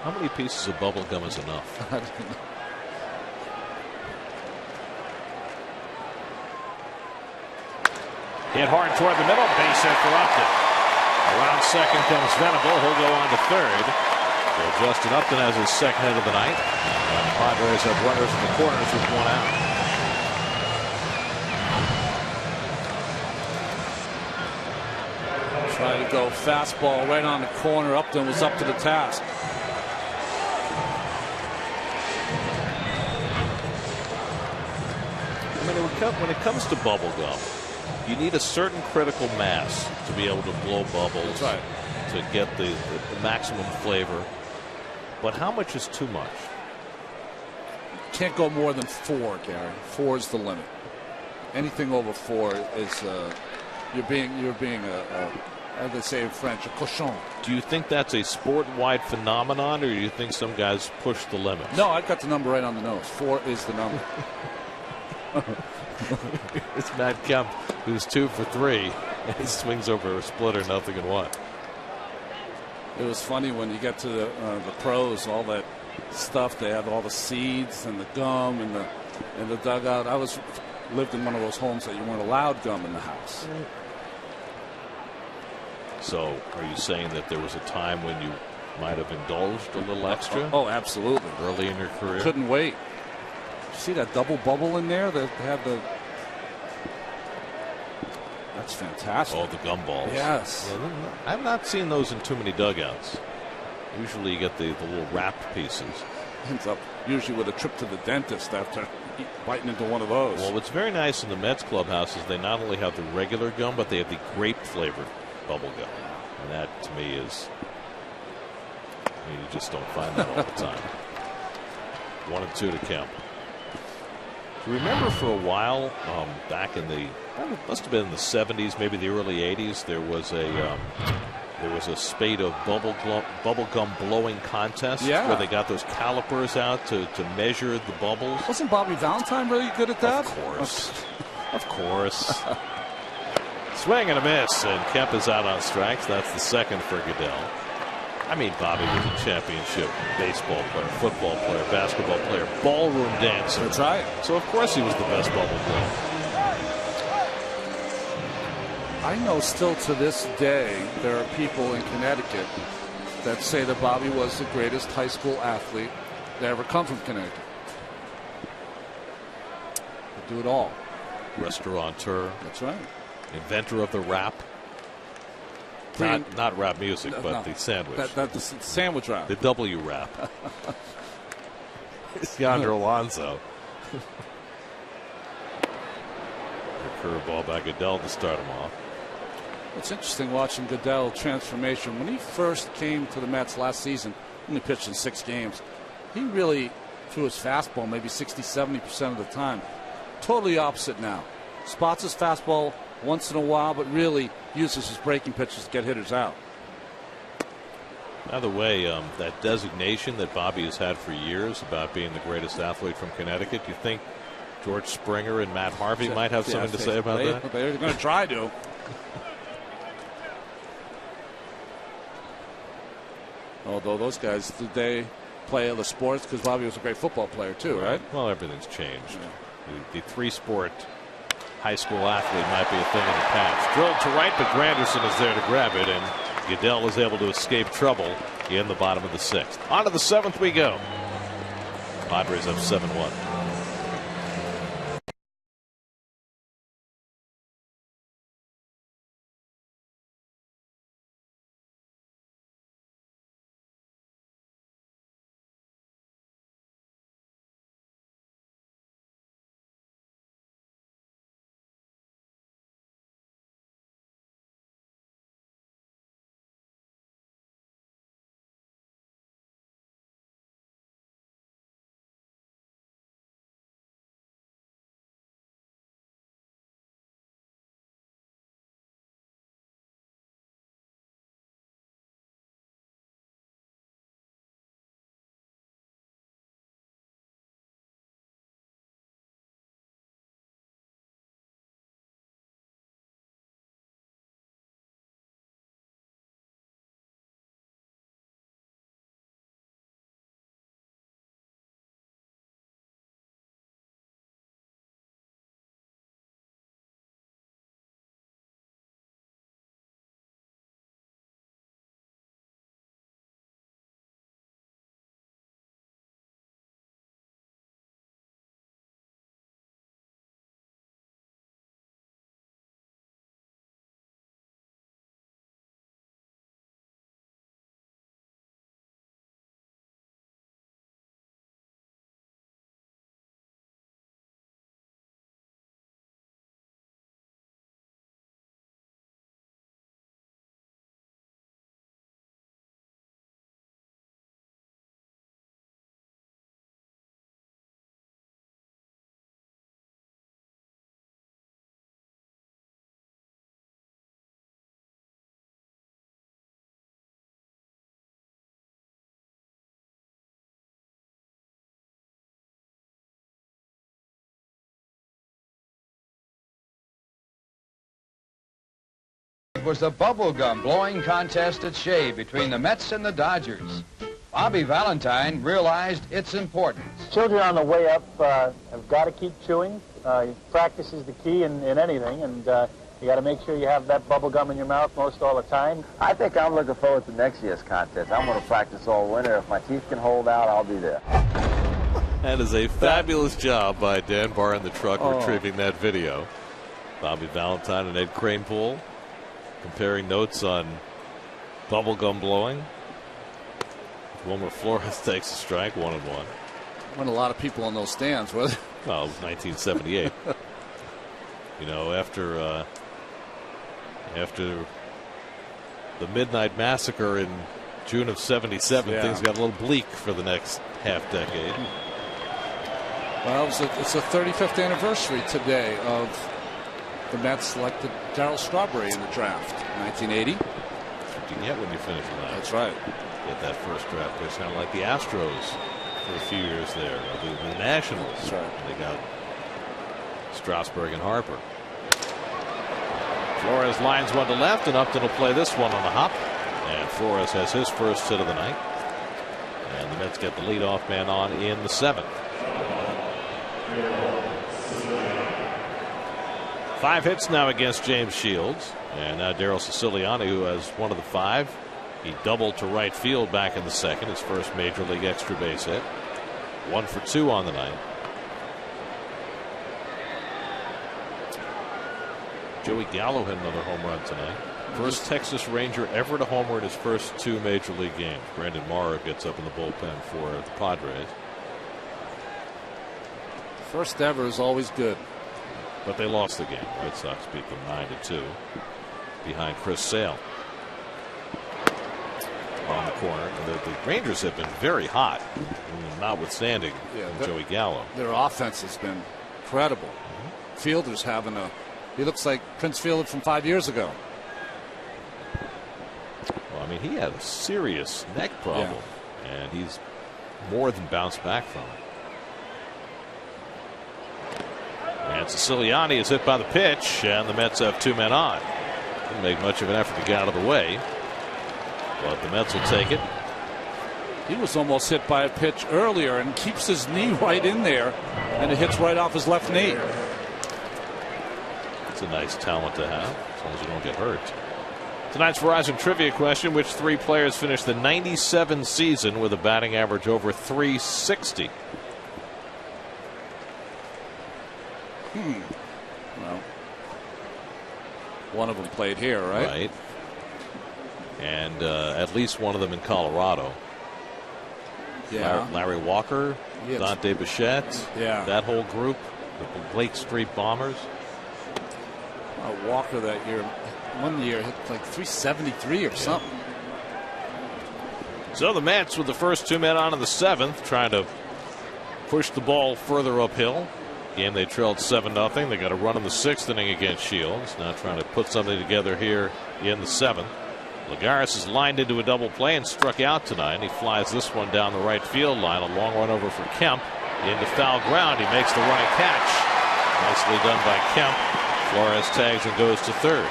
How many pieces of bubble gum is enough? Hit hard toward the middle, base hit for Upton. Around second comes Venable. He'll go on to third. So Justin Upton has his second hit of the night. And the Padres have runners in the corners with 1 out. Trying to go fastball right on the corner. Upton was up to the task. I mean, when it comes to bubble gum, you need a certain critical mass to be able to blow bubbles. That's right. To get the maximum flavor. But how much is too much? Can't go more than 4, Gary. 4 is the limit. Anything over 4 is you're being as they say in French, a cochon. Do you think that's a sport-wide phenomenon, or do you think some guys push the limits? No, I've got the number right on the nose. 4 is the number. It's Matt Kemp, who's 2 for 3, and he swings over a splitter, nothing in 1. It was funny when you get to the pros, all that stuff. They have all the seeds and the gum and the dugout. I lived in one of those homes that you weren't allowed gum in the house. So, are you saying that there was a time when you might have indulged a little extra? Oh, absolutely. Early in your career? Couldn't wait. See that double bubble in there? That had the. That's fantastic. Oh, the gumballs. Yes. Yeah, I've not seen those in too many dugouts. Usually you get the little wrapped pieces. Ends up usually with a trip to the dentist after biting into one of those. Well, what's very nice in the Mets clubhouse is they not only have the regular gum, but they have the grape flavored bubble gum. And that, to me, is. You just don't find that all the time. 1-2 to Kemp. Do you remember for a while, back in the, must have been in the 70s, maybe the early 80s, there was a spate of bubble gum blowing contests where they got those calipers out to measure the bubbles. Wasn't Bobby Valentine really good at that? Of course. Of course. Swing and a miss, and Kemp is out on strikes. That's the second for Goodell. I mean, Bobby was a championship baseball player, football player, basketball player, ballroom dancer. That's right. So, of course, he was the best bubble player. I know still to this day there are people in Connecticut that say that Bobby was the greatest high school athlete that ever come from Connecticut. They do it all. Restaurateur. That's right. Inventor of the rap. Not rap music, but the sandwich. The sandwich rap. The W rap. It's Yonder Alonso. A curveball by Goodell to start him off. It's interesting watching Goodell transformation. When he first came to the Mets last season, only pitched in 6 games, he really threw his fastball maybe 60-70% of the time. Totally opposite now. Spots his fastball once in a while, but really uses his breaking pitches to get hitters out. By the way, that designation that Bobby has had for years about being the greatest athlete from Connecticut, do you think George Springer and Matt Harvey might have something to say about that? They're going to try to. Although those guys, did they play other sports? Because Bobby was a great football player too, right? Well, everything's changed. Yeah. The 3-sport high school athlete might be a thing of the past. Drilled to right, but Granderson is there to grab it, and Goodell is able to escape trouble in the bottom of the 6th. On to the 7th we go. Padres up 7-1. It was the bubblegum blowing contest at Shea between the Mets and the Dodgers. Bobby Valentine realized its importance. Children on the way up have got to keep chewing. Practice is the key in anything, and you got to make sure you have that bubble gum in your mouth most all the time. I think I'm looking forward to next year's contest. I'm going to practice all winter. If my teeth can hold out, I'll be there. That is a fabulous job by Dan Barr in the truck retrieving that video. Bobby Valentine and Ed Kranepool comparing notes on bubblegum blowing. Wilmer Flores takes a strike, 1-1. When a lot of people in those stands, were they? Well, it was 1978. After the Midnight Massacre in June of '77, things got a little bleak for the next half decade. Well, it's the 35th anniversary today of the Mets selected Darryl Strawberry in the draft, 1980. You can get when you finish that. That's right. Get that first draft pick, sound like the Astros for a few years there, the Nationals. That's right. They got Strasburg and Harper. Flores lines one to left, and Upton will play this one on the hop. And Flores has his first hit of the night. And the Mets get the leadoff man on in the 7th. 5 hits now against James Shields. And now Daryl Siciliani, who has one of the 5. He doubled to right field back in the 2nd, his first major league extra base hit. 1 for 2 on the night. Joey Gallo had another home run tonight. First Texas Ranger ever to homer in his first 2 major league games. Brandon Morrow gets up in the bullpen for the Padres. First ever is always good. But they lost the game. Red Sox beat them 9-2 behind Chris Sale on the corner. And the Rangers have been very hot, notwithstanding Joey Gallo. Their offense has been incredible. Fielder's having he looks like Prince Fielder from 5 years ago. Well, I mean, he had a serious neck problem, and he's more than bounced back from it. And Siciliani is hit by the pitch, and the Mets have 2 men on. Didn't make much of an effort to get out of the way, but the Mets will take it. He was almost hit by a pitch earlier and keeps his knee right in there, and it hits right off his left knee. It's a nice talent to have, as long as you don't get hurt. Tonight's Verizon trivia question: which 3 players finished the '97 season with a batting average over .360? Well, one of them played here, right? Right. And at least one of them in Colorado. Yeah. Larry Walker, Dante Bichette, that whole group, the Lake Street Bombers. Walker that year, one year hit like .373 or something. So the Mets with the first 2 men on in the 7th, trying to push the ball further uphill. Game they trailed 7-0. They got a run in the 6th inning against Shields. Now trying to put something together here in the 7th. Lagares is lined into a double play and struck out tonight. He flies this one down the right field line. A long run over for Kemp into foul ground. He makes the running catch. Nicely done by Kemp. Flores tags and goes to 3rd.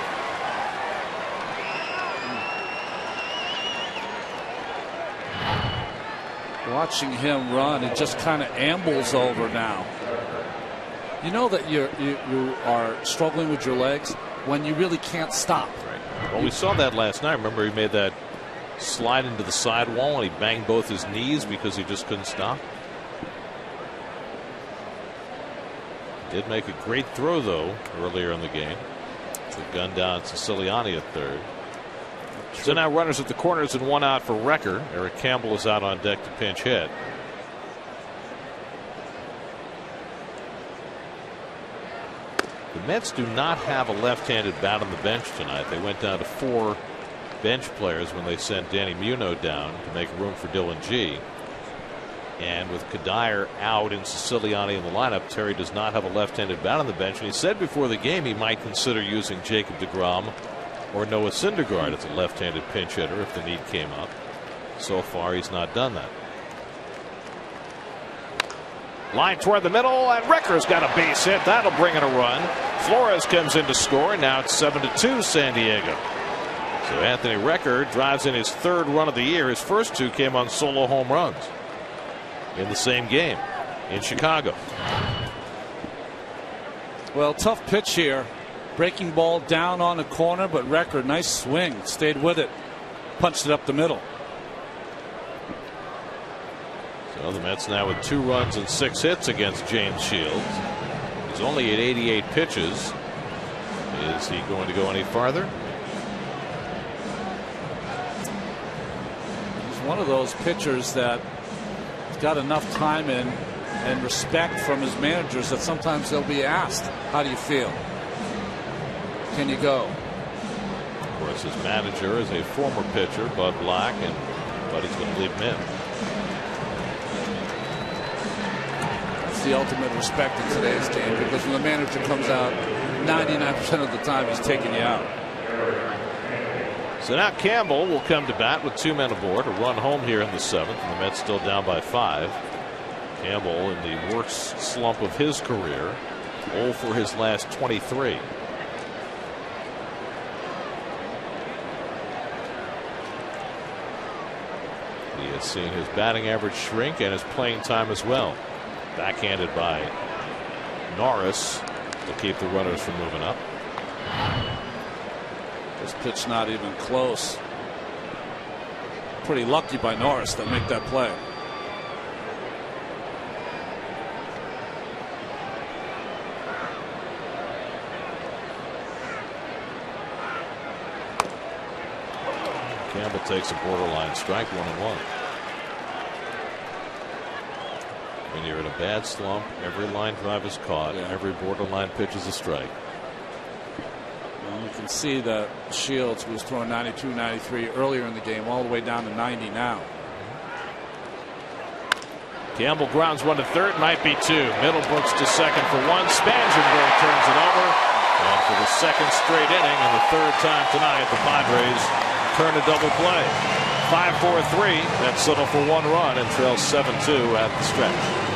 Watching him run, it just kind of ambles over now. You know that you are struggling with your legs when you really can't stop. Right. Well, we saw that last night. Remember, he made that slide into the sidewall and he banged both his knees because he just couldn't stop. Did make a great throw, though, earlier in the game. The gun down Siciliani at 3rd. So now runners at the corners and 1 out for Recker. Eric Campbell is out on deck to pinch hit. The Mets do not have a left-handed bat on the bench tonight. They went down to 4 bench players when they sent Danny Muno down to make room for Dylan G. And with Kadire out and Siciliani in the lineup, Terry does not have a left-handed bat on the bench. And he said before the game he might consider using Jacob deGrom or Noah Syndergaard as a left-handed pinch hitter if the need came up. So far, he's not done that. Line toward the middle, and Recker's got a base hit. That'll bring in a run. Flores comes in to score. Now it's 7-2 San Diego. So Anthony Recker drives in his 3rd run of the year. His first 2 came on solo home runs in the same game in Chicago. Well, tough pitch here. Breaking ball down on the corner, but Recker, nice swing. Stayed with it. Punched it up the middle. So the Mets now with 2 runs and 6 hits against James Shields. He's only at 88 pitches. Is he going to go any farther? He's one of those pitchers that has got enough time in and respect from his managers that sometimes they'll be asked, how do you feel? Can you go? Of course, his manager is a former pitcher, Bud Black, and Buddy's going to leave him in. That's the ultimate respect in today's game, because when the manager comes out, 99% of the time he's taking you out. So now Campbell will come to bat with 2 men aboard, a run home here in the 7th, and the Mets still down by 5. Campbell in the worst slump of his career, 0 for his last 23. He has seen his batting average shrink and his playing time as well. Backhanded by Norris to keep the runners from moving up. This pitch not even close. Pretty lucky by Norris to make that play. Campbell takes a borderline strike, 1-1. When you're in a bad slump, every line drive is caught, every borderline pitch is a strike. Well, you can see that Shields was throwing 92, 93 earlier in the game, all the way down to 90 now. Campbell grounds one to third, might be 2. Middlebrooks to second for 1. Spangenberg turns it over. And for the second straight inning and the 3rd time tonight, the Padres turn a double play. 5-4-3. Mets settle for 1 run and trail 7-2 at the stretch.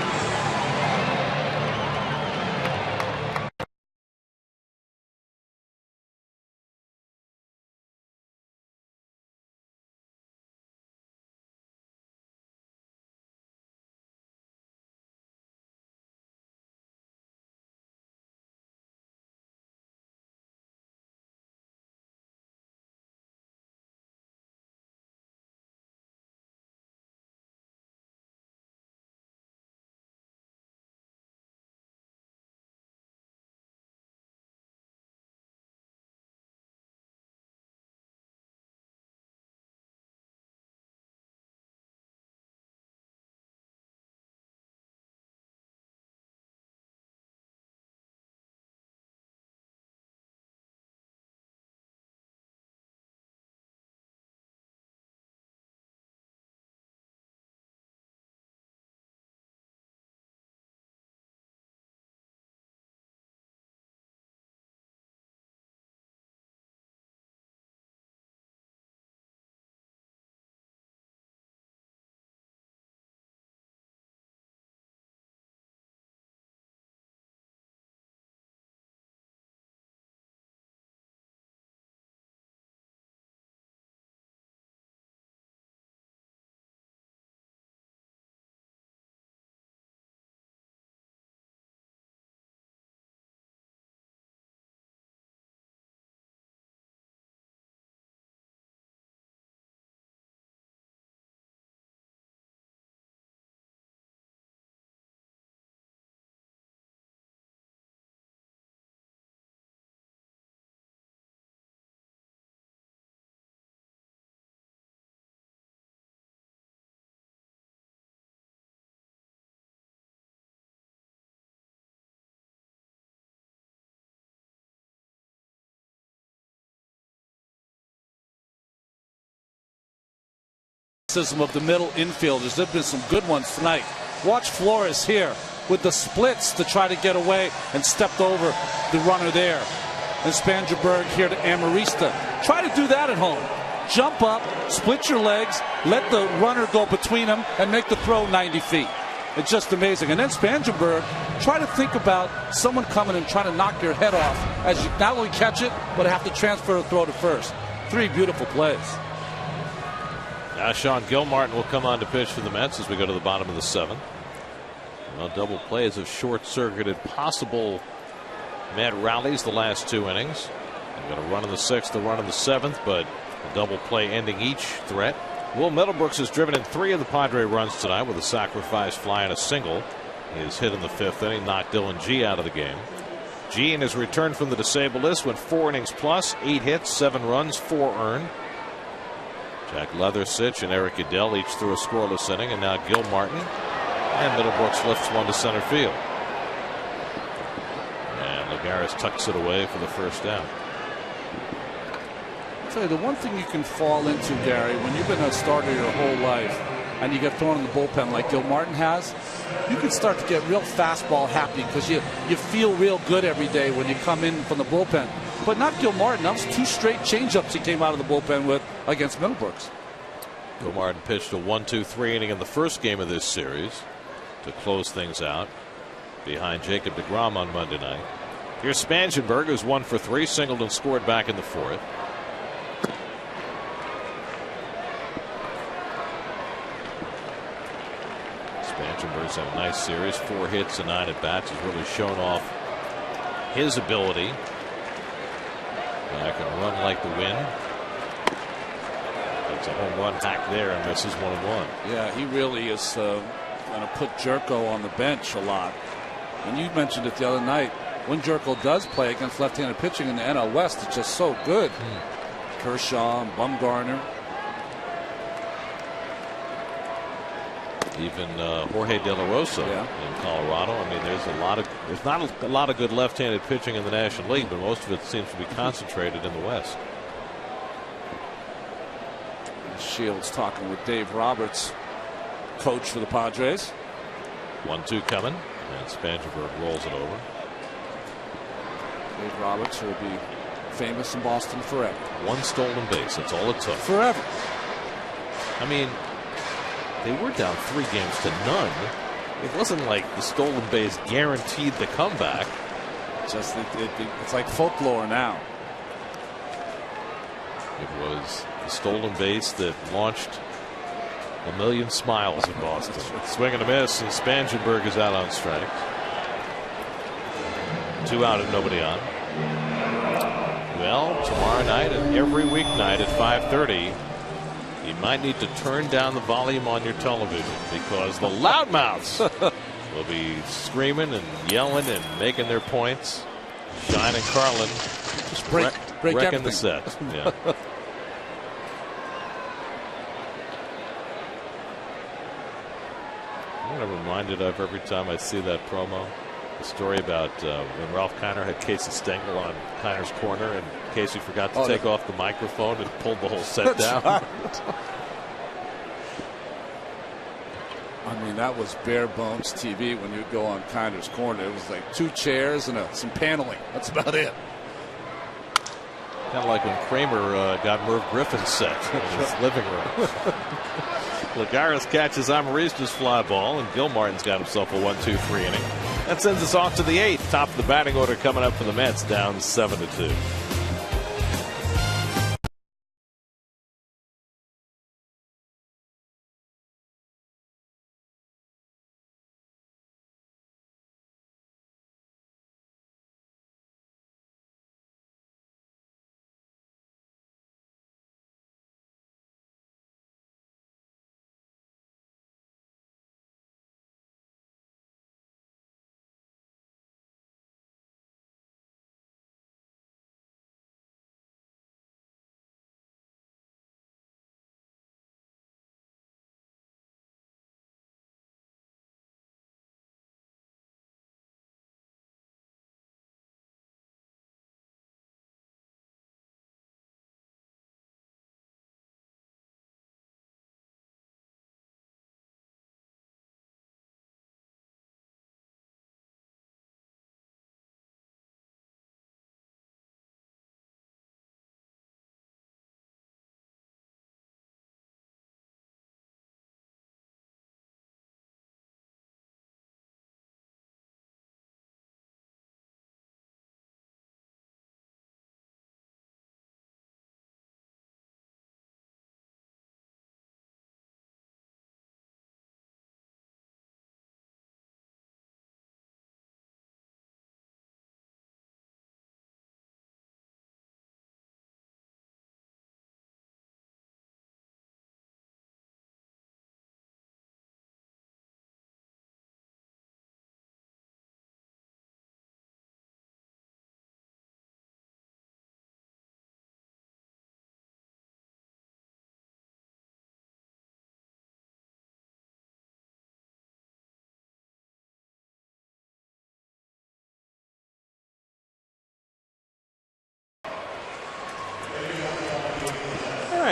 Of the middle infielders. There have been some good ones tonight. Watch Flores here with the splits to try to get away and stepped over the runner there. And Spangenberg here to Amarista. Try to do that at home. Jump up, split your legs, let the runner go between them, and make the throw 90 feet. It's just amazing. And then Spangenberg, try to think about someone coming and trying to knock your head off as you not only catch it, but have to transfer a throw to first. 3 beautiful plays. Now Sean Gilmartin will come on to pitch for the Mets as we go to the bottom of the 7th. Well, double plays have short-circuited possible Met rallies the last 2 innings. They've got a run in the 6th, a run in the 7th, but a double play ending each threat. Will Middlebrooks has driven in 3 of the Padre runs tonight with a sacrifice fly and a single. He is hit in the 5th inning, knocked Dylan G out of the game. G in his return from the disabled list went 4 innings plus, 8 hits, 7 runs, 4 earned. Jack Leathersich and Eric Adell each threw a scoreless inning, and now Gil Martin. And Middlebrooks lifts one to center field. And Lagares tucks it away for the first down. I'll tell you, the one thing you can fall into, Gary, when you've been a starter your whole life and you get thrown in the bullpen like Gil Martin has, you can start to get real fastball happy because you feel real good every day when you come in from the bullpen. But not Gil Martin. That was 2 straight changeups he came out of the bullpen with against Middlebrooks. Gil Martin pitched a 1-2-3 inning in the first game of this series to close things out behind Jacob deGrom on Monday night. Here's Spangenberg, who's 1 for 3, singled and scored back in the 4th. Spangenberg's had a nice series, 4 hits and 9 at bats. Has really shown off his ability. I can run like the wind. It's a home run hack there and misses 1-1. Yeah, he really is going to put Jerko on the bench a lot. And you mentioned it the other night. When Jerko does play against left-handed pitching in the NL West, it's just so good. Kershaw, Bumgarner. Even Jorge De La Rosa in Colorado. I mean, there's not a lot of good left-handed pitching in the National League, but most of it seems to be concentrated in the West. Shields talking with Dave Roberts, coach for the Padres. 1-2 coming, and Spangenberg rolls it over. Dave Roberts will be famous in Boston forever. 1 stolen base, that's all it took. Forever. I mean, they were down 3 games to none. It wasn't like the stolen base guaranteed the comeback. Just it's like folklore now. It was the stolen base that launched a million smiles in Boston. Swing and a miss, and Spangenberg is out on strikes. 2 out and nobody on. Well, tomorrow night and every weeknight at 5:30. You might need to turn down the volume on your television because the loudmouths will be screaming and yelling and making their points. Shine and Carlin just break wrecking the set. Yeah. I'm reminded of every time I see that promo. The story about when Ralph Kiner had Casey Stengel on Kiner's corner and Casey forgot to take off the microphone and pulled the whole set down. Right. I mean, that was bare bones TV when you go on Kiner's corner. It was like 2 chairs and some paneling. That's about it. Kind of like when Kramer got Merv Griffin's set in his living room. Lagares catches Amarista's fly ball, and Gil Martin's got himself a 1-2-3 inning. That sends us off to the 8th. Top of the batting order coming up for the Mets, down 7-2.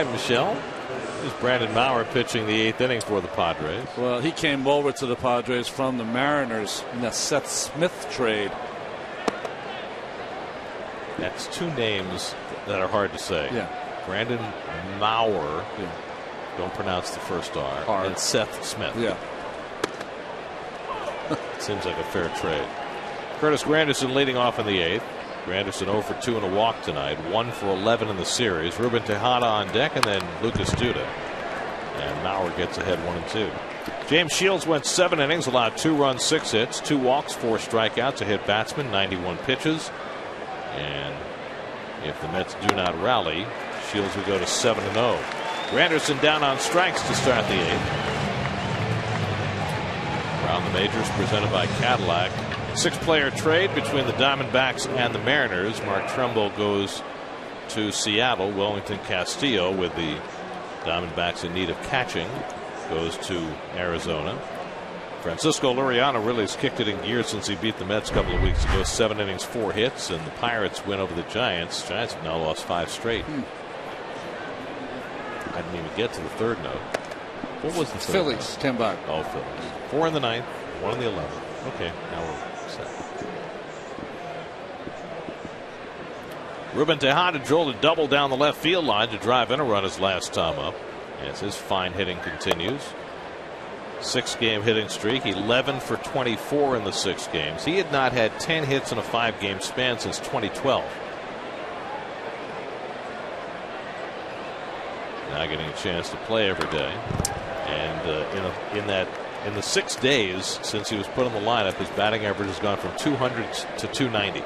right, Michelle. Here's Brandon Maurer pitching the 8th inning for the Padres. Well, he came over to the Padres from the Mariners in the Seth Smith trade. That's two names that are hard to say. Yeah. Brandon Maurer. Yeah. Don't pronounce the first R. Hard. And Seth Smith. Yeah. Seems like a fair trade. Curtis Granderson leading off in the 8th. Granderson 0 for 2 and a walk tonight. 1 for 11 in the series. Ruben Tejada on deck, and then Lucas Duda. And Maurer gets ahead 1 and 2. James Shields went 7 innings, allowed 2 runs, 6 hits, 2 walks, 4 strikeouts, a hit batsman, 91 pitches. And if the Mets do not rally, Shields will go to 7-0. Granderson down on strikes to start the 8th. Around the majors presented by Cadillac. 6-player trade between the Diamondbacks and the Mariners. Mark Trumbo goes to Seattle. Wellington Castillo, with the Diamondbacks in need of catching, goes to Arizona. Francisco Liriano really has kicked it in gear since he beat the Mets a couple of weeks ago. 7 innings, 4 hits, and the Pirates win over the Giants. Giants have now lost 5 straight. I didn't even get to the 3rd note. What was the 3rd Phillies, note? 10 back. Oh, Phillies. 4 in the 9th, 1 in the 11th. Okay, now we're set. Ruben Tejada drilled a double down the left field line to drive in a run his last time up, as his fine hitting continues. 6-game hitting streak, 11 for 24 in the 6 games. He had not had 10 hits in a 5-game span since 2012. Now getting a chance to play every day, and in the 6 days since he was put in the lineup, his batting average has gone from 200 to 290,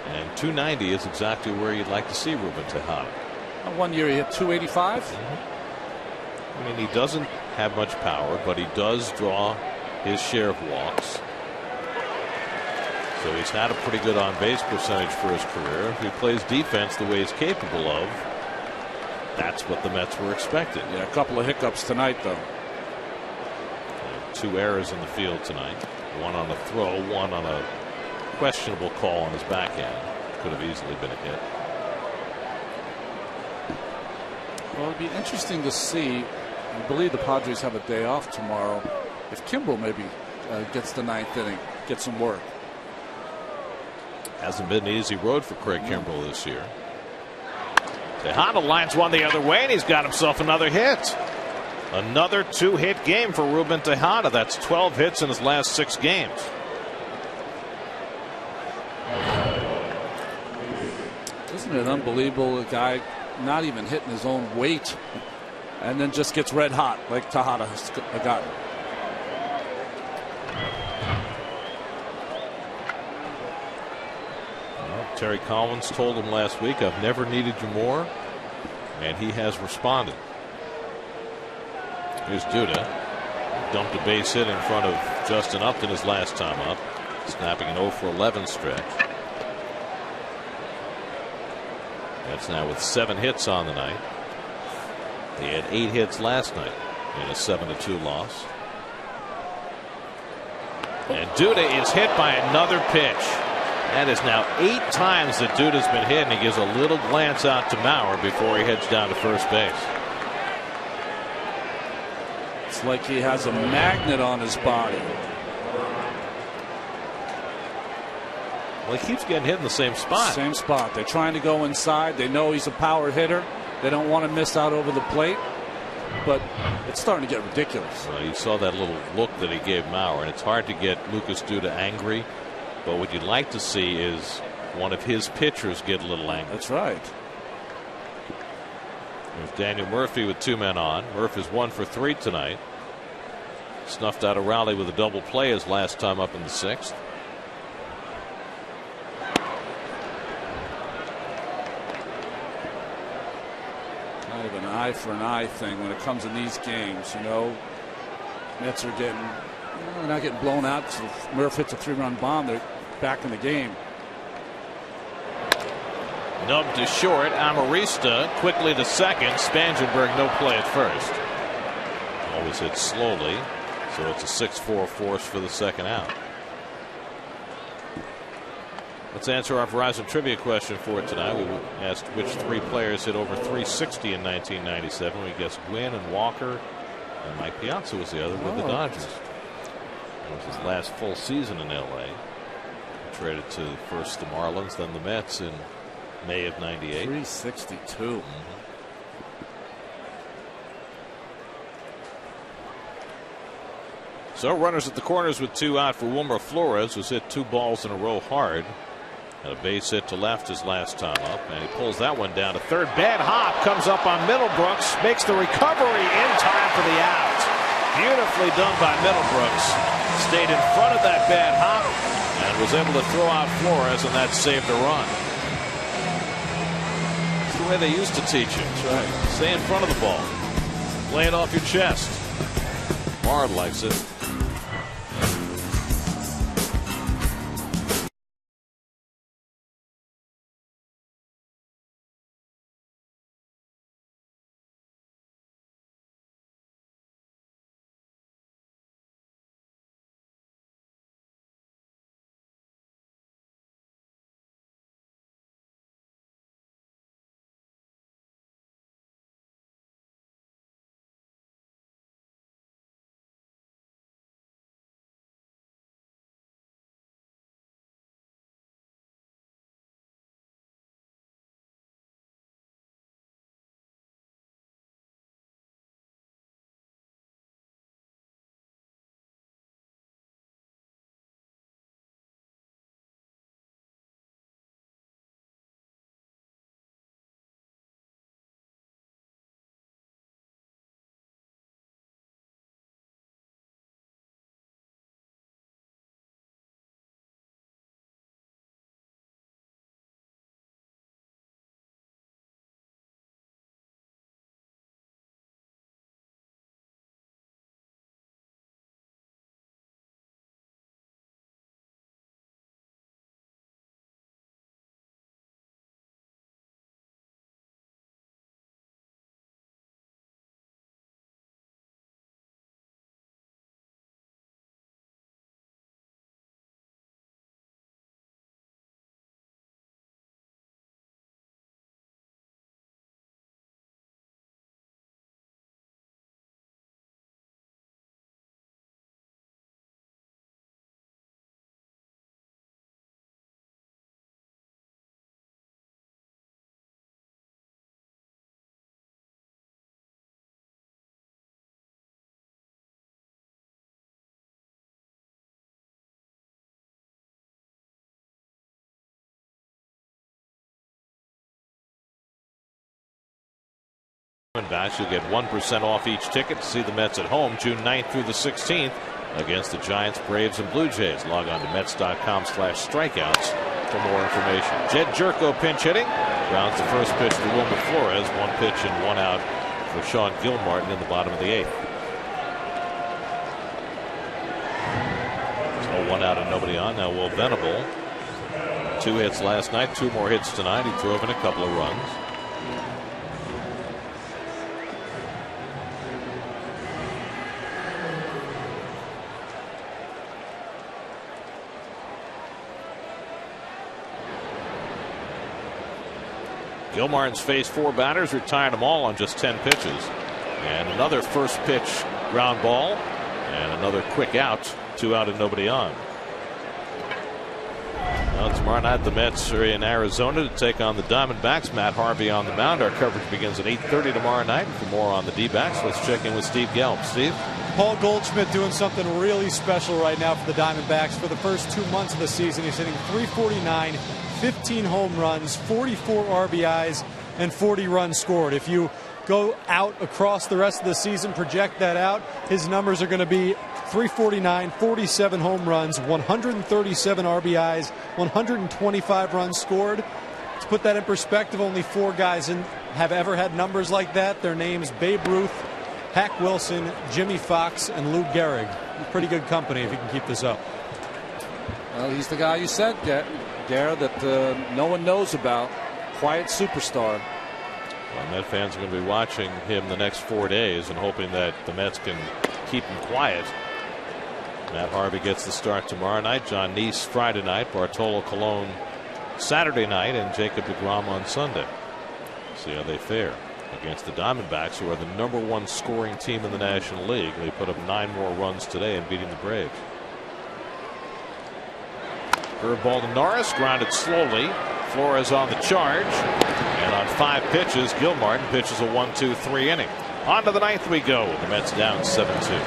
and 290 is exactly where you'd like to see Ruben Tejada. One year he hit 285. I mean, he doesn't have much power, but he does draw his share of walks. So he's had a pretty good on-base percentage for his career. If he plays defense the way he's capable of, that's what the Mets were expecting. Yeah, a couple of hiccups tonight, though. 2 errors in the field tonight. 1 on a throw, 1 on a questionable call on his backhand. Could have easily been a hit. Well, it'd be interesting to see. I believe the Padres have a day off tomorrow. If Kimbrel maybe gets the 9th inning, get some work. Hasn't been an easy road for Craig Kimbrel this year. Tejada lines one the other way, and he's got himself another hit. Another 2-hit game for Ruben Tejada. That's 12 hits in his last 6 games. Isn't it unbelievable? A guy not even hitting his own weight, and then just gets red hot like Tejada has gotten. Well, Terry Collins told him last week, "I've never needed you more," and he has responded. Here's Duda. Dumped a base hit in front of Justin Upton his last time up, snapping an 0 for 11 stretch. That's now with 7 hits on the night. He had 8 hits last night in a 7-2 loss. And Duda is hit by another pitch. That is now 8 times that Duda's been hit, and he gives a little glance out to Maurer before he heads down to first base. It's like he has a magnet on his body. Well, he keeps getting hit in the same spot. Same spot. They're trying to go inside. They know he's a power hitter. They don't want to miss out over the plate. But it's starting to get ridiculous. Well, you saw that little look that he gave Maurer, and it's hard to get Lucas Duda angry. But what you'd like to see is one of his pitchers get a little angry. That's right. There's Daniel Murphy with 2 men on. Murphy is 1 for 3 tonight. Snuffed out a rally with a double play his last time up in the 6th. Kind of an eye for an eye thing when it comes in these games. You know, Mets are getting, they're not getting blown out. So if Murph hits a 3-run bomb, they're back in the game. Nubbed to short. Amarista quickly to second. Spangenberg no play at first. Always hits slowly, so it's a 6-4 force for the second out. Let's answer our Verizon trivia question for tonight. We asked which 3 players hit over 360 in 1997. We guessed Gwynn and Walker, and Mike Piazza was the other with the Dodgers. It was his last full season in L.A. Traded to first the Marlins, then the Mets in May of '98. 362. So runners at the corners with 2 out for Wilmer Flores, who's hit 2 balls in a row hard. And a base hit to left his last time up, and he pulls that one down to third. Bad hop comes up on Middlebrooks, makes the recovery in time for the out. Beautifully done by Middlebrooks. Stayed in front of that bad hop and was able to throw out Flores, and that saved a run. It's the way they used to teach it. That's right. Stay in front of the ball. Play it off your chest. Marr likes it. Bats, you'll get 1% off each ticket to see the Mets at home June 9th through the 16th against the Giants, Braves, and Blue Jays. Log on to Mets.com/strikeouts for more information. Jed Jerko pinch hitting. Grounds the first pitch to Wilmer Flores. 1 pitch and 1 out for Sean Gilmartin in the bottom of the 8th. So 1 out and nobody on. Now Will Venable. 2 hits last night, 2 more hits tonight. He drove in a couple of runs. Gilmartin's faced 4 batters, retired them all on just 10 pitches. And another first pitch ground ball. And another quick out. 2 out and nobody on. Well, tomorrow night the Mets are in Arizona to take on the Diamondbacks. Matt Harvey on the mound. Our coverage begins at 8:30 tomorrow night. And for more on the D-backs, let's check in with Steve Gelb. Steve? Paul Goldschmidt doing something really special right now for the Diamondbacks. For the first 2 months of the season, he's hitting .349, 15 home runs, 44 RBIs, and 40 runs scored. If you go out across the rest of the season, project that out, his numbers are going to be .349, 47 home runs, 137 RBIs, 125 runs scored. To put that in perspective, only 4 guys have ever had numbers like that. Their names: Babe Ruth, Hack Wilson, Jimmy Fox, and Lou Gehrig. Pretty good company if you can keep this up. Well, he's the guy you said, Garrett, that no one knows about. Quiet superstar. Well, Met fans are going to be watching him the next 4 days and hoping that the Mets can keep him quiet. Matt Harvey gets the start tomorrow night. John Neese Friday night. Bartolo Colon Saturday night and Jacob deGrom on Sunday. See how they fare against the Diamondbacks, who are the #1 scoring team in the National League. They put up 9 more runs today in beating the Braves. Curveball to Norris, grounded slowly. Flores on the charge, and on 5 pitches, Gilmartin pitches a 1-2-3 inning. On to the 9th we go. The Mets down 7-2.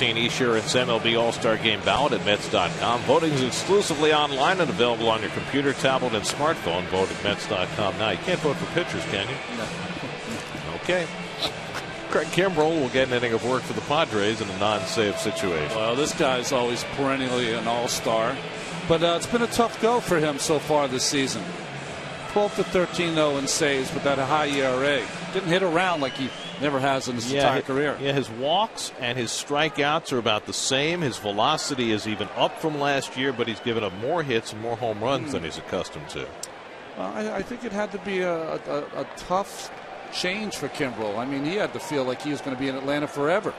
Each year it's MLB All-Star Game ballot at Mets.com. Voting is exclusively online and available on your computer, tablet, and smartphone. Vote at Mets.com now. You can't vote for pitchers, can you? No. Okay. Craig Kimbrell will get an inning of work for the Padres in a non-save situation. Well, this guy's always perennially an all-star, but it's been a tough go for him so far this season. 12-13 though in saves with that high ERA. Didn't hit around like he never has in his entire career. Yeah, his walks and his strikeouts are about the same. His velocity is even up from last year, but he's given up more hits and more home runs than he's accustomed to. I think it had to be a tough change for Kimbrell. I mean, he had to feel like he was going to be in Atlanta forever.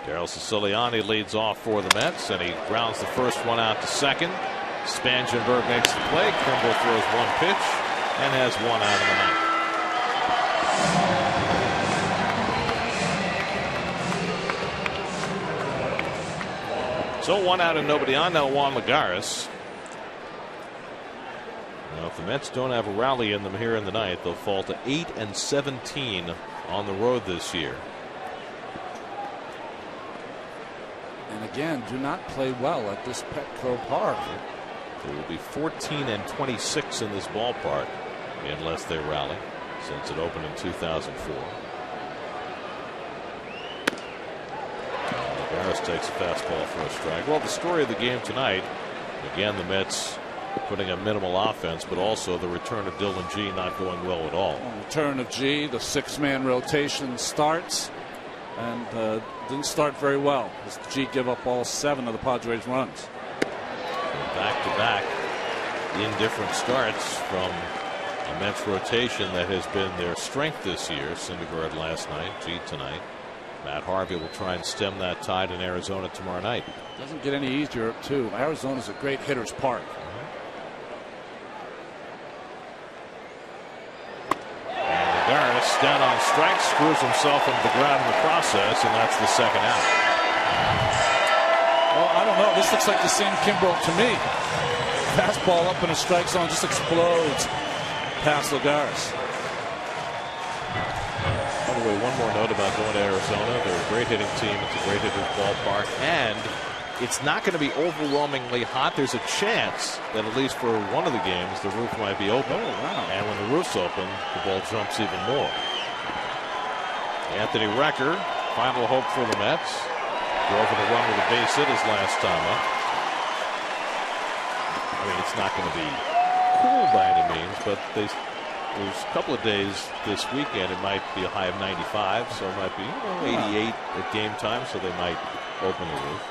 Daryl Siciliani leads off for the Mets, and he grounds the first one out to second. Spangenberg makes the play. Kimbrell throws one pitch and has one out of the ninth. So 1 out and nobody on. Now Juan Lagares. Now if the Mets don't have a rally in them here in the ninth, they'll fall to 8-17 on the road this year. And again, do not play well at this Petco Park. They will be 14-26 in this ballpark unless they rally, since it opened in 2004. Lagares takes a fastball for a strike. Well, the story of the game tonight, again, the Mets putting a minimal offense, but also the return of Dylan G not going well at all. Return of G, the 6-man rotation starts, and didn't start very well as G give up all 7 of the Padres runs. Back-to-back indifferent starts from a Mets rotation that has been their strength this year. Syndergaard last night, G tonight. Matt Harvey will try and stem that tide in Arizona tomorrow night. Doesn't get any easier, too. Arizona's a great hitter's park. And Lagares down on strikes, screws himself into the ground in the process, and that's the second out. Well, I don't know. This looks like the same Kimbrel to me. Fastball up in a strike zone, just explodes past Lagares. By the way, one more note about going to Arizona. They're a great hitting team. It's a great hitter's ballpark. And it's not going to be overwhelmingly hot. There's a chance that at least for one of the games, the roof might be open. Oh, wow. And when the roof's open, the ball jumps even more. Anthony Recker, final hope for the Mets. Drove in a run with a base hit his last time up. I mean, it's not going to be cool by any means, but there's a couple of days this weekend. It might be a high of 95, so it might be 88 at game time, so they might open the roof.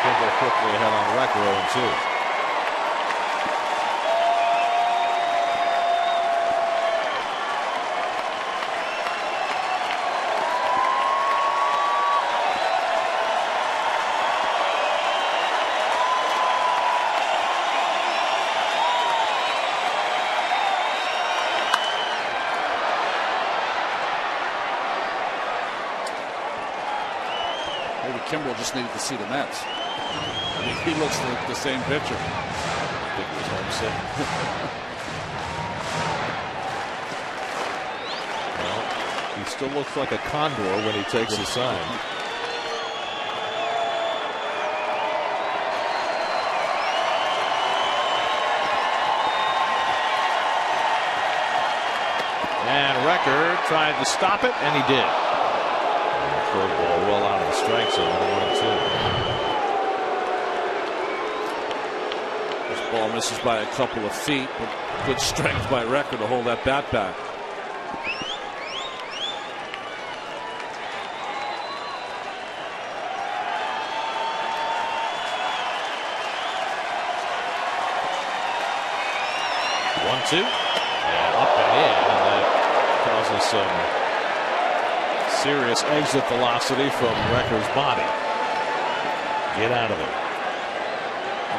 Kimbrel quickly ahead on Recker 0-2. Kimbrel just needed to see the Mets. I mean, he looks like the same pitcher. I think he was homesick. Well, he still looks like a condor when he takes the sign. And Recker tried to stop it, and he did. Curveball well out of the strike zone, 1-2. This ball misses by a couple of feet, but good strength by Recker to hold that bat back. One-two, and up and in, and that causes some serious exit velocity from Recker's body. Get out of there.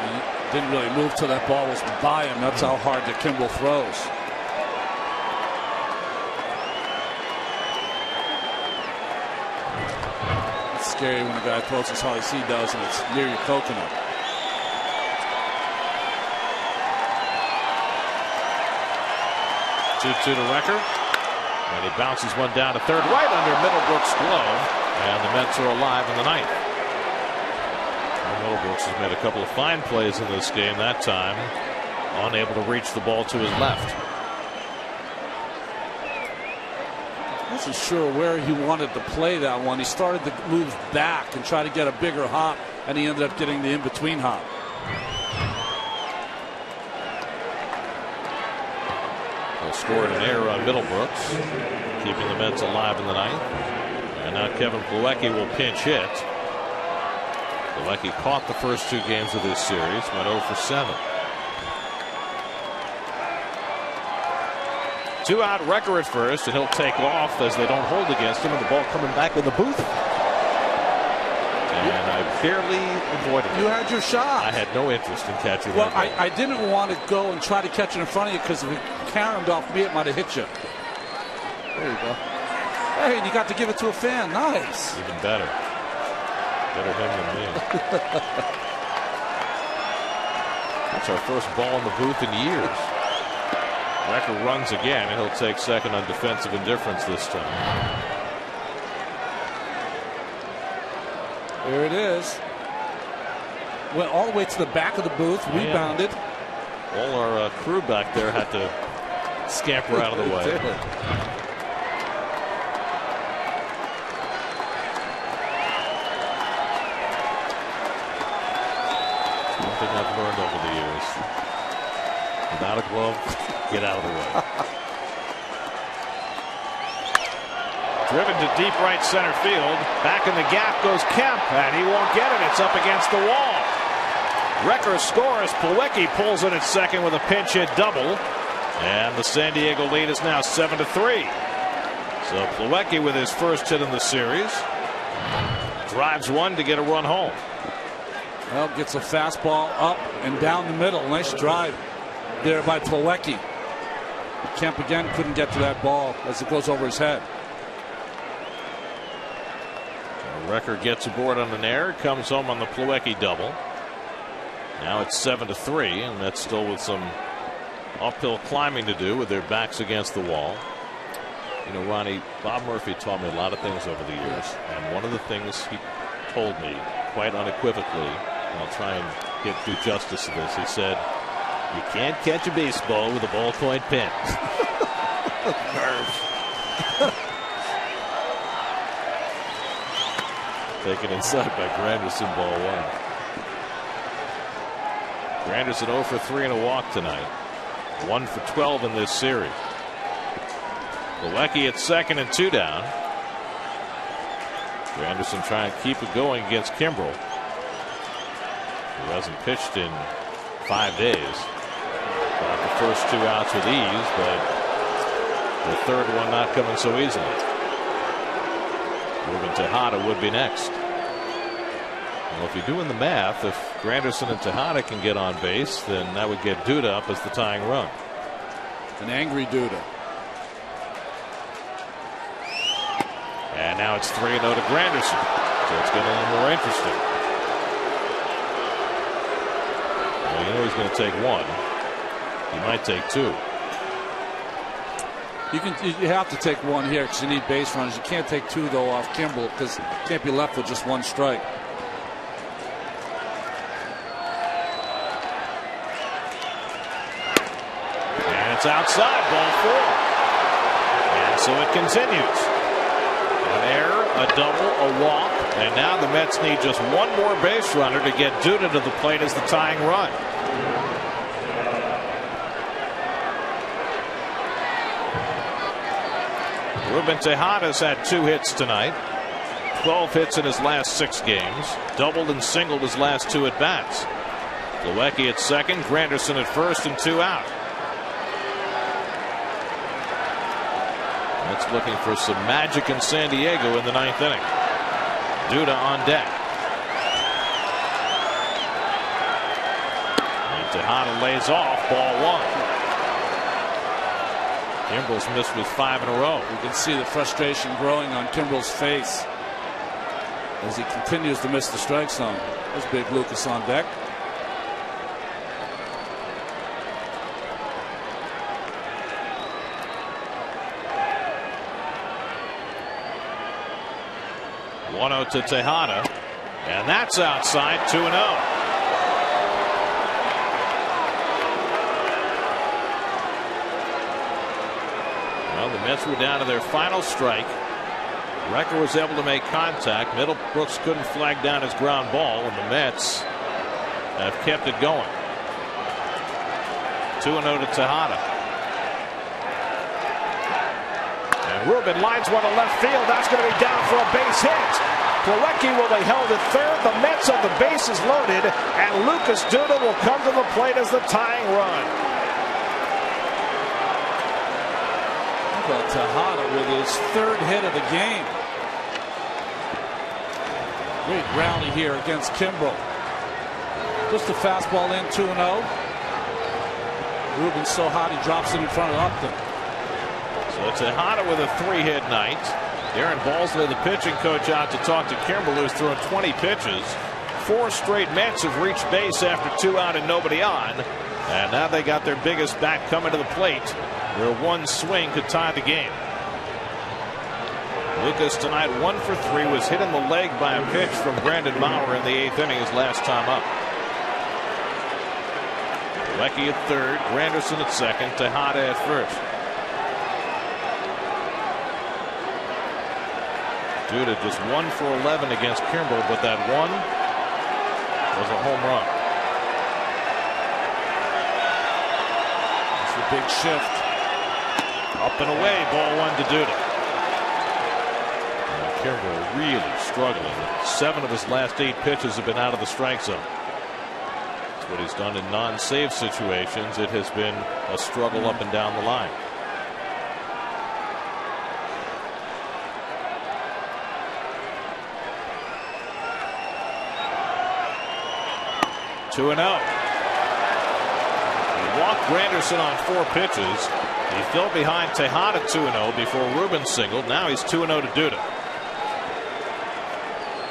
He didn't really move till that ball was by him. That's how hard that Kimbrel throws. It's scary when a guy throws as hard as he does and it's near your coconut. Two to Recker. And he bounces one down to third, right under Middlebrooks' glove, and the Mets are alive in the ninth. Middlebrooks has made a couple of fine plays in this game. That time, unable to reach the ball to his left. I wasn't sure where he wanted to play that one. He started to move back and try to get a bigger hop, and he ended up getting the in-between hop. Scored an error on Middlebrooks, keeping the Mets alive in the ninth. And now Kevin Plawecki will pinch hit. Plawecki caught the first two games of this series, went 0 for 7. 2 out, Recker at first, and he'll take off as they don't hold against him, and the ball coming back in the booth. And I barely avoided it. You had your shot. I had no interest in catching that. Well, I didn't want to go and try to catch it in front of you because if it caromed off me, it might have hit you. There you go. Hey, and you got to give it to a fan. Nice. Even better. Better him than me. That's our first ball in the booth in years. Recker runs again, and he'll take second on defensive indifference this time. There it is. Went all the way to the back of the booth, rebounded. All our crew back there had to scamper out of the way. One thing I've learned over the years. Without a glove, get out of the way. Driven to deep right center field. Back in the gap goes Kemp, and he won't get it. It's up against the wall. Recker scores. Plawecki pulls in at second with a pinch hit double. And the San Diego lead is now 7-3. So Plawecki with his first hit in the series. Drives one to get a run home. Well, gets a fastball up and down the middle. Nice drive there by Plawecki. Kemp again couldn't get to that ball as it goes over his head. Record gets aboard on an error, comes home on the Plawecki double. Now it's 7-3, and that's still with some uphill climbing to do with their backs against the wall. You know, Ronnie, Bob Murphy taught me a lot of things over the years, and one of the things he told me quite unequivocally, and I'll try and do justice to this, he said, you can't catch a baseball with a ballpoint pen. Nerve. Taken inside by Granderson, ball one. Granderson 0 for 3 and a walk tonight. 1 for 12 in this series. Plawecki at second and 2 down. Granderson trying to keep it going against Kimbrel, who hasn't pitched in 5 days. Got the first 2 outs with ease, but the third one not coming so easily. Ruben Tejada would be next. Well, if you're doing the math, if Granderson and Tejada can get on base, then that would get Duda up as the tying run. An angry Duda. And now it's 3-0 to Granderson. So it's getting a little more interesting. Well, you know he's going to take 1. He might take 2. You have to take 1 here because you need base runners. You can't take 2 though off Kimbrel because you can't be left with just 1 strike. And it's outside, ball 4. And so it continues. An error, a double, a walk, and now the Mets need just 1 more base runner to get Duda to the plate as the tying run. Ruben Tejada's had 2 hits tonight. 12 hits in his last 6 games. Doubled and singled his last 2 at bats. Plawecki at second, Granderson at first, and 2 out. That's looking for some magic in San Diego in the 9th inning. Duda on deck. And Tejada lays off, ball 1. Kimbrel's missed with 5 in a row. You can see the frustration growing on Kimbrel's face as he continues to miss the strike zone. There's Big Lucas on deck. One-0 to Tejada, and that's outside. 2-0. Well, the Mets were down to their final strike. Recker was able to make contact. Middlebrooks couldn't flag down his ground ball, and the Mets have kept it going. 2-0 to Tejada. And Ruben lines one to left field. That's going to be down for a base hit. Plawecki will be held at third. The Mets have the bases loaded, and Lucas Duda will come to the plate as the tying run. Tejada with his 3rd hit of the game. Great rally here against Kimbrel. Just a fastball in, 2-0. Ruben's so hot he drops it in front of Upton. So Tejada with a 3-hit night. Darren Balsley, the pitching coach, out to talk to Kimbrel, who's thrown 20 pitches. 4 straight Mets have reached base after 2 out and nobody on. And now they got their biggest bat coming to the plate, where 1 swing could tie the game. Lucas tonight 1 for 3, was hit in the leg by a pitch from Brandon Maurer in the 8th inning his last time up. Plawecki at third, Granderson at second, Tejada at first. Duda just 1 for 11 against Kimbrel, but that 1 was a home run. It's a big shift. Up and away, ball 1 to Duda. And Kimbrel really struggling. 7 of his last 8 pitches have been out of the strike zone. That's what he's done in non-save situations. It has been a struggle up and down the line. walked Granderson on 4 pitches. He fell behind Tejada 2-0 before Ruben singled. Now he's 2-0 to Duda.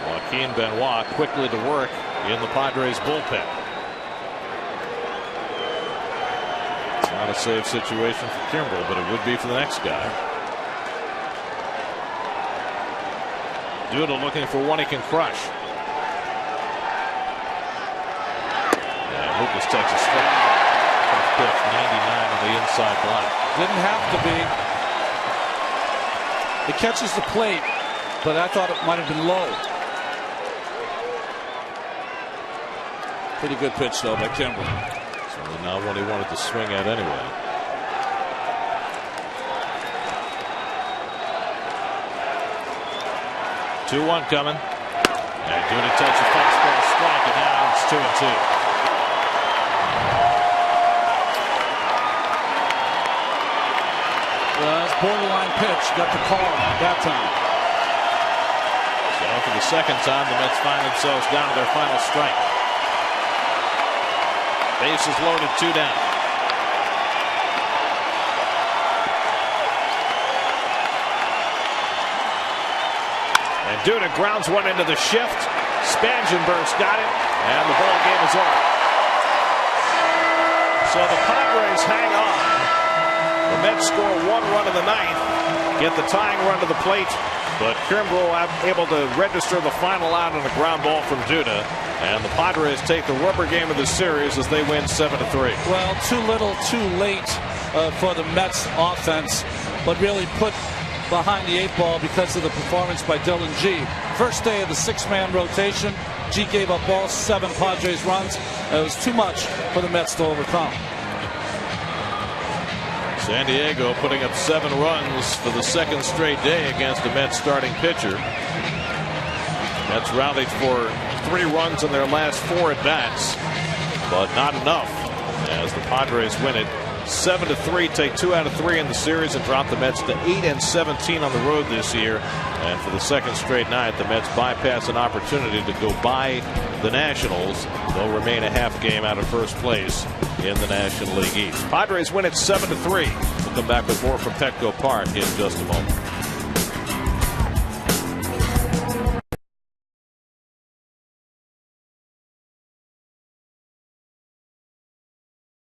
Joaquin Benoit quickly to work in the Padres bullpen. It's not a save situation for Kimbrel, but it would be for the next guy. Duda looking for one he can crush. And Lucas takes a strike. First pitch, 99 on the inside line. Didn't have to be. It catches the plate, but I thought it might have been low. Pretty good pitch though by Kimbrel. Certainly not what he wanted to swing at anyway. Two-one coming. And Duda takes a fastball strike, and now it's 2-2. Well, that's borderline pitch. Got the call that time. So for the second time, the Mets find themselves down to their final strike. Bases loaded, 2 down. And Duda grounds one into the shift. Spangenberg's got it, and the ball game is over. So the Padres hang on. The Mets score 1 run in the 9th, get the tying run to the plate, but Kimbrel able to register the final out on a ground ball from Duda, and the Padres take the rubber game of the series as they win 7-3. Well, too little, too late for the Mets offense, but really put behind the 8 ball because of the performance by Dylan G. First day of the 6-man rotation, G gave up all 7 Padres runs. It was too much for the Mets to overcome. San Diego putting up 7 runs for the 2nd straight day against the Mets starting pitcher. Mets rallied for 3 runs in their last 4 at-bats, but not enough as the Padres win it 7-3, take 2 out of 3 in the series, and drop the Mets to 8-17 on the road this year. And for the 2nd straight night, the Mets bypass an opportunity to go by the Nationals. They'll remain a half game out of first place in the National League East. Padres win it 7-3. We'll come back with more from Petco Park in just a moment.